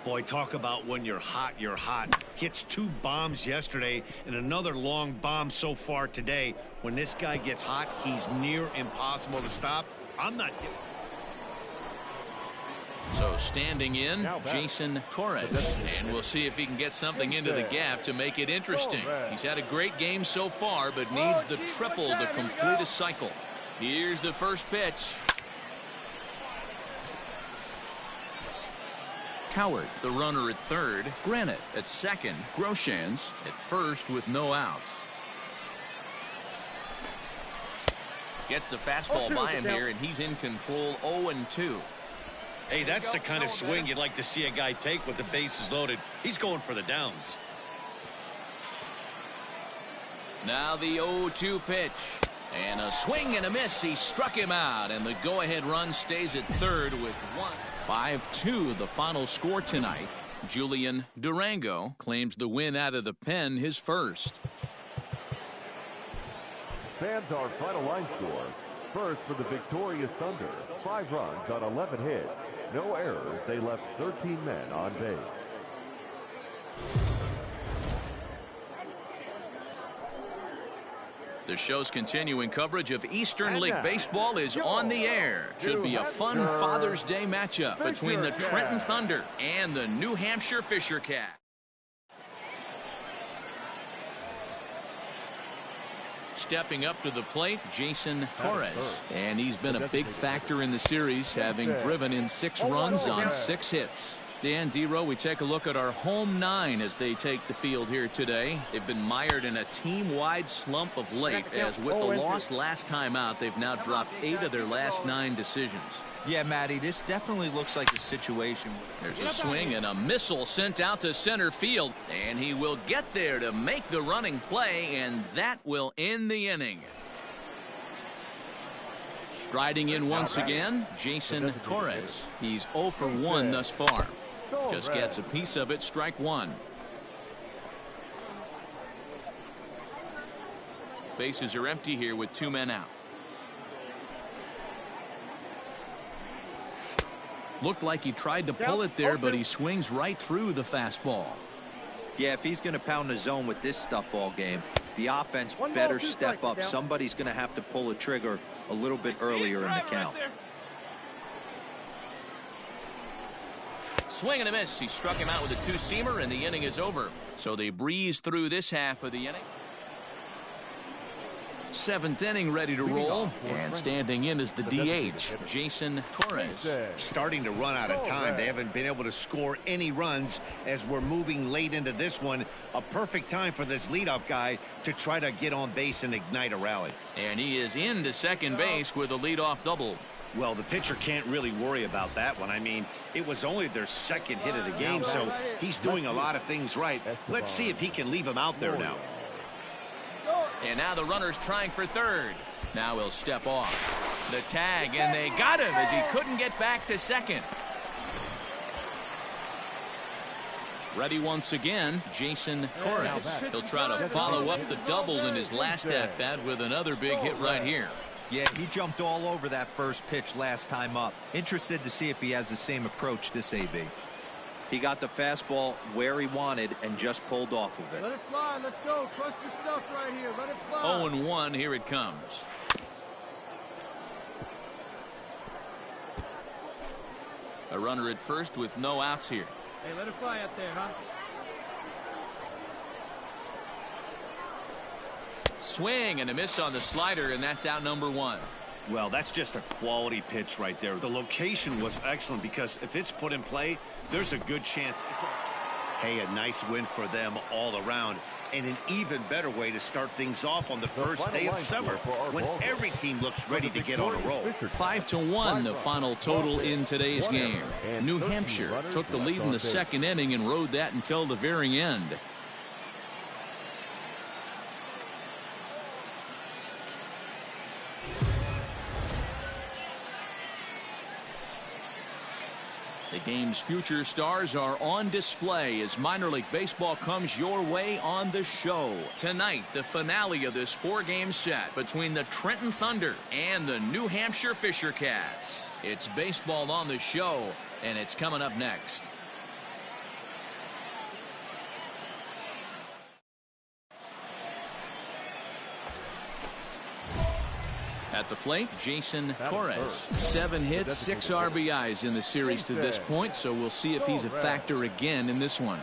Boy, talk about when you're hot, you're hot. Hits 2 bombs yesterday and another long bomb so far today. When this guy gets hot, he's near impossible to stop. I'm not kidding. So standing in, Jason Torres. And we'll see if he can get something into the gap to make it interesting. He's had a great game so far, but needs the triple to complete a cycle. Here's the first pitch. Coward, the runner at third. Granite at second. Groshans at first with no outs. Gets the fastball by him here, and he's in control. 0-2. Hey, that's the kind of swing you'd like to see a guy take with the bases loaded. He's going for the downs. Now the 0-2 pitch. And a swing and a miss. He struck him out, and the go-ahead run stays at third with 1. 5-2 the final score tonight. Julian Durango claims the win out of the pen, his first. Fans, our final line score. First for the victorious Thunder. 5 runs on 11 hits. No errors. They left 13 men on base. The show's continuing coverage of Eastern League Baseball is on the air. Should be a fun Father's Day matchup between the Trenton Thunder and the New Hampshire Fisher Cats. Stepping up to the plate, Jason Torres. And he's been a big factor in the series, having driven in 6 runs on 6 hits. Dan Dero, we take a look at our home 9 as they take the field here today. They've been mired in a team-wide slump of late, as with the loss last time out, they've now dropped 8 of their last 9 decisions. Yeah, Matty, this definitely looks like a situation. There's a swing and a missile sent out to center field, and he will get there to make the running play, and that will end the inning. Striding in once again, Jason Torres. He's 0 for 1 thus far. Just gets a piece of it, strike 1. Bases are empty here with 2 men out. Looked like he tried to pull it there, but he swings right through the fastball. Yeah, if he's going to pound the zone with this stuff all game, the offense better step up. Somebody's going to have to pull a trigger a little bit earlier in the count. Swing and a miss. He struck him out with a 2-seamer, and the inning is over. So they breeze through this half of the inning. 7th inning ready to roll, and standing in is the DH, Jason Torres. Starting to run out of time. They haven't been able to score any runs as we're moving late into this one. A perfect time for this leadoff guy to try to get on base and ignite a rally. And he is into second base with a leadoff double. Well, the pitcher can't really worry about that one. I mean, it was only their second hit of the game, so he's doing a lot of things right. Let's see if he can leave him out there now. And now the runner's trying for third. Now he'll step off. The tag, and they got him as he couldn't get back to second. Ready once again, Jason Torres. He'll try to follow up the double in his last at-bat with another big hit right here. Yeah, he jumped all over that first pitch last time up. Interested to see if he has the same approach this AB. He got the fastball where he wanted and just pulled off of it. Let it fly. Let's go. Trust your stuff right here. Let it fly. 0-1. Here it comes. A runner at first with no outs here. Hey, let it fly out there, huh? Swing and a miss on the slider, and that's out number 1. Well, that's just a quality pitch right there. The location was excellent because if it's put in play, there's a good chance. Hey, a nice win for them all around, and an even better way to start things off on the first day of summer when every team looks ready to get on a roll. 5-1 the final total in today's game. New Hampshire took the lead in the second inning and rode that until the very end. The game's future stars are on display as minor league baseball comes your way on the show. Tonight, the finale of this 4-game set between the Trenton Thunder and the New Hampshire Fisher Cats. It's baseball on the show, and it's coming up next. At the plate, Jason Torres. 7 hits, 6 RBIs in the series to this point, so we'll see if he's a factor again in this one.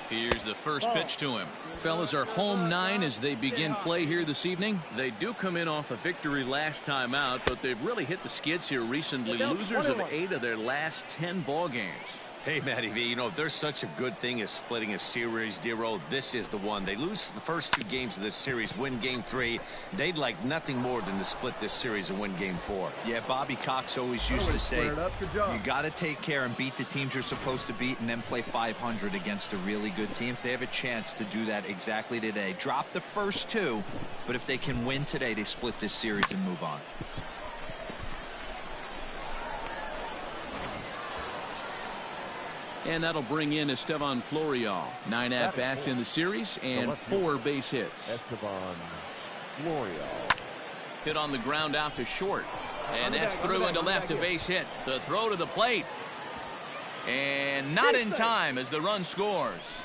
Here's the first pitch to him. Fellas are home 9 as they begin play here this evening. They do come in off a victory last time out, but they've really hit the skids here recently. Losers of 8 of their last 10 ball games. Hey, Matty V, you know, if there's such a good thing as splitting a series, D-Roll, this is the one. They lose the first 2 games of this series, win game 3. They'd like nothing more than to split this series and win game 4. Yeah, Bobby Cox always used to say, you got to take care and beat the teams you're supposed to beat and then play 500 against the really good teams. They have a chance to do that exactly today. Drop the first 2, but if they can win today, they split this series and move on. And that'll bring in Esteban Florial. 9 at-bats in the series and 4 base hits. Esteban Florial. Hit on the ground out to short. And that's through into left, a base hit. The throw to the plate. And not in time as the run scores.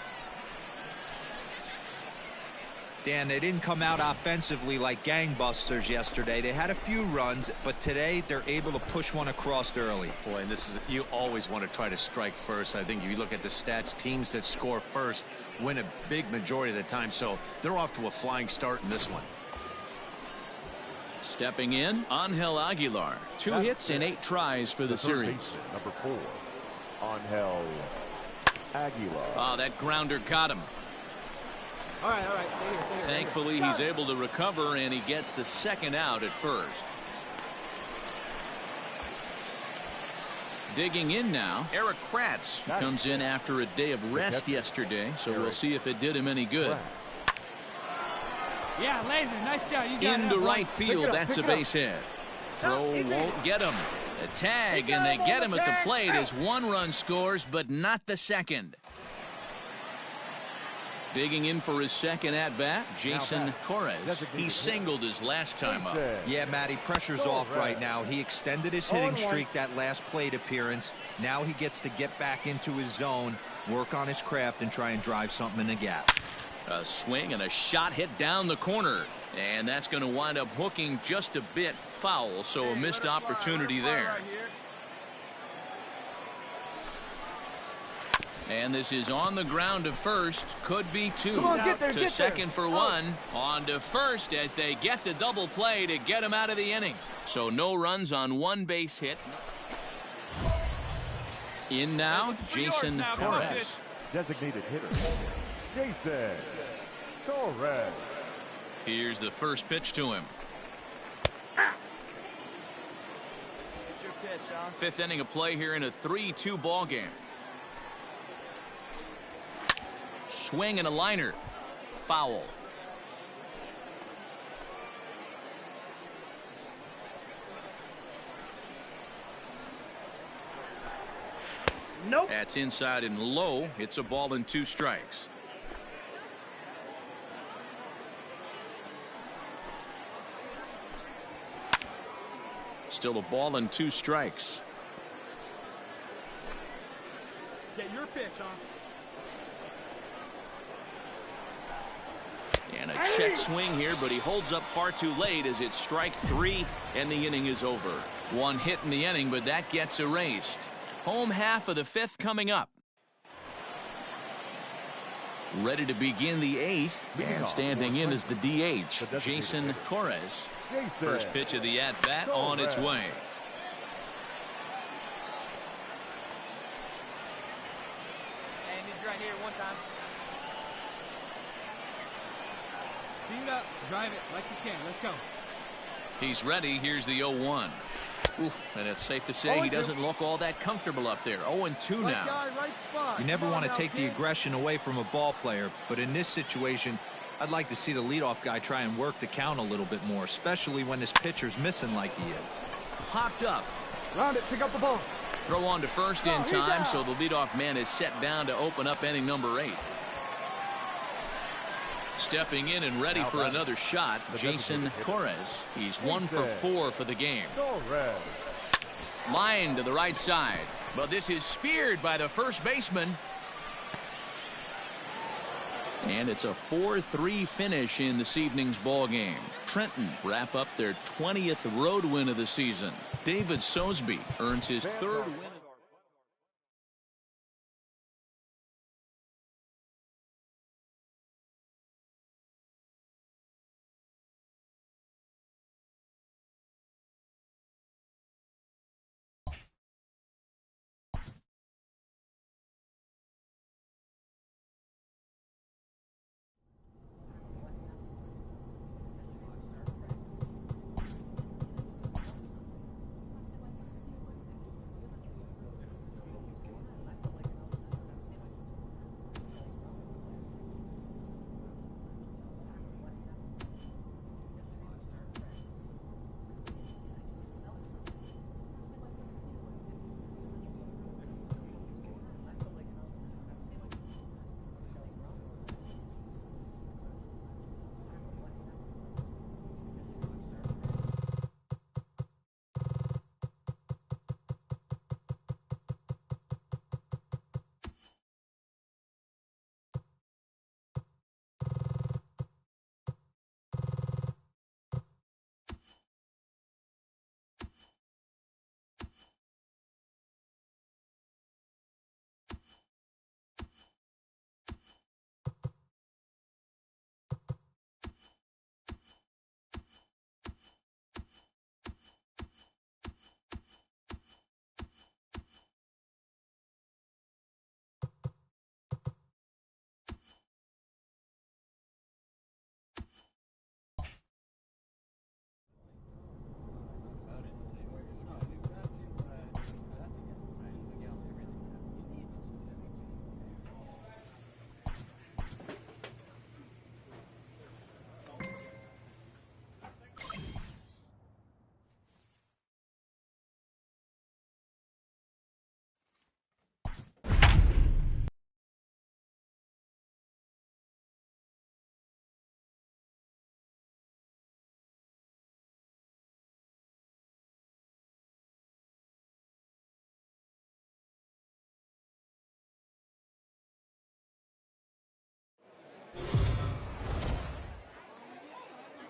Dan, they didn't come out offensively like gangbusters yesterday. They had a few runs, but today they're able to push one across early. Boy, and this is, you always want to try to strike first. I think if you look at the stats, teams that score first win a big majority of the time, so they're off to a flying start in this one. Stepping in, Angel Aguilar. 2 hits and 8 tries for the series. Number 4, Angel Aguilar. Oh, that grounder caught him. All right, stay here. Thankfully, he's able to recover, and he gets the second out at first. Digging in now, Eric Kratz comes in after a day of rest yesterday, so we'll see if it did him any good. Yeah, laser, nice job. You got Into right field, that's a base hit. Throw won't get him. A tag, and they get him at the plate as 1 run scores, but not the second. Digging in for his second at-bat, Jason Torres. He singled his last time up. Yeah, Matty, pressure's off right now. He extended his hitting streak that last plate appearance. Now he gets to get back into his zone, work on his craft, and try and drive something in the gap. A swing and a shot hit down the corner. And that's going to wind up hooking just a bit foul, so a missed opportunity there. And this is on the ground to first. Could be 2. Come on, get there, to second for 1. On to first as they get the double play to get him out of the inning. So no runs on 1 base hit. In now, Jason Torres. Designated hitter, Jason Torres. Here's the first pitch to him. Fifth inning of play here in a 3-2 ball game. Swing and a liner. Foul. Nope. That's inside and low. It's a ball and 2 strikes. Still a ball and 2 strikes. Get your pitch, huh? And a check swing here, but he holds up far too late as it's strike 3 and the inning is over. 1 hit in the inning, but that gets erased. Home half of the 5th coming up. Ready to begin the 8th, and standing in is the DH, Jason Torres. First pitch of the at-bat on its way. And he's right here one time. Seat up, drive it like you can. Let's go. He's ready. Here's the 0-1. Oof, and it's safe to say he doesn't look all that comfortable up there. 0-2 now. You never want to take the aggression away from a ball player, but in this situation, I'd like to see the leadoff guy try and work the count a little bit more, especially when this pitcher's missing like he is. Popped up. Round it, pick up the ball. Throw on to first in time, so the leadoff man is set down to open up inning number 8. Stepping in and ready for another shot, Jason Torres. He's 1 for 4 for the game. Line to the right side, but this is speared by the first baseman. And it's a 4-3 finish in this evening's ball game. Trenton wrap up their 20th road win of the season. David Sosby earns his 3rd win.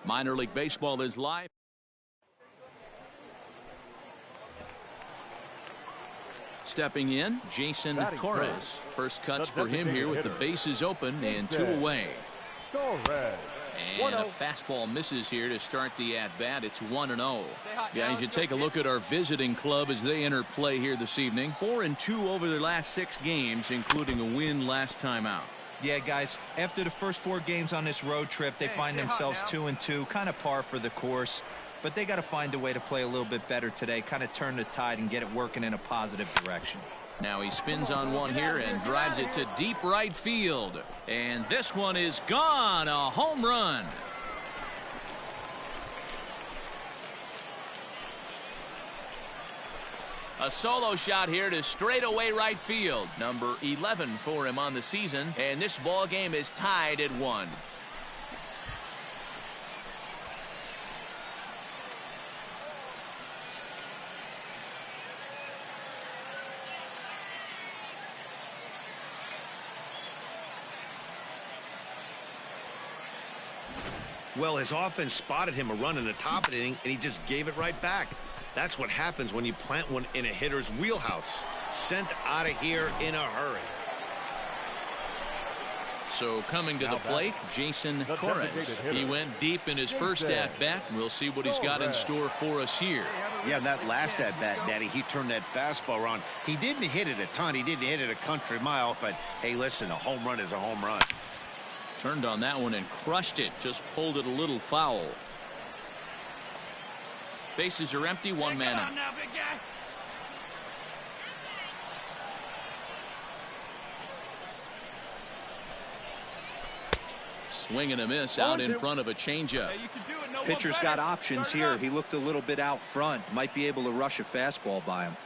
Minor League Baseball is live. Stepping in, Jason Torres. First cuts for him here with the bases open and 2 away. And a fastball misses here to start the at-bat. It's 1-0. Guys, you take a look at our visiting club as they enter play here this evening. 4-2 over their last 6 games, including a win last time out. Yeah, guys, after the first 4 games on this road trip, they find themselves 2-2, kind of par for the course. but they got to find a way to play a little bit better today, kind of turn the tide and get it working in a positive direction. Now he spins on one here and drives it to deep right field. And this one is gone. A home run. A solo shot here to straightaway right field. Number 11 for him on the season. And this ball game is tied at 1. Well, his offense spotted him a run in the top of the inning, and he just gave it right back. That's what happens when you plant one in a hitter's wheelhouse. Sent out of here in a hurry. So coming to the plate, Jason Torres. He went deep in his first at-bat. We'll see what he's got in store for us here. Yeah, that last at-bat, Daddy, he turned that fastball around. He didn't hit it a ton. He didn't hit it a country mile, but, hey, listen, a home run is a home run. Turned on that one and crushed it. Just pulled it a little foul. Bases are empty. One man out. Swing and a miss out in front of a changeup. Pitcher's got options here. He looked a little bit out front. Might be able to rush a fastball by him.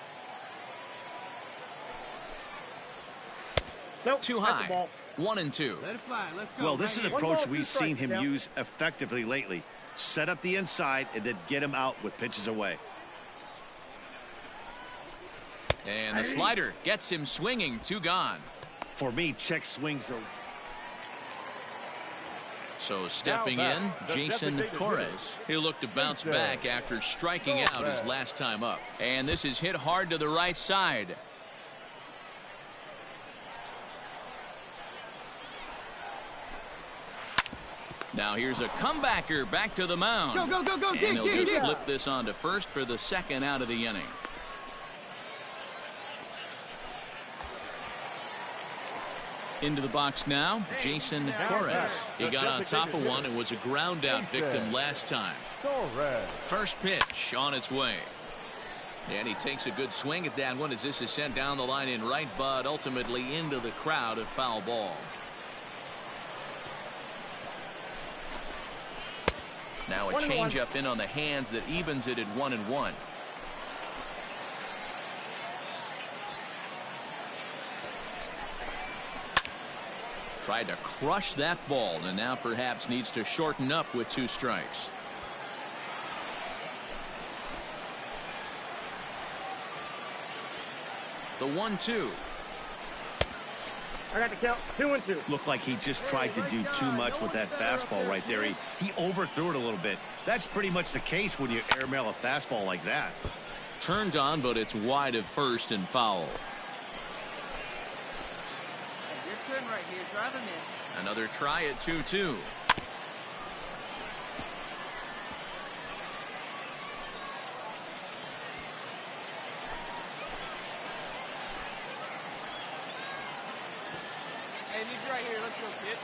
Too high. 1-2. Let it fly. Let's go. Well, this is an approach we've seen him use effectively lately. Set up the inside and then get him out with pitches away. And the slider gets him swinging. 2 gone. For me, check swings are... So stepping in, Jason Torres. He'll look to bounce back after striking out his last time up. And this is hit hard to the right side. Now here's a comebacker back to the mound. Go, go, go, go. And he'll just flip this on to first for the second out of the inning. Into the box now, Jason Torres. He got on top of one and was a ground out victim last time. First pitch on its way. And he takes a good swing at that one as this is sent down the line in right, but ultimately into the crowd, a foul ball. Now a changeup in on the hands that evens it at 1-1. Tried to crush that ball and now perhaps needs to shorten up with 2 strikes. The 1-2. I got the count. 2-2. Looked like he just tried to do too much with that fastball right there. He overthrew it a little bit. That's pretty much the case when you airmail a fastball like that. Turned on, but it's wide of first and foul. Your turn right here. Drive him in. Another try at 2-2. Hey, he's right here. Let's go, kid.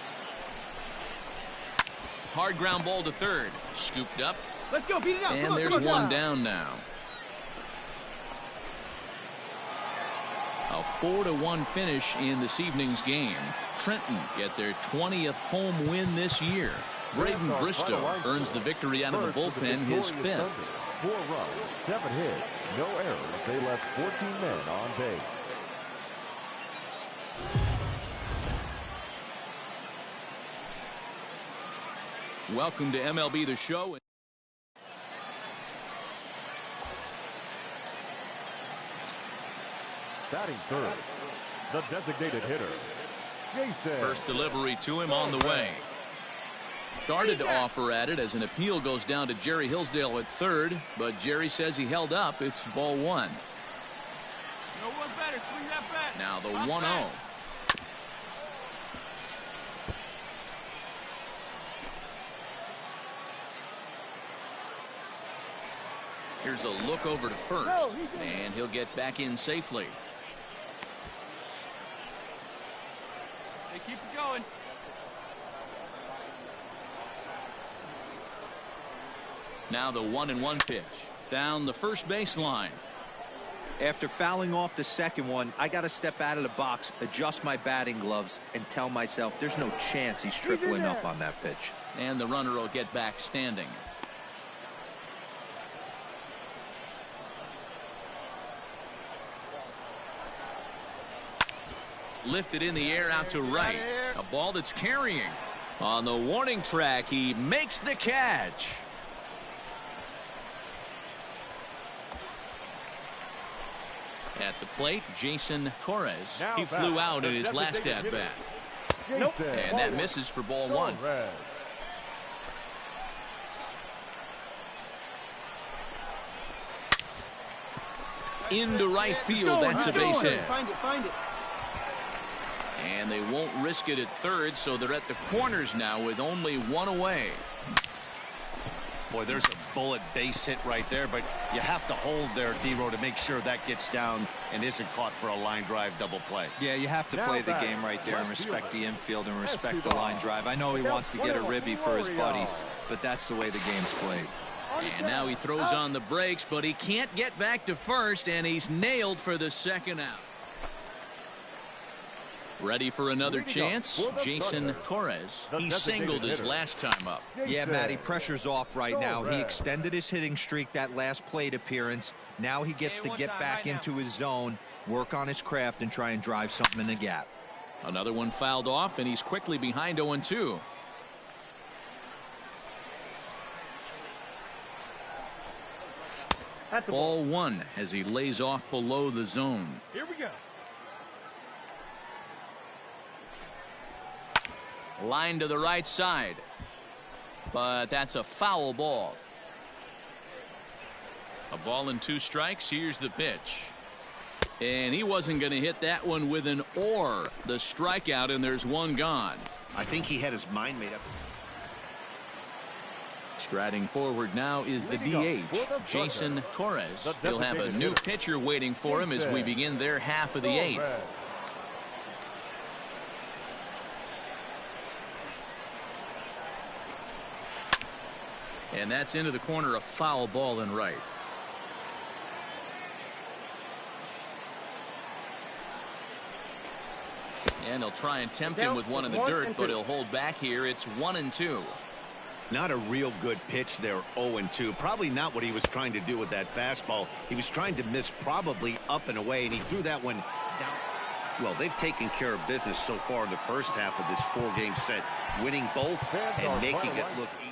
Hard ground ball to third. Scooped up. Let's go. Beat it out. And there's one down now. A 4-1 finish in this evening's game. Trenton get their 20th home win this year. Braden Bristow earns the victory out of the bullpen, his 5th. 4 runs, 7 hits, no errors. They left 14 men on base. Welcome to MLB The Show. Batting third, the designated hitter, Jason. First delivery to him on the way. Started to offer at it as an appeal goes down to Jerry Hillsdale at third, but Jerry says he held up. It's ball 1. No one better. Swing that bat. Now the 1-0. Here's a look over to first, and he'll get back in safely. Hey, keep it going. Now the 1-1 pitch. Down the first baseline. After fouling off the second one, I got to step out of the box, adjust my batting gloves, and tell myself there's no chance he's tripling up on that pitch. And the runner will get back standing. Lifted in the air out to right. A ball that's carrying. On the warning track, he makes the catch. At the plate, Jason Torres. He flew out in his last at-bat. Nope. And that misses for ball one. Into right field, that's a base hit. Find it. And they won't risk it at third, so they're at the corners now with only one away. Boy, there's a bullet base hit right there, but you have to hold there, D-Row, to make sure that gets down and isn't caught for a line drive double play. Yeah, you have to play the game right there and respect the infield and respect the line drive. I know he wants to get a ribby for his buddy, but that's the way the game's played. And now he throws on the brakes, but he can't get back to first, and he's nailed for the second out. Ready for another chance? Jason Torres. He singled his last time up. Yeah, Matty, pressure's off right now. He extended his hitting streak that last plate appearance. Now he gets to get back into his zone, work on his craft, and try and drive something in the gap. Another one fouled off, and he's quickly behind 0-2. Ball one as he lays off below the zone. Here we go. Line to the right side, but that's a foul ball. A ball and 2 strikes. Here's the pitch, and he wasn't going to hit that one with an or. The strikeout, and there's one gone. I think he had his mind made up. Striding forward now is the DH, Jason Torres. He'll have a new pitcher waiting for him as we begin their half of the 8th. And that's into the corner, a foul ball and right. And he'll try and tempt him with one in the dirt, but he'll hold back here. It's 1-2. Not a real good pitch there, 0-2. Probably not what he was trying to do with that fastball. He was trying to miss probably up and away, and he threw that one down. Well, they've taken care of business so far in the first half of this 4-game set, winning both and making it look easy.